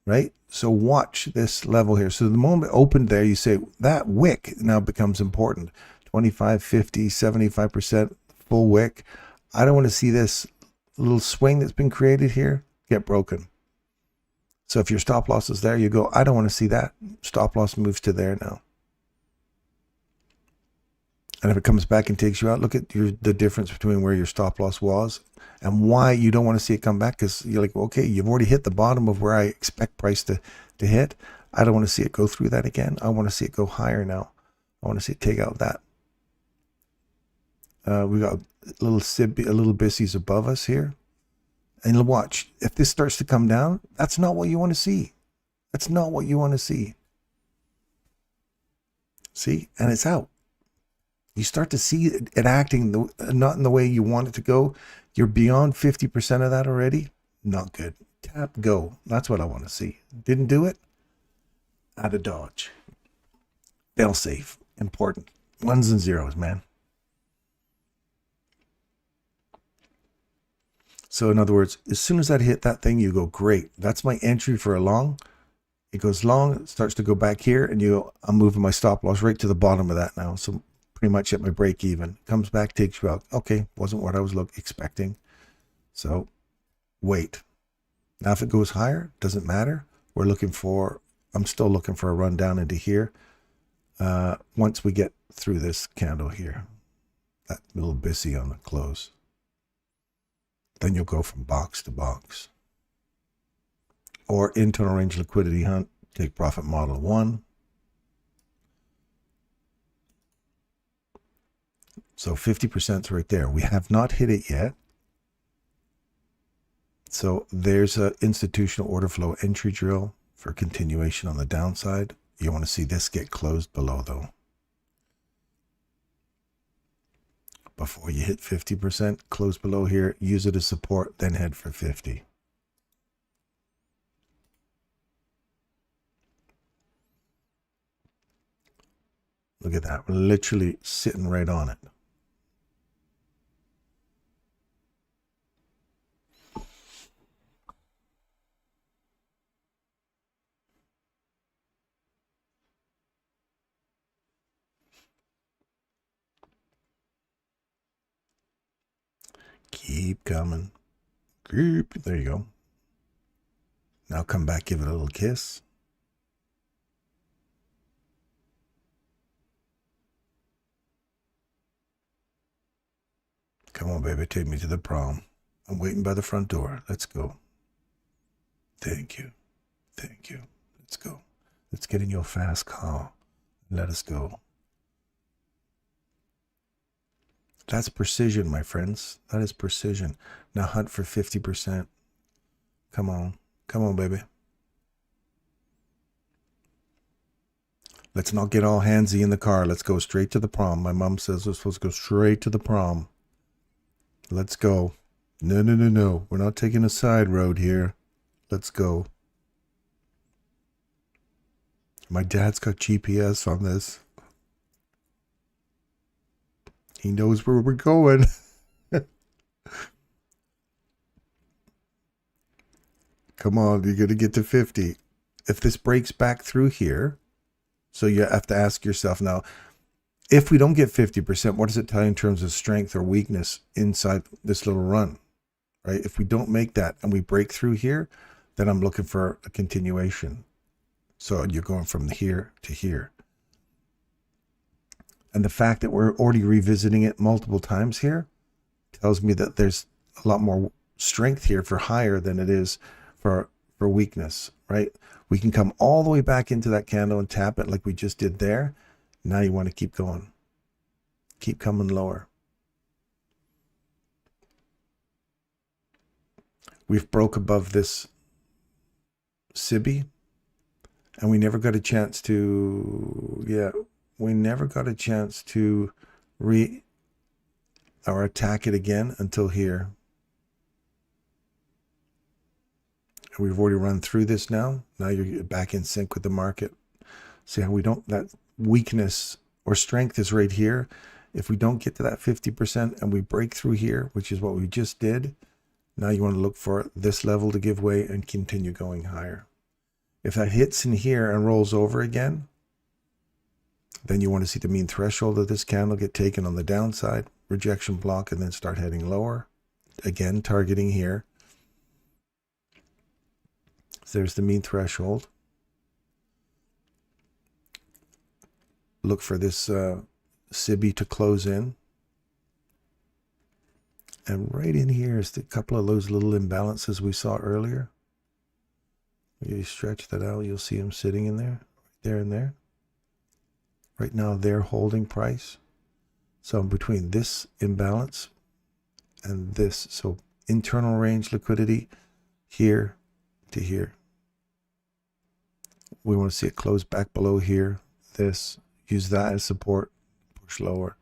Right? So watch this level here. So the moment it opened there, you say that wick now becomes important. 25, 50, 75% full wick. I don't want to see this little swing that's been created here get broken. So if your stop loss is there, you go, I don't want to see that. Stop loss moves to there now. And if it comes back and takes you out, look at the difference between where your stop loss was and why you don't want to see it come back. Because you're like, okay, you've already hit the bottom of where I expect price to hit. I don't want to see it go through that again. I want to see it go higher now. I want to see it take out that. We got a little bissies above us here. And watch, if this starts to come down, that's not what you want to see. That's not what you want to see. See? And it's out. You start to see it acting not in the way you want it to go. You're beyond 50% of that already. Not good. Tap, go. That's what I want to see. Didn't do it? Out of dodge. Fail safe. Important. Ones and zeros, man. So in other words, as soon as that hit that thing, you go, great. That's my entry for a long. It goes long, it starts to go back here, and you go, I'm moving my stop loss right to the bottom of that now. So pretty much at my break even. Comes back, takes you out. Okay, wasn't what I was expecting. So wait. Now if it goes higher, doesn't matter. I'm still looking for a run down into here. Once we get through this candle here, that little bissy on the close. Then you'll go from box to box. Or internal range liquidity hunt, take profit model 1. So 50% is right there. We have not hit it yet. So there's an institutional order flow entry drill for continuation on the downside. You want to see this get closed below though. Before you hit 50%, close below here, use it as support, then head for 50. Look at that, we're literally sitting right on it. Keep coming. Keep. There you go. Now come back, give it a little kiss. Come on, baby, take me to the prom. I'm waiting by the front door. Let's go. Thank you. Thank you. Let's go. Let's get in your fast car. Let us go. That's precision, my friends. That is precision. Now hunt for 50%. Come on. Come on, baby. Let's not get all handsy in the car. Let's go straight to the prom. My mom says we're supposed to go straight to the prom. Let's go. No, no, no, no. We're not taking a side road here. Let's go. My dad's got GPS on this. He knows where we're going. Come on, you're going to get to 50. If this breaks back through here, so you have to ask yourself now, if we don't get 50%, what does it tell you in terms of strength or weakness inside this little run, right? If we don't make that and we break through here, then I'm looking for a continuation. So you're going from here to here. And the fact that we're already revisiting it multiple times here tells me that there's a lot more strength here for higher than it is for for weakness, right? We can come all the way back into that candle and tap it like we just did there. Now you want to keep going. Keep coming lower. We've broke above this SIBI, and we never got a chance to, we never got a chance to attack it again until here. And we've already run through this now. Now you're back in sync with the market. See how we don't, that weakness or strength is right here. If we don't get to that 50% and we break through here, which is what we just did, now you want to look for this level to give way and continue going higher. If that hits in here and rolls over again, then you want to see the mean threshold of this candle get taken on the downside, rejection block, and then start heading lower. Again, targeting here. So there's the mean threshold. Look for this SIBI to close in. And right in here is a couple of those little imbalances we saw earlier. You stretch that out, you'll see them sitting in there, there and there. Right now they're holding price. So between this imbalance and this, so internal range liquidity here to here. We want to see it close back below here. This, use that as support, push lower.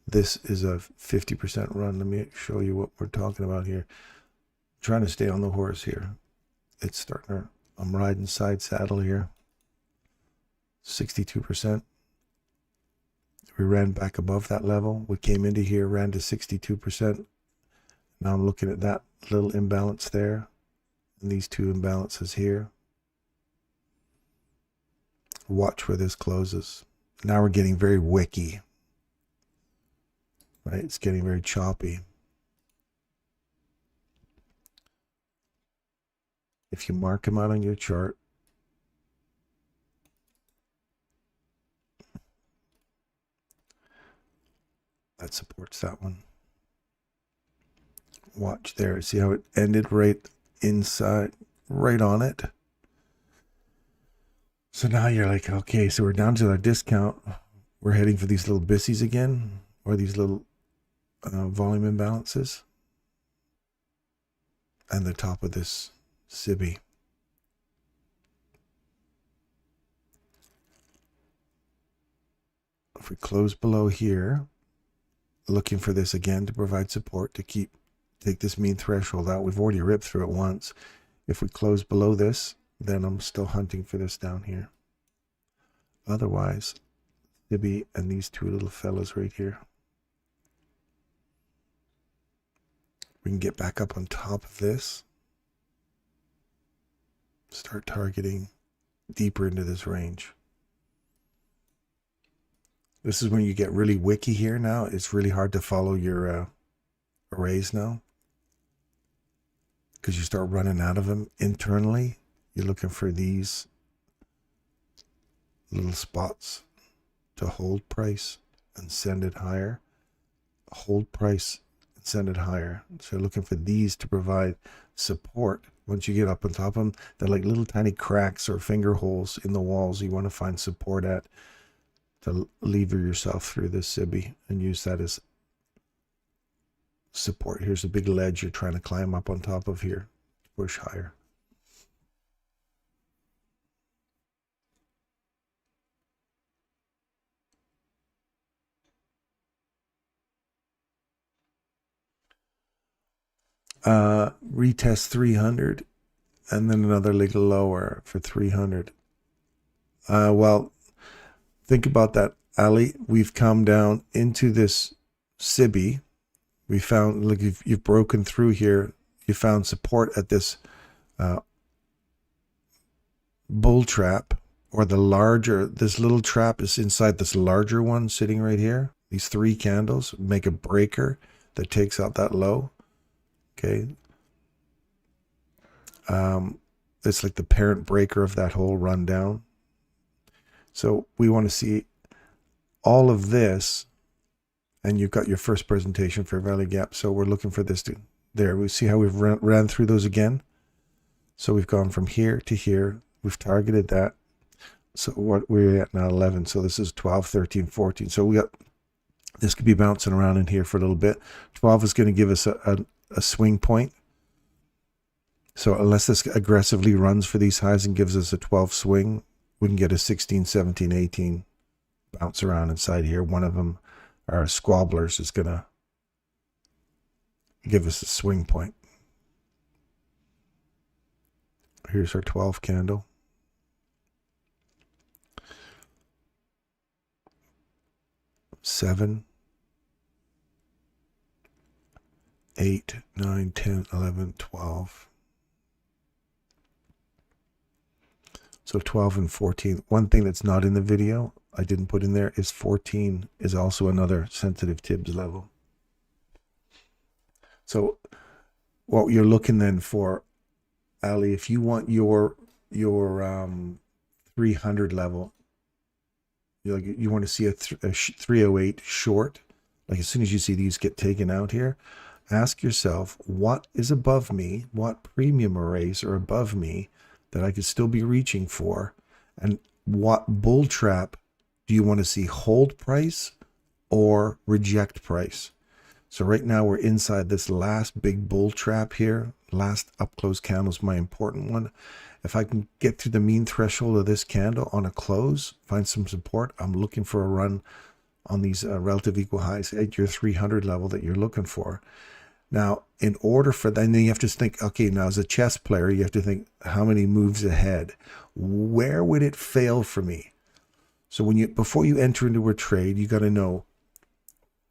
This is a 50% run. Let me show you what we're talking about here. I'm trying to stay on the horse here. It's starting to, I'm riding side saddle here. 62%. We ran back above that level. We came into here, ran to 62%. Now I'm looking at that little imbalance there. And these two imbalances here. Watch where this closes. Now we're getting very wicky. Right? It's getting very choppy. If you mark them out on your chart, that supports that one. Watch there. See how it ended right inside, right on it. So now you're like, okay, so we're down to our discount. We're heading for these little bissies again, or these little volume imbalances. And the top of this SIBI. If we close below here, looking for this again to provide support to take this mean threshold out. We've already ripped through it once. If we close below this, then I'm still hunting for this down here. Otherwise, SIBI and these two little fellas right here. We can get back up on top of this. Start targeting deeper into this range. This is when you get really wicky here now. It's really hard to follow your arrays now, because you start running out of them internally. You're looking for these little spots to hold price and send it higher. Hold price and send it higher. So you're looking for these to provide support. Once you get up on top of them, they're like little tiny cracks or finger holes in the walls you want to find support at to lever yourself through this SIBI and use that as support. Here's a big ledge you're trying to climb up on top of here. Push higher. Retest 300 and then another little lower for 300. Well, think about that, Ali. We've come down into this SIBI. We found, look, you've broken through here. You found support at this bull trap, or the larger, this little trap is inside this larger one sitting right here. These three candles make a breaker that takes out that low. Okay. It's like the parent breaker of that whole rundown. So we want to see all of this, and you've got your first presentation for value gap. So we're looking for this to there. We see how we've ran through those again. So we've gone from here to here. We've targeted that. So what we're at now, 11. So this is 12, 13, 14. So we got, this could be bouncing around in here for a little bit. 12 is going to give us a swing point. So unless this aggressively runs for these highs and gives us a 12 swing, we can get a 16, 17, 18 bounce around inside here. One of them, our squabblers, is going to give us a swing point. Here's our 12 candle. Seven, 8, 9, 10, 11, 12. So 12 and 14. One thing that's not in the video, I didn't put in there, is 14 is also another sensitive Tibbs level. So what you're looking then for, Ali, if you want your 300 level, you want to see a 308 short, like as soon as you see these get taken out here, ask yourself, what is above me, what premium arrays are above me that I could still be reaching for, and what bull trap do you want to see hold price or reject price? So right now we're inside this last big bull trap here. Last up close candle is my important one. If I can get through the mean threshold of this candle on a close, find some support, I'm looking for a run on these relative equal highs at your 300 level that you're looking for. Now, in order for that, then you have to think, okay, now as a chess player, you have to think how many moves ahead. Where would it fail for me? So when before you enter into a trade, you got to know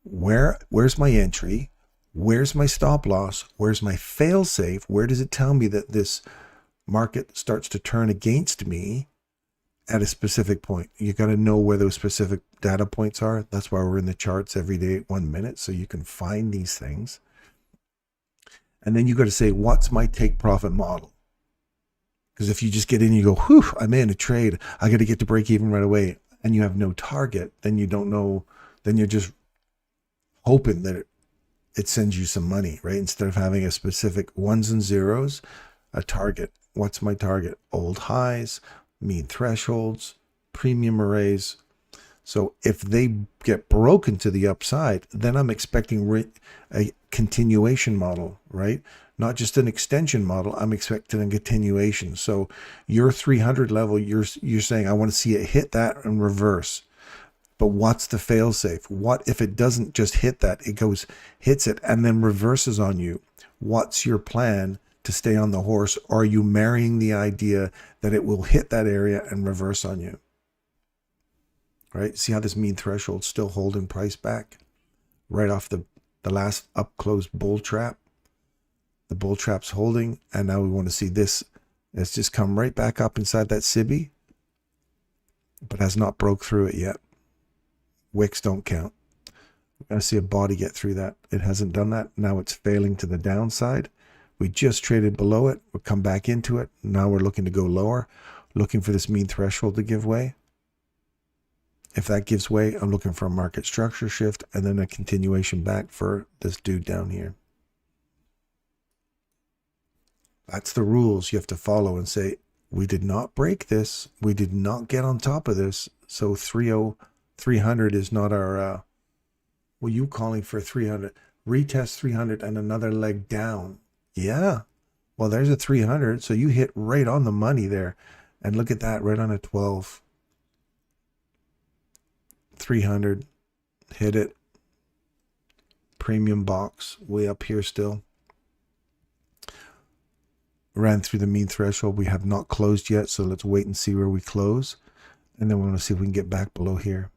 where's my entry, where's my stop loss, where's my fail safe, where does it tell me that this market starts to turn against me at a specific point. You got to know where those specific data points are. That's why we're in the charts every day at 1 minute, so you can find these things. And then you got to say, what's my take profit model? Because if you just get in and you go, whew, I'm in a trade, I got to get to break even right away, and you have no target, then you don't know, then you're just hoping that it sends you some money, right? Instead of having a specific ones and zeros, a target. What's my target? Old highs, mean thresholds, premium arrays. So if they get broken to the upside, then I'm expecting a continuation model, right? Not just an extension model. I'm expecting a continuation. So your 300 level, you're saying I want to see it hit that and reverse. But what's the fail safe? What if it doesn't just hit that? It hits it and then reverses on you. What's your plan to stay on the horse? Or are you marrying the idea that it will hit that area and reverse on you? Right? See how this mean threshold still holding price back right off the last up close bull trap. The bull trap's holding, and now we want to see this. It's just come right back up inside that SIBI, but has not broke through it yet. Wicks don't count. We're going to see a body get through that. It hasn't done that. Now it's failing to the downside. We just traded below it. We'll come back into it. Now we're looking to go lower, looking for this mean threshold to give way. If that gives way, I'm looking for a market structure shift and then a continuation back for this dude down here. That's the rules you have to follow and say, we did not break this. We did not get on top of this. So 300 is not our, what are you calling for 300? Retest 300 and another leg down. Yeah. Well, there's a 300. So you hit right on the money there. And look at that, right on a 12. 300, hit it. Premium box, way up here still. Ran through the mean threshold. We have not closed yet, so let's wait and see where we close. And then we want to see if we can get back below here.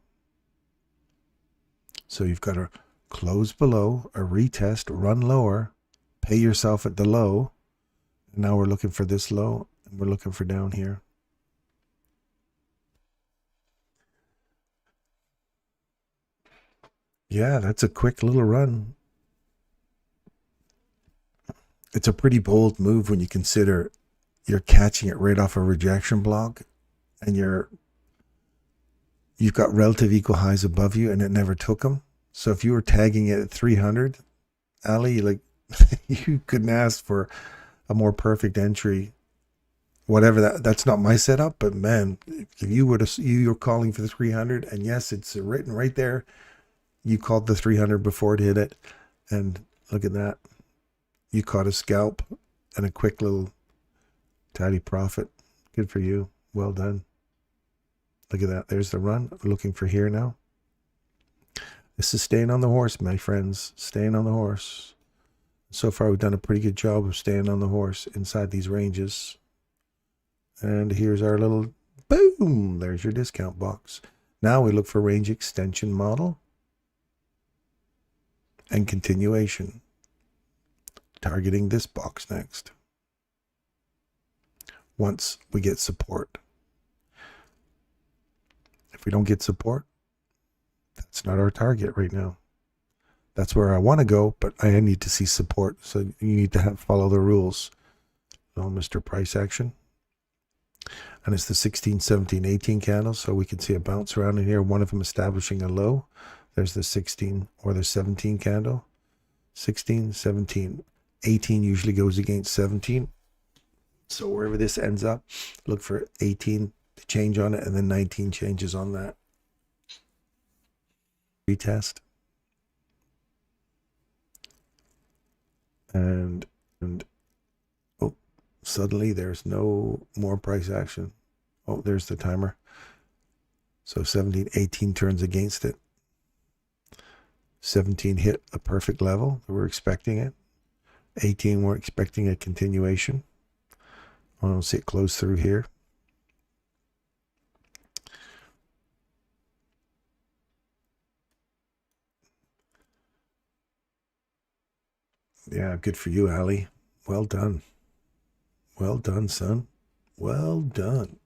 So you've got to close below, a retest, run lower, pay yourself at the low. And now we're looking for this low, and we're looking for down here. Yeah, that's a quick little run. It's a pretty bold move when you consider you're catching it right off a rejection block and you've got relative equal highs above you and it never took them. So if you were tagging it at 300, Ali, like you couldn't ask for a more perfect entry whatever that's not my setup, but man, if you were to, you're calling for the 300, and yes, it's written right there. You called the 300 before it hit it, and look at that. You caught a scalp and a quick little tidy profit. Good for you. Well done. Look at that. There's the run. I'm looking for here now. This is staying on the horse, my friends. Staying on the horse. So far, we've done a pretty good job of staying on the horse inside these ranges. And here's our little boom. There's your discount box. Now we look for range extension model and continuation. Targeting this box next. Once we get support. If we don't get support, that's not our target right now. That's where I want to go, but I need to see support. So you need to follow the rules. Oh, Mr. Price Action. And it's the 16, 17, 18 candles. So we can see a bounce around in here. One of them establishing a low. There's the 16 or the 17 candle. 16, 17, 18 usually goes against 17. So wherever this ends up, look for 18 to change on it, and then 19 changes on that. Retest. And oh, suddenly there's no more price action. Oh, there's the timer. So 17, 18 turns against it. 17 hit a perfect level. We're expecting it. 18, we're expecting a continuation. I don't see it close through here. Yeah, good for you, Ali. Well done. Well done, son. Well done.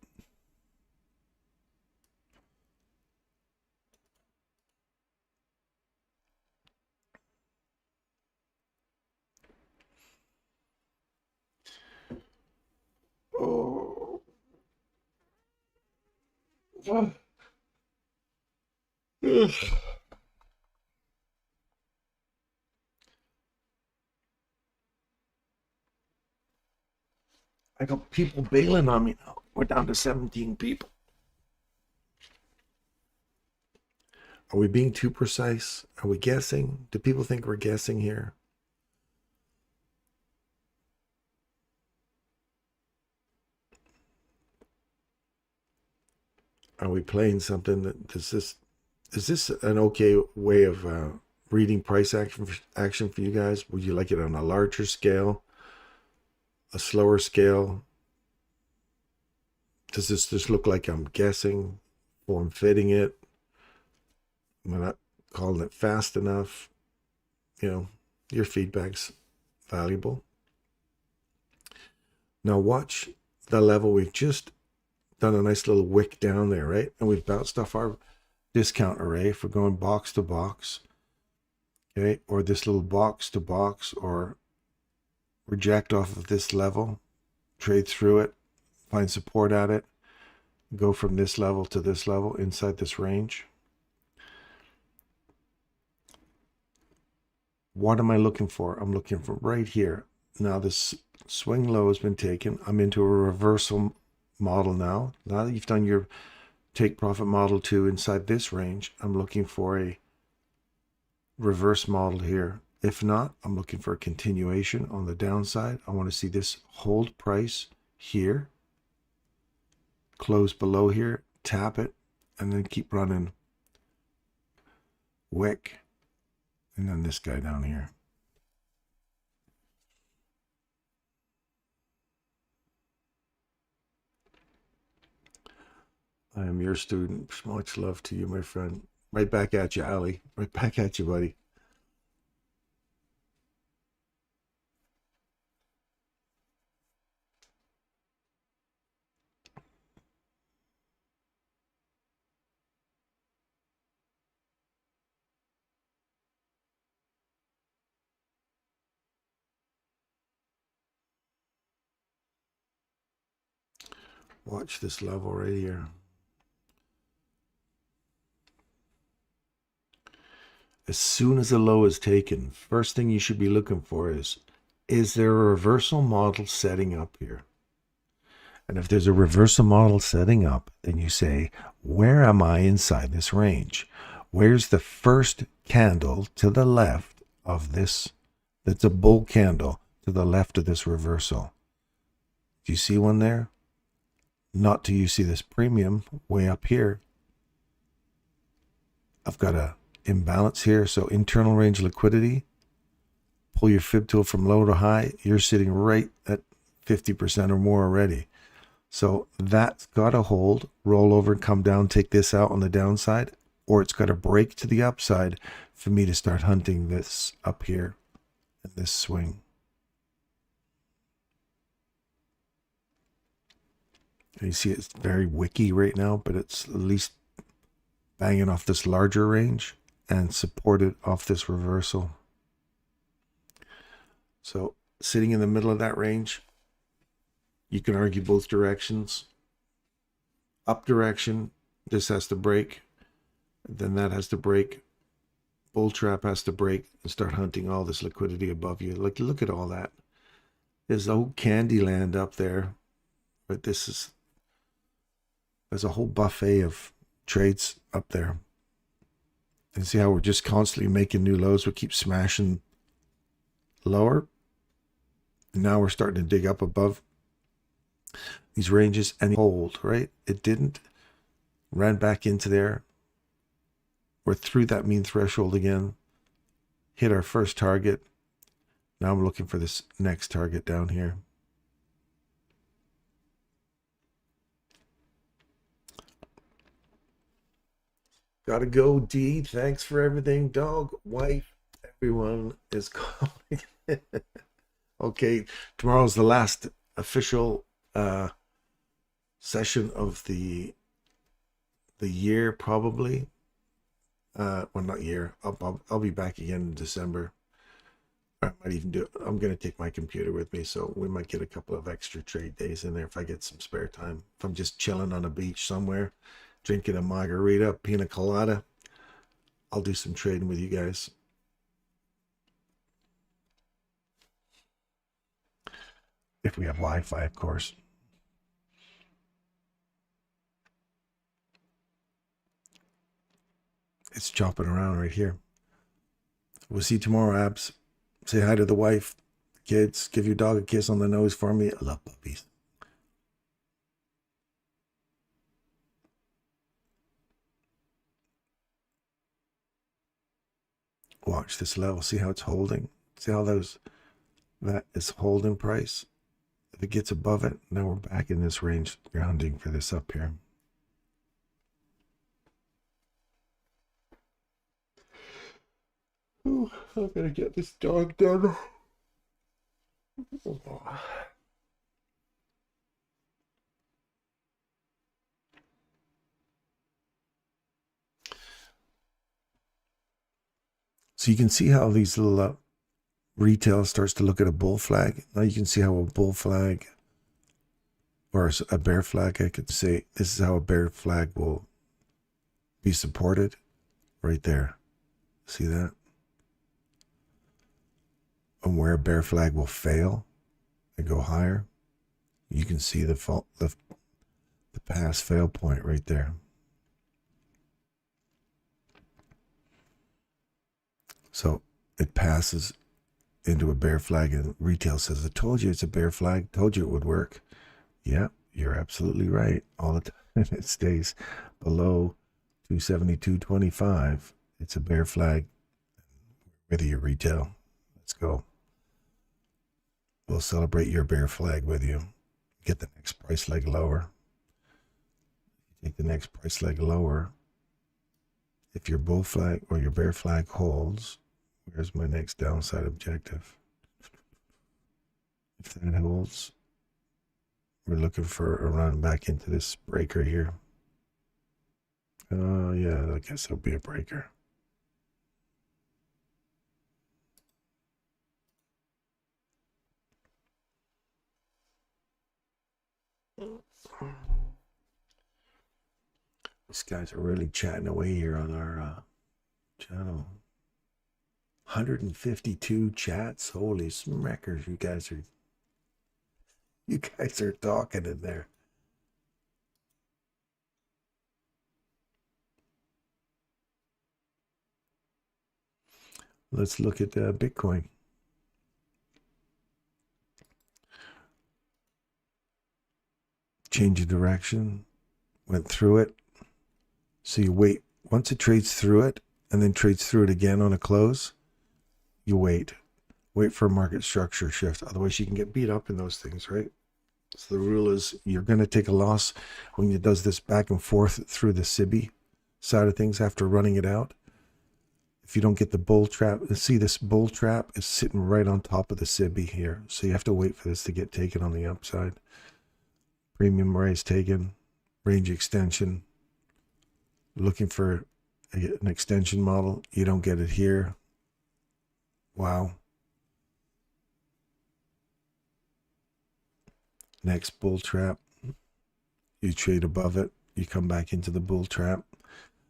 Oh. I got people bailing on me now. We're down to 17 people. Are we being too precise? Are we guessing? Do people think we're guessing here? Are we playing something that is this an okay way of reading price action for you guys? Would you like it on a larger scale, a slower scale? Does this just look like I'm guessing, form fitting it? Am I not calling it fast enough? You know, your feedback's valuable. Now watch the level. We've just done a nice little wick down there, right? And we've bounced off our discount array if we're going box to box, okay? Or this little box to box, or reject off of this level, trade through it, find support at it, go from this level to this level inside this range. What am I looking for? I'm looking for right here. Now this swing low has been taken. I'm into a reversal model now. Now that you've done your take profit model 2 inside this range, I'm looking for a reverse model here. If not, I'm looking for a continuation on the downside. I want to see this hold price here, close below here, tap it, and then keep running wick, and then this guy down here. I am your student. Much love to you, my friend. Right back at you, Ali. Right back at you, buddy. Watch this level right here. As soon as a low is taken, first thing you should be looking for is there a reversal model setting up here? And if there's a reversal model setting up, then you say, where am I inside this range? Where's the first candle to the left of this? That's a bull candle to the left of this reversal. Do you see one there? Not till you see this premium way up here. I've got a imbalance here. So internal range liquidity, pull your fib tool from low to high. You're sitting right at 50% or more already. So that's got to hold, roll over and come down, take this out on the downside, or it's got to break to the upside for me to start hunting this up here in this swing. And you see it's very wicky right now, but it's at least banging off this larger range and supported off this reversal. So sitting in the middle of that range, you can argue both directions. Up direction, this has to break. Then that has to break. Bull trap has to break and start hunting all this liquidity above you. Like, look at all that. There's a whole candy land up there. But there's a whole buffet of trades up there. And see how we're just constantly making new lows. We keep smashing lower. And now we're starting to dig up above these ranges and hold, right? It didn't. Ran back into there. We're through that mean threshold again. Hit our first target. Now I'm looking for this next target down here. Gotta go, D. Thanks for everything. Dog, wife, everyone is calling. Okay, tomorrow's the last official session of the year, probably. Well, not year. I'll be back again in December. I might even do. I'm gonna take my computer with me, so we might get a couple of extra trade days in there if I get some spare time. If I'm just chilling on a beach somewhere, drinking a margarita, pina colada, I'll do some trading with you guys. If we have Wi-Fi, of course. It's chopping around right here. We'll see you tomorrow, Abs. Say hi to the wife, kids. Give your dog a kiss on the nose for me. I love puppies. Watch this level. See how it's holding. See how that is holding price. If it gets above it, now we're back in this range, grounding for this up here. Oh, I'm gonna get this dog done. Oh. So you can see how these little retail starts to look at a bull flag. Now you can see how a bull flag or a bear flag, I could say, this is how a bear flag will be supported right there. See that? And where a bear flag will fail and go higher, you can see the pass fail point right there. So it passes into a bear flag, and retail says, I told you it's a bear flag, told you it would work. Yeah, you're absolutely right. All the time it stays below 272.25. It's a bear flag. Whether you're retail, let's go. We'll celebrate your bear flag with you. Get the next price leg lower. Take the next price leg lower. If your bull flag or your bear flag holds, where's my next downside objective? If that holds, we're looking for a run back into this breaker here. Oh, yeah, I guess it'll be a breaker. These guys are really chatting away here on our channel. 152 chats. Holy smackers, you guys are talking in there. Let's look at Bitcoin. Change of direction, went through it. So you wait. Once it trades through it and then trades through it again on a close, you wait. Wait for a market structure shift. Otherwise, you can get beat up in those things, right? So the rule is you're going to take a loss when it does this back and forth through the SIBI side of things after running it out. If you don't get the bull trap, see this bull trap is sitting right on top of the SIBI here. So you have to wait for this to get taken on the upside. Premium raise taken, range extension. Looking for an extension model. You don't get it here. Wow. Next bull trap. You trade above it. You come back into the bull trap.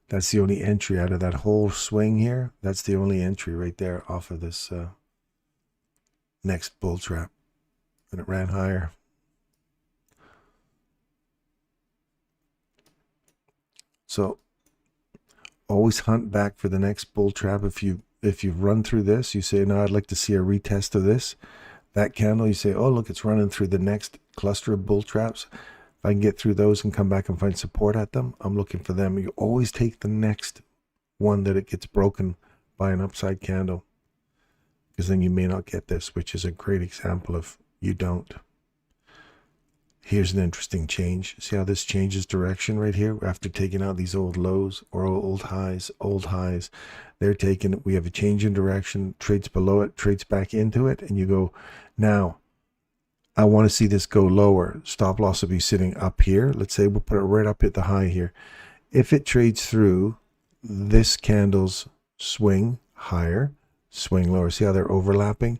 That's the only entry out of that whole swing here. That's the only entry right there off of this next bull trap. And it ran higher. So always hunt back for the next bull trap. If you've run through this, you say, no, I'd like to see a retest of this. That candle, you say, oh, look, it's running through the next cluster of bull traps. If I can get through those and come back and find support at them, I'm looking for them. You always take the next one that it gets broken by an upside candle, because then you may not get this, which is a great example of you don't. Here's an interesting change. See how this changes direction right here after taking out these old lows or old highs, They're taking, we have a change in direction, trades below it, trades back into it, and you go, now, I want to see this go lower. Stop loss will be sitting up here. Let's say we'll put it right up at the high here. If it trades through this candle's swing higher, swing lower, see how they're overlapping?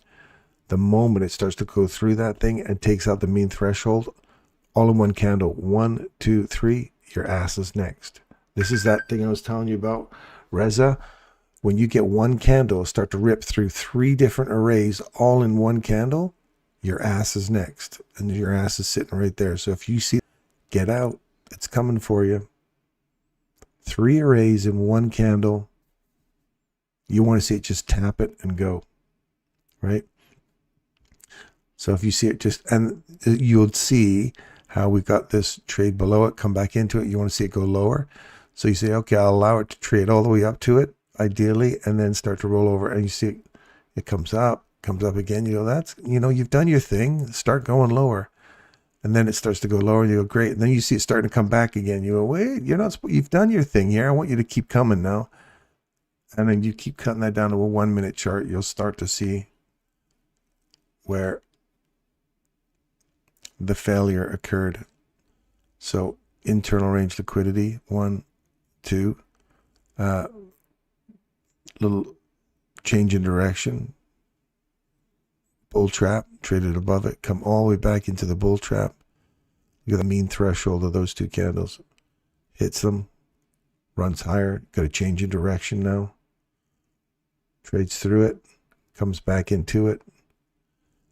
The moment it starts to go through that thing and takes out the mean threshold, all in one candle, 1, 2, 3, your ass is next. This is that thing I was telling you about, Reza. When you get one candle start to rip through 3 different arrays all in one candle, your ass is next. And your ass is sitting right there. So if you see, get out. It's coming for you. 3 arrays in one candle. You want to see it, just tap it and go. Right? So if you see it just, and you'll see how we got this trade below it, come back into it. You want to see it go lower. So you say, okay, I'll allow it to trade all the way up to it, ideally, and then start to roll over. And you see it comes up again. You go, that's, you've done your thing. Start going lower. And then it starts to go lower. And you go, great. And then you see it starting to come back again. You go, wait, you've done your thing here. I want you to keep coming now. And then you keep cutting that down to a 1 minute chart. You'll start to see where the failure occurred. So internal range liquidity, 1, 2, little change in direction, bull trap, traded above it, come all the way back into the bull trap. Look at the mean threshold of those 2 candles. Hits them, runs higher, got a change in direction now. Trades through it, comes back into it.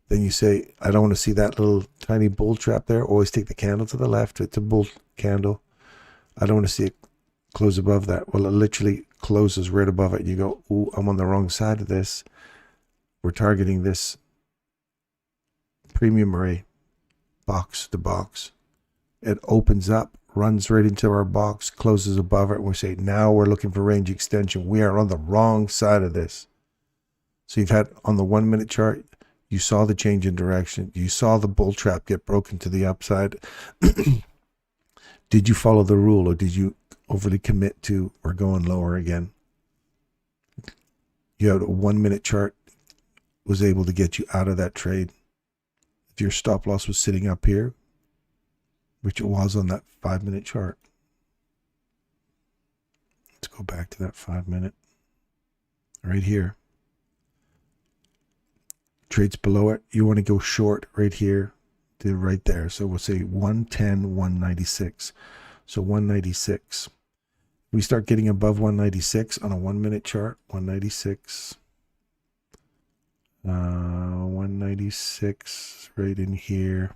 Then you say, I don't want to see that little tiny bull trap there. Always take the candle to the left. It's a bull candle. I don't want to see it close above that. Well, it literally closes right above it. You go, ooh, I'm on the wrong side of this. We're targeting this premium array, box to box. It opens up, runs right into our box, closes above it. We say, now we're looking for range extension. We are on the wrong side of this. So you've had on the 1 minute chart, you saw the change in direction. You saw the bull trap get broken to the upside. Did you follow the rule, or did you overly commit to we're going lower again? You had a 1 minute chart was able to get you out of that trade. If your stop loss was sitting up here, which it was on that 5 minute chart. Let's go back to that 5 minute. Right here. Trades below it, you want to go short right here to right there. So we'll say 110, 196. So 196. We start getting above 196 on a 1 minute chart. 196. 196 right in here.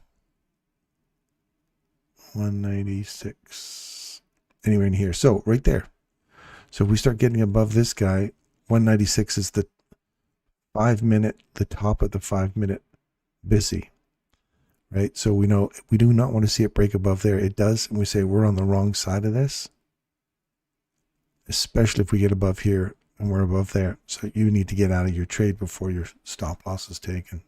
196. Anywhere in here. So right there. So if we start getting above this guy, 196 is the 5-minute, the top of the 5-minute busy, right? So we know we do not want to see it break above there. It does, and we say we're on the wrong side of this, especially if we get above here and we're above there. So you need to get out of your trade before your stop loss is taken.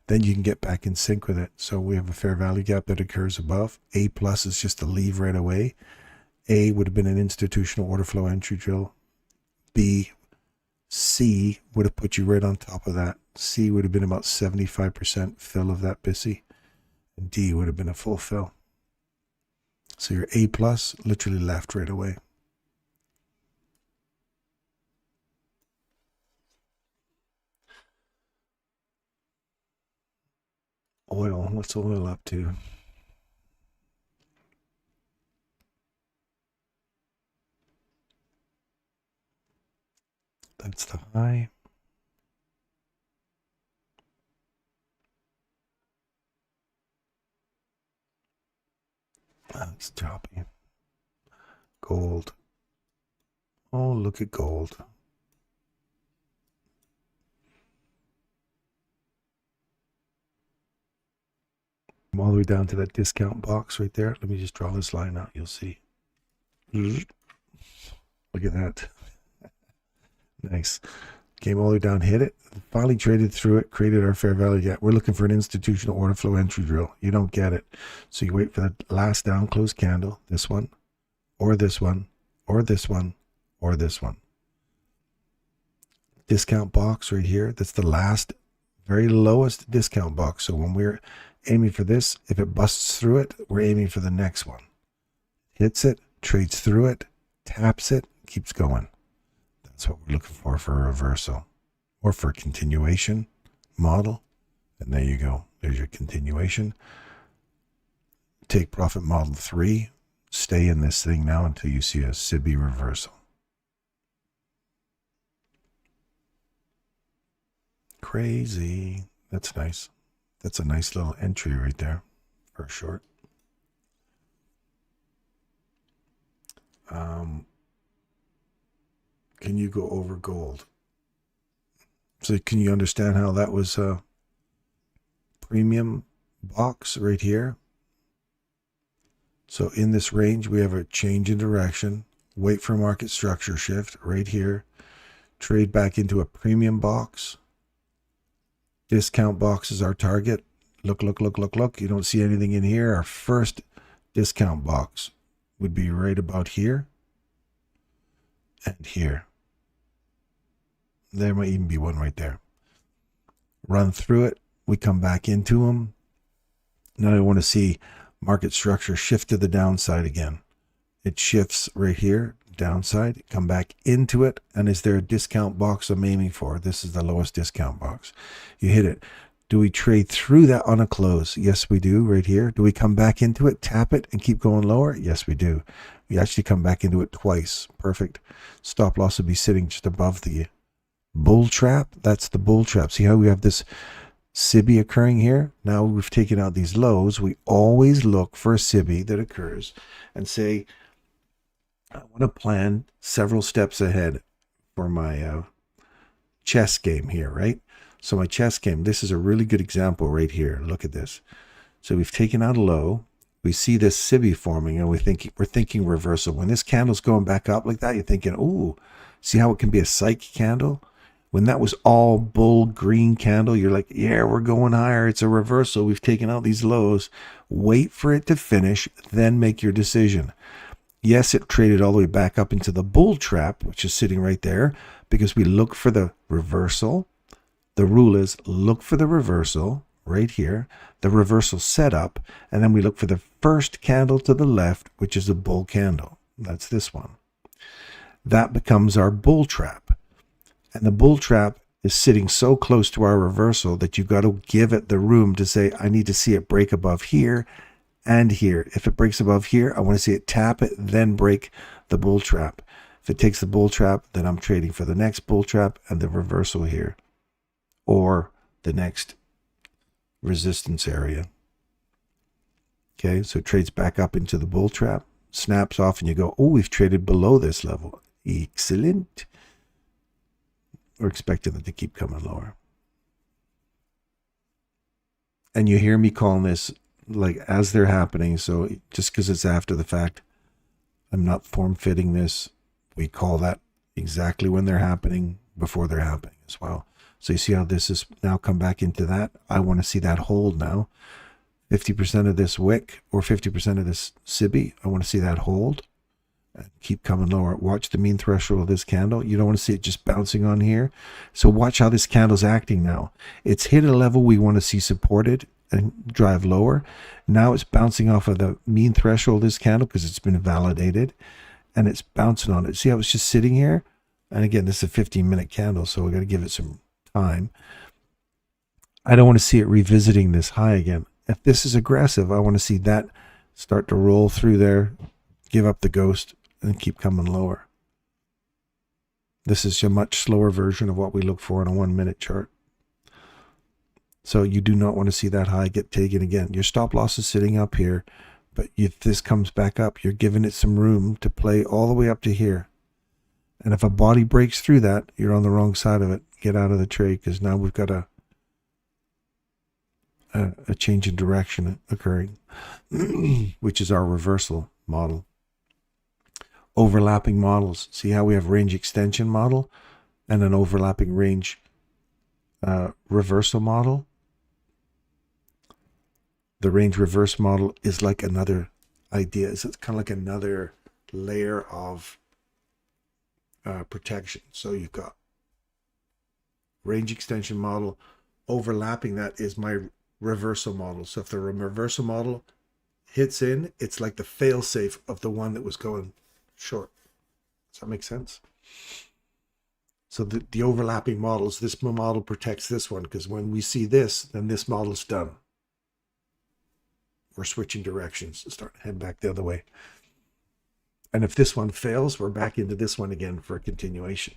Then you can get back in sync with it. So we have a fair value gap that occurs above. A plus is just to leave right away. A would have been an institutional order flow entry drill. B, C would have put you right on top of that. C would have been about 75% fill of that BISI. And D would have been a full fill. So your A plus literally left right away. Oil, what's oil up to? That's the high. That's choppy. Gold. Oh, look at gold. I'm all the way down to that discount box right there. Let me just draw this line out. You'll see. Look at that. Nice. Came all the way down, hit it, finally traded through it, created our fair value gap. We're looking for an institutional order flow entry drill. You don't get it. So you wait for the last down close candle, this one, or this one, or this one, or this one. Discount box right here. That's the last, very lowest discount box. So when we're aiming for this, if it busts through it, we're aiming for the next one. Hits it, trades through it, taps it, keeps going. That's what we're looking for a reversal or for a continuation model. And there you go. There's your continuation. Take profit model 3. Stay in this thing now until you see a SIBI reversal. Crazy. That's nice. That's a nice little entry right there for a short. Can you go over gold? So can you understand how that was a premium box right here? So in this range, we have a change in direction, wait for market structure shift right here, trade back into a premium box. Discount box is our target. Look, look, look, look, look. You don't see anything in here. Our first discount box would be right about here and here. There might even be one right there. Run through it. We come back into them. Now I want to see market structure shift to the downside again. It shifts right here, downside. Come back into it. And is there a discount box I'm aiming for? This is the lowest discount box. You hit it. Do we trade through that on a close? Yes, we do right here. Do we come back into it, tap it, and keep going lower? Yes, we do. We actually come back into it twice. Perfect. Stop loss would be sitting just above the bull trap. That's the bull trap. See how we have this SIBI occurring here? Now we've taken out these lows. We always look for a SIBI that occurs and say, I want to plan several steps ahead for my chess game here, right? So my chess game, this is a really good example right here. Look at this. So we've taken out a low. We see this SIBI forming and we're thinking reversal. When this candle's going back up like that, you're thinking, ooh, see how it can be a psych candle? When that was all bull green candle, you're like, yeah, we're going higher. It's a reversal. We've taken out these lows. Wait for it to finish, then make your decision. Yes, it traded all the way back up into the bull trap, which is sitting right there, because we look for the reversal. The rule is look for the reversal right here, the reversal setup, and then we look for the first candle to the left, which is a bull candle. That's this one. That becomes our bull trap. And the bull trap is sitting so close to our reversal that you've got to give it the room to say, I need to see it break above here and here. If it breaks above here, I want to see it tap it, then break the bull trap. If it takes the bull trap, then I'm trading for the next bull trap and the reversal here, or the next resistance area. Okay, so it trades back up into the bull trap, snaps off, and you go, oh, we've traded below this level. Excellent. We're expecting them to keep coming lower. And you hear me calling this like as they're happening. So just because it's after the fact, I'm not form fitting this. We call that exactly when they're happening, before they're happening as well. So you see how this is now come back into that. I want to see that hold now. 50% of this wick or 50% of this SIBI, I want to see that hold and keep coming lower. Watch the mean threshold of this candle. You don't want to see it just bouncing on here. So watch how this candle's acting now. It's hit a level we want to see supported and drive lower. Now it's bouncing off of the mean threshold of this candle because it's been validated and it's bouncing on it. See how it's just sitting here? And again, this is a 15-minute candle, so we got to give it some time. I don't want to see it revisiting this high again. If this is aggressive, I want to see that start to roll through there, give up the ghost, and keep coming lower. This is a much slower version of what we look for in a 1-minute chart. So you do not want to see that high get taken again. Your stop loss is sitting up here, but if this comes back up, you're giving it some room to play all the way up to here. And if a body breaks through that, you're on the wrong side of it. Get out of the trade, because now we've got a change in direction occurring, which is our reversal model. Overlapping models. See how we have range extension model and an overlapping range reversal model? The range reverse model is like another idea. It's kind of like another layer of protection. So you've got range extension model. Overlapping that is my reversal model. So if the reversal model hits in, it's like the fail safe of the one that was going short. Does that make sense? So the overlapping models, this model protects this one, because when we see this, then this model's done. We're switching directions and start to head back the other way. And if this one fails, we're back into this one again for a continuation.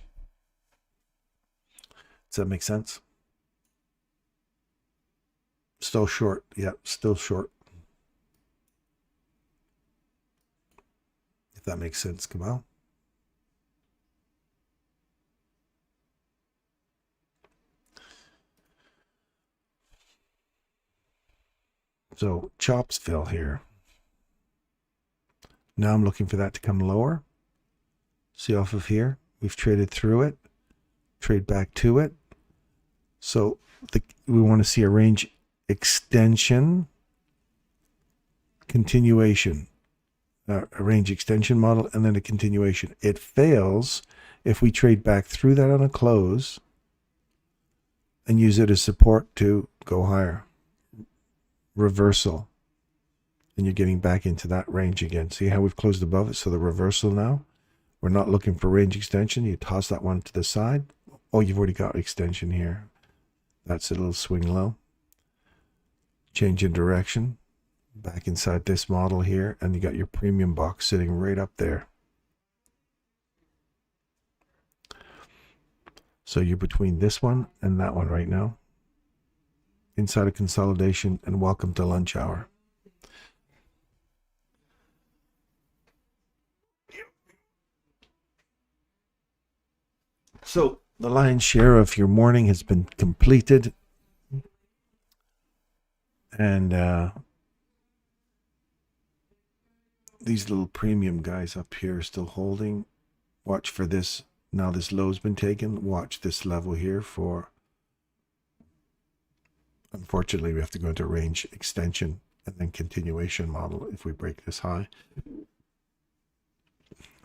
Does that make sense? Still short. Yeah, still short. If that makes sense, come on. So chops fell here. Now I'm looking for that to come lower. See off of here? We've traded through it. Trade back to it. So we want to see a range extension, continuation, a range extension model, and then a continuation. It fails if we trade back through that on a close and use it as support to go higher. Reversal. And you're getting back into that range again. See how we've closed above it? So the reversal now, we're not looking for range extension. You toss that one to the side. Oh, you've already got extension here. That's a little swing low. Change in direction. Back inside this model here. And you got your premium box sitting right up there. So you're between this one and that one right now. Inside a consolidation, and welcome to lunch hour. So the lion's share of your morning has been completed. And these little premium guys up here are still holding. Watch for this. Now this low's been taken. Watch this level here for... Unfortunately, we have to go into range extension and then continuation model if we break this high.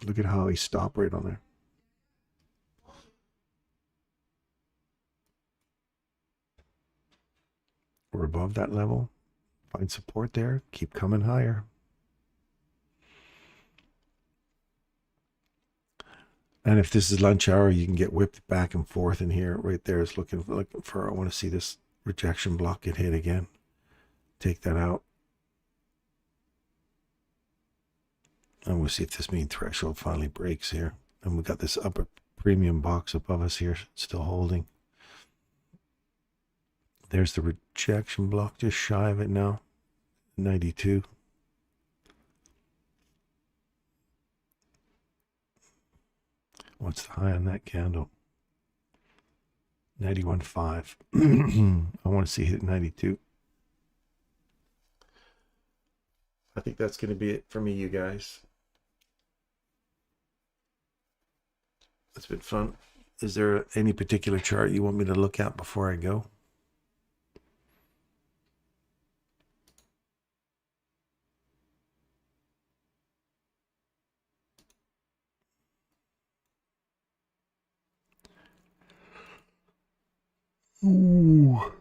Look at how he stopped right on there. We're above that level. Find support there. Keep coming higher. And if this is lunch hour, you can get whipped back and forth in here. Right there is looking for I want to see this rejection block get hit again. Take that out. And we'll see if this mean threshold finally breaks here. And we've got this upper premium box above us here still holding. There's the rejection block just shy of it now. 92. What's the high on that candle? 91.5. I want to see hit 92. I think that's going to be it for me, you guys. It's been fun. Is there any particular chart you want me to look at before I go? Ooh.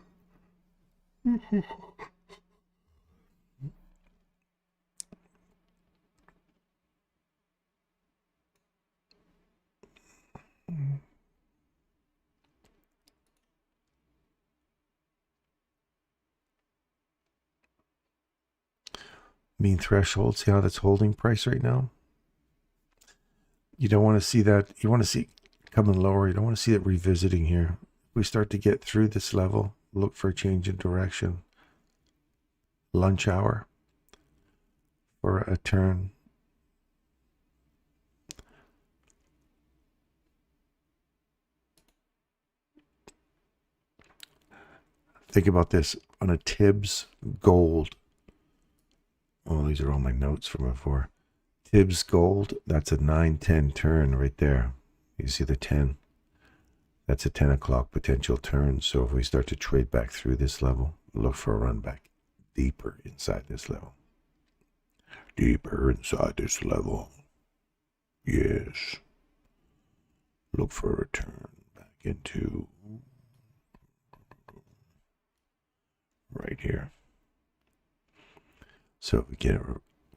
Mean threshold, see how that's holding price right now? You don't want to see that. You want to see coming lower. You don't want to see it revisiting here. If we start to get through this level, look for a change in direction. Lunch hour for a turn. Think about this on a Tibbs gold. Oh, these are all my notes from before. Tibbs gold, that's a 9-10 turn right there. You see the 10? That's a 10 o'clock potential turn. So if we start to trade back through this level, look for a run back deeper inside this level. Deeper inside this level. Yes. Look for a return back into right here. So if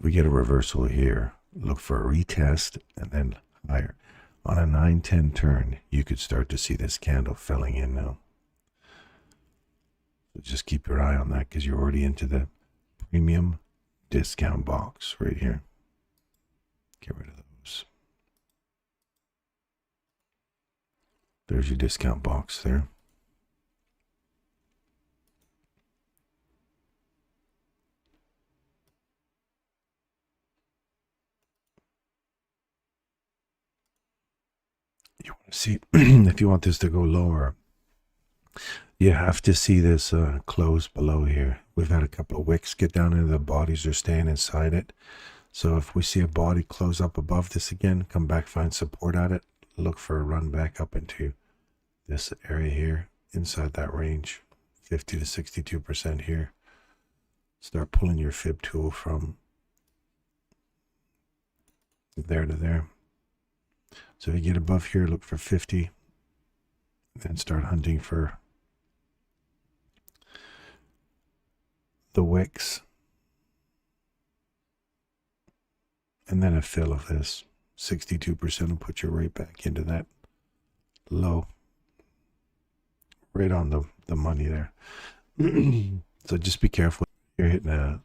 we get a reversal here, look for a retest and then higher. On a 9-10 turn, you could start to see this candle filling in now. So just keep your eye on that because you're already into the premium discount box right here. Get rid of those. There's your discount box there. You want to see, if you want this to go lower, you have to see this close below here. We've had a couple of wicks get down into the bodies, are staying inside it. So if we see a body close up above this again, come back, find support at it, look for a run back up into this area here, inside that range, 50 to 62% here. Start pulling your fib tool from there to there. So if you get above here, look for 50, then start hunting for the wicks, and then a fill of this 62% will put you right back into that low, right on the money there. So just be careful. You're hitting a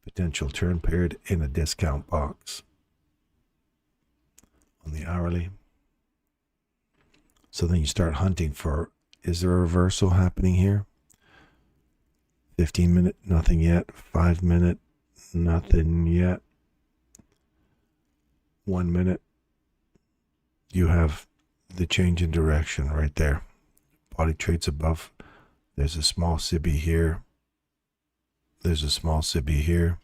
potential turn period in a discount box on the hourly. So then you start hunting for, is there a reversal happening here? 15-minute, nothing yet. 5-minute, nothing yet. 1 minute, you have the change in direction right there. Body trades above. There's a small SIBI here. There's a small SIBI here.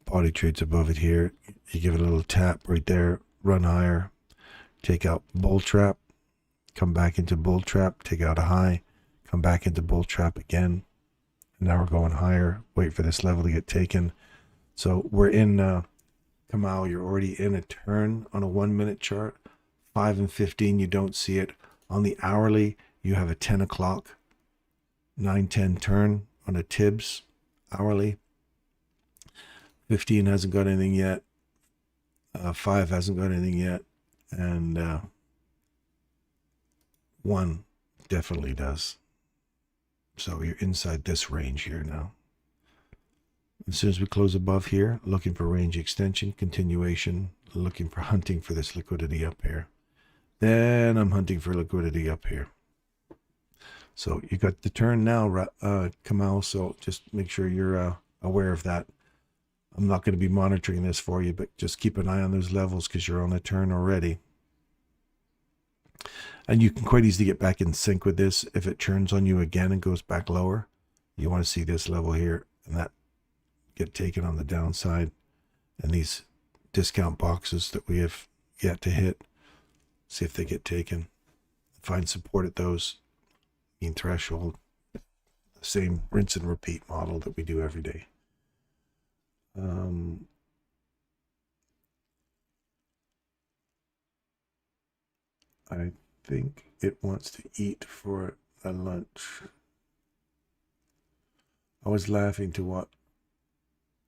Body trades above it here. You give it a little tap right there, run higher, take out bull trap, come back into bull trap, take out a high, come back into bull trap again. And now we're going higher. Wait for this level to get taken. So we're in Kamal, you're already in a turn on a 1 minute chart. 5 and 15, you don't see it. On the hourly, you have a 10 o'clock, 9-10 turn on a Tibbs hourly. 15 hasn't got anything yet. 5 hasn't got anything yet. And 1 definitely does. So you're inside this range here now. As soon as we close above here, looking for range extension, continuation, looking for hunting for this liquidity up here. Then I'm hunting for liquidity up here. So you got the turn now, Kamal, so just make sure you're aware of that. I'm not going to be monitoring this for you, but just keep an eye on those levels because you're on the turn already. And you can quite easily get back in sync with this. If it turns on you again and goes back lower, you want to see this level here and that get taken on the downside. And these discount boxes that we have yet to hit, see if they get taken. Find support at those. Mean threshold. The same rinse and repeat model that we do every day. I think it wants to eat for a lunch. I was laughing to what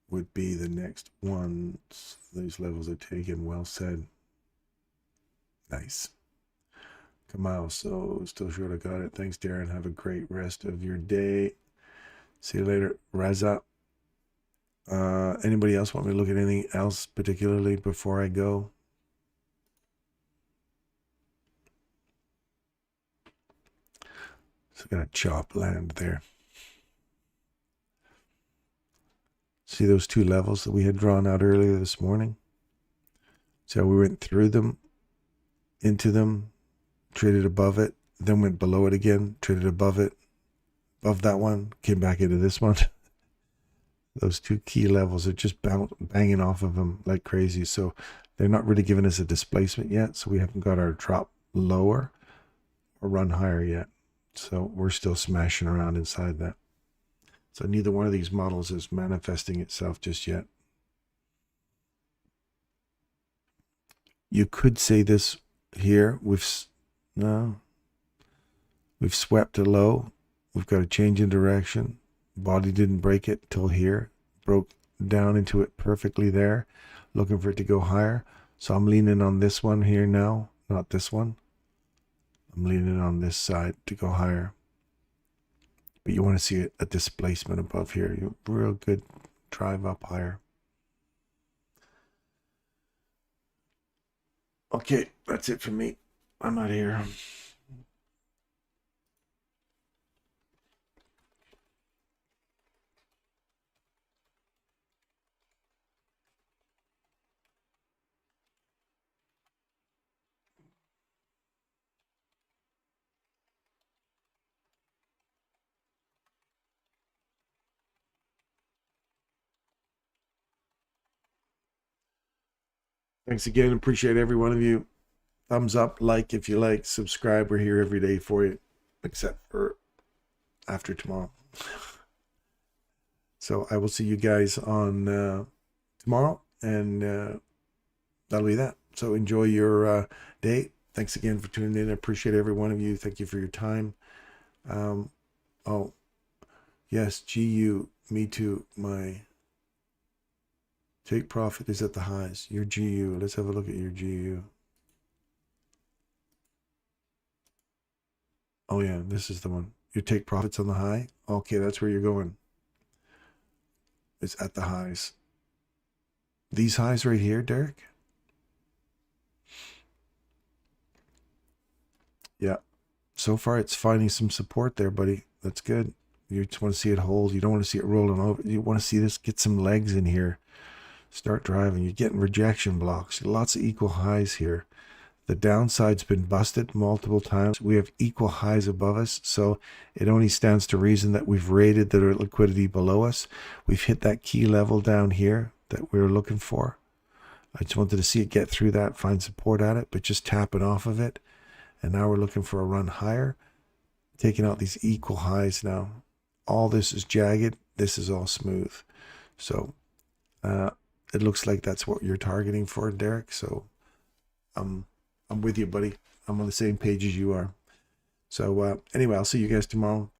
would be the next ones. These levels are taken. Well said. Nice. Kamal, so still short. I got it. Thanks, Darren. Have a great rest of your day. See you later. Raza. Anybody else want me to look at anything else particularly before I go? So gonna chop land there. See those two levels that we had drawn out earlier this morning? So we went through them, into them, traded above it, then went below it again, traded above it, above that one, came back into this one. Those two key levels are just banging off of them like crazy. So they're not really giving us a displacement yet. So we haven't got our drop lower or run higher yet. So we're still smashing around inside that. So neither one of these models is manifesting itself just yet. You could say this here. We've swept a low. We've got a change in direction. Body didn't break it till here. Broke down into it perfectly there. Looking for it to go higher. So I'm leaning on this one here now, not this one. I'm leaning on this side to go higher. But you want to see a displacement above here. You real good drive up higher. Okay, that's it for me. I'm out of here. Thanks again. Appreciate every one of you. Thumbs up, like if you like, subscribe. We're here every day for you, except for after tomorrow. So I will see you guys on tomorrow, and that'll be that. So enjoy your day. Thanks again for tuning in. I appreciate every one of you. Thank you for your time. Oh, yes, GU, me too. My take profit is at the highs. Your GU. Let's have a look at your GU. Oh yeah, this is the one. Your take profits on the high. Okay, that's where you're going. It's at the highs. These highs right here, Derek. Yeah. So far, it's finding some support there, buddy. That's good. You just want to see it hold. You don't want to see it rolling over. You want to see this get some legs in here. Start driving. You're getting rejection blocks. Lots of equal highs here. The downside's been busted multiple times. We have equal highs above us, so it only stands to reason that we've rated the liquidity below us. We've hit that key level down here that we were looking for. I just wanted to see it get through that, find support at it, but just tapping off of it. And now we're looking for a run higher, taking out these equal highs now. All this is jagged. This is all smooth. So it looks like that's what you're targeting for, Derek. So I'm with you, buddy. I'm on the same page as you are. So anyway, I'll see you guys tomorrow.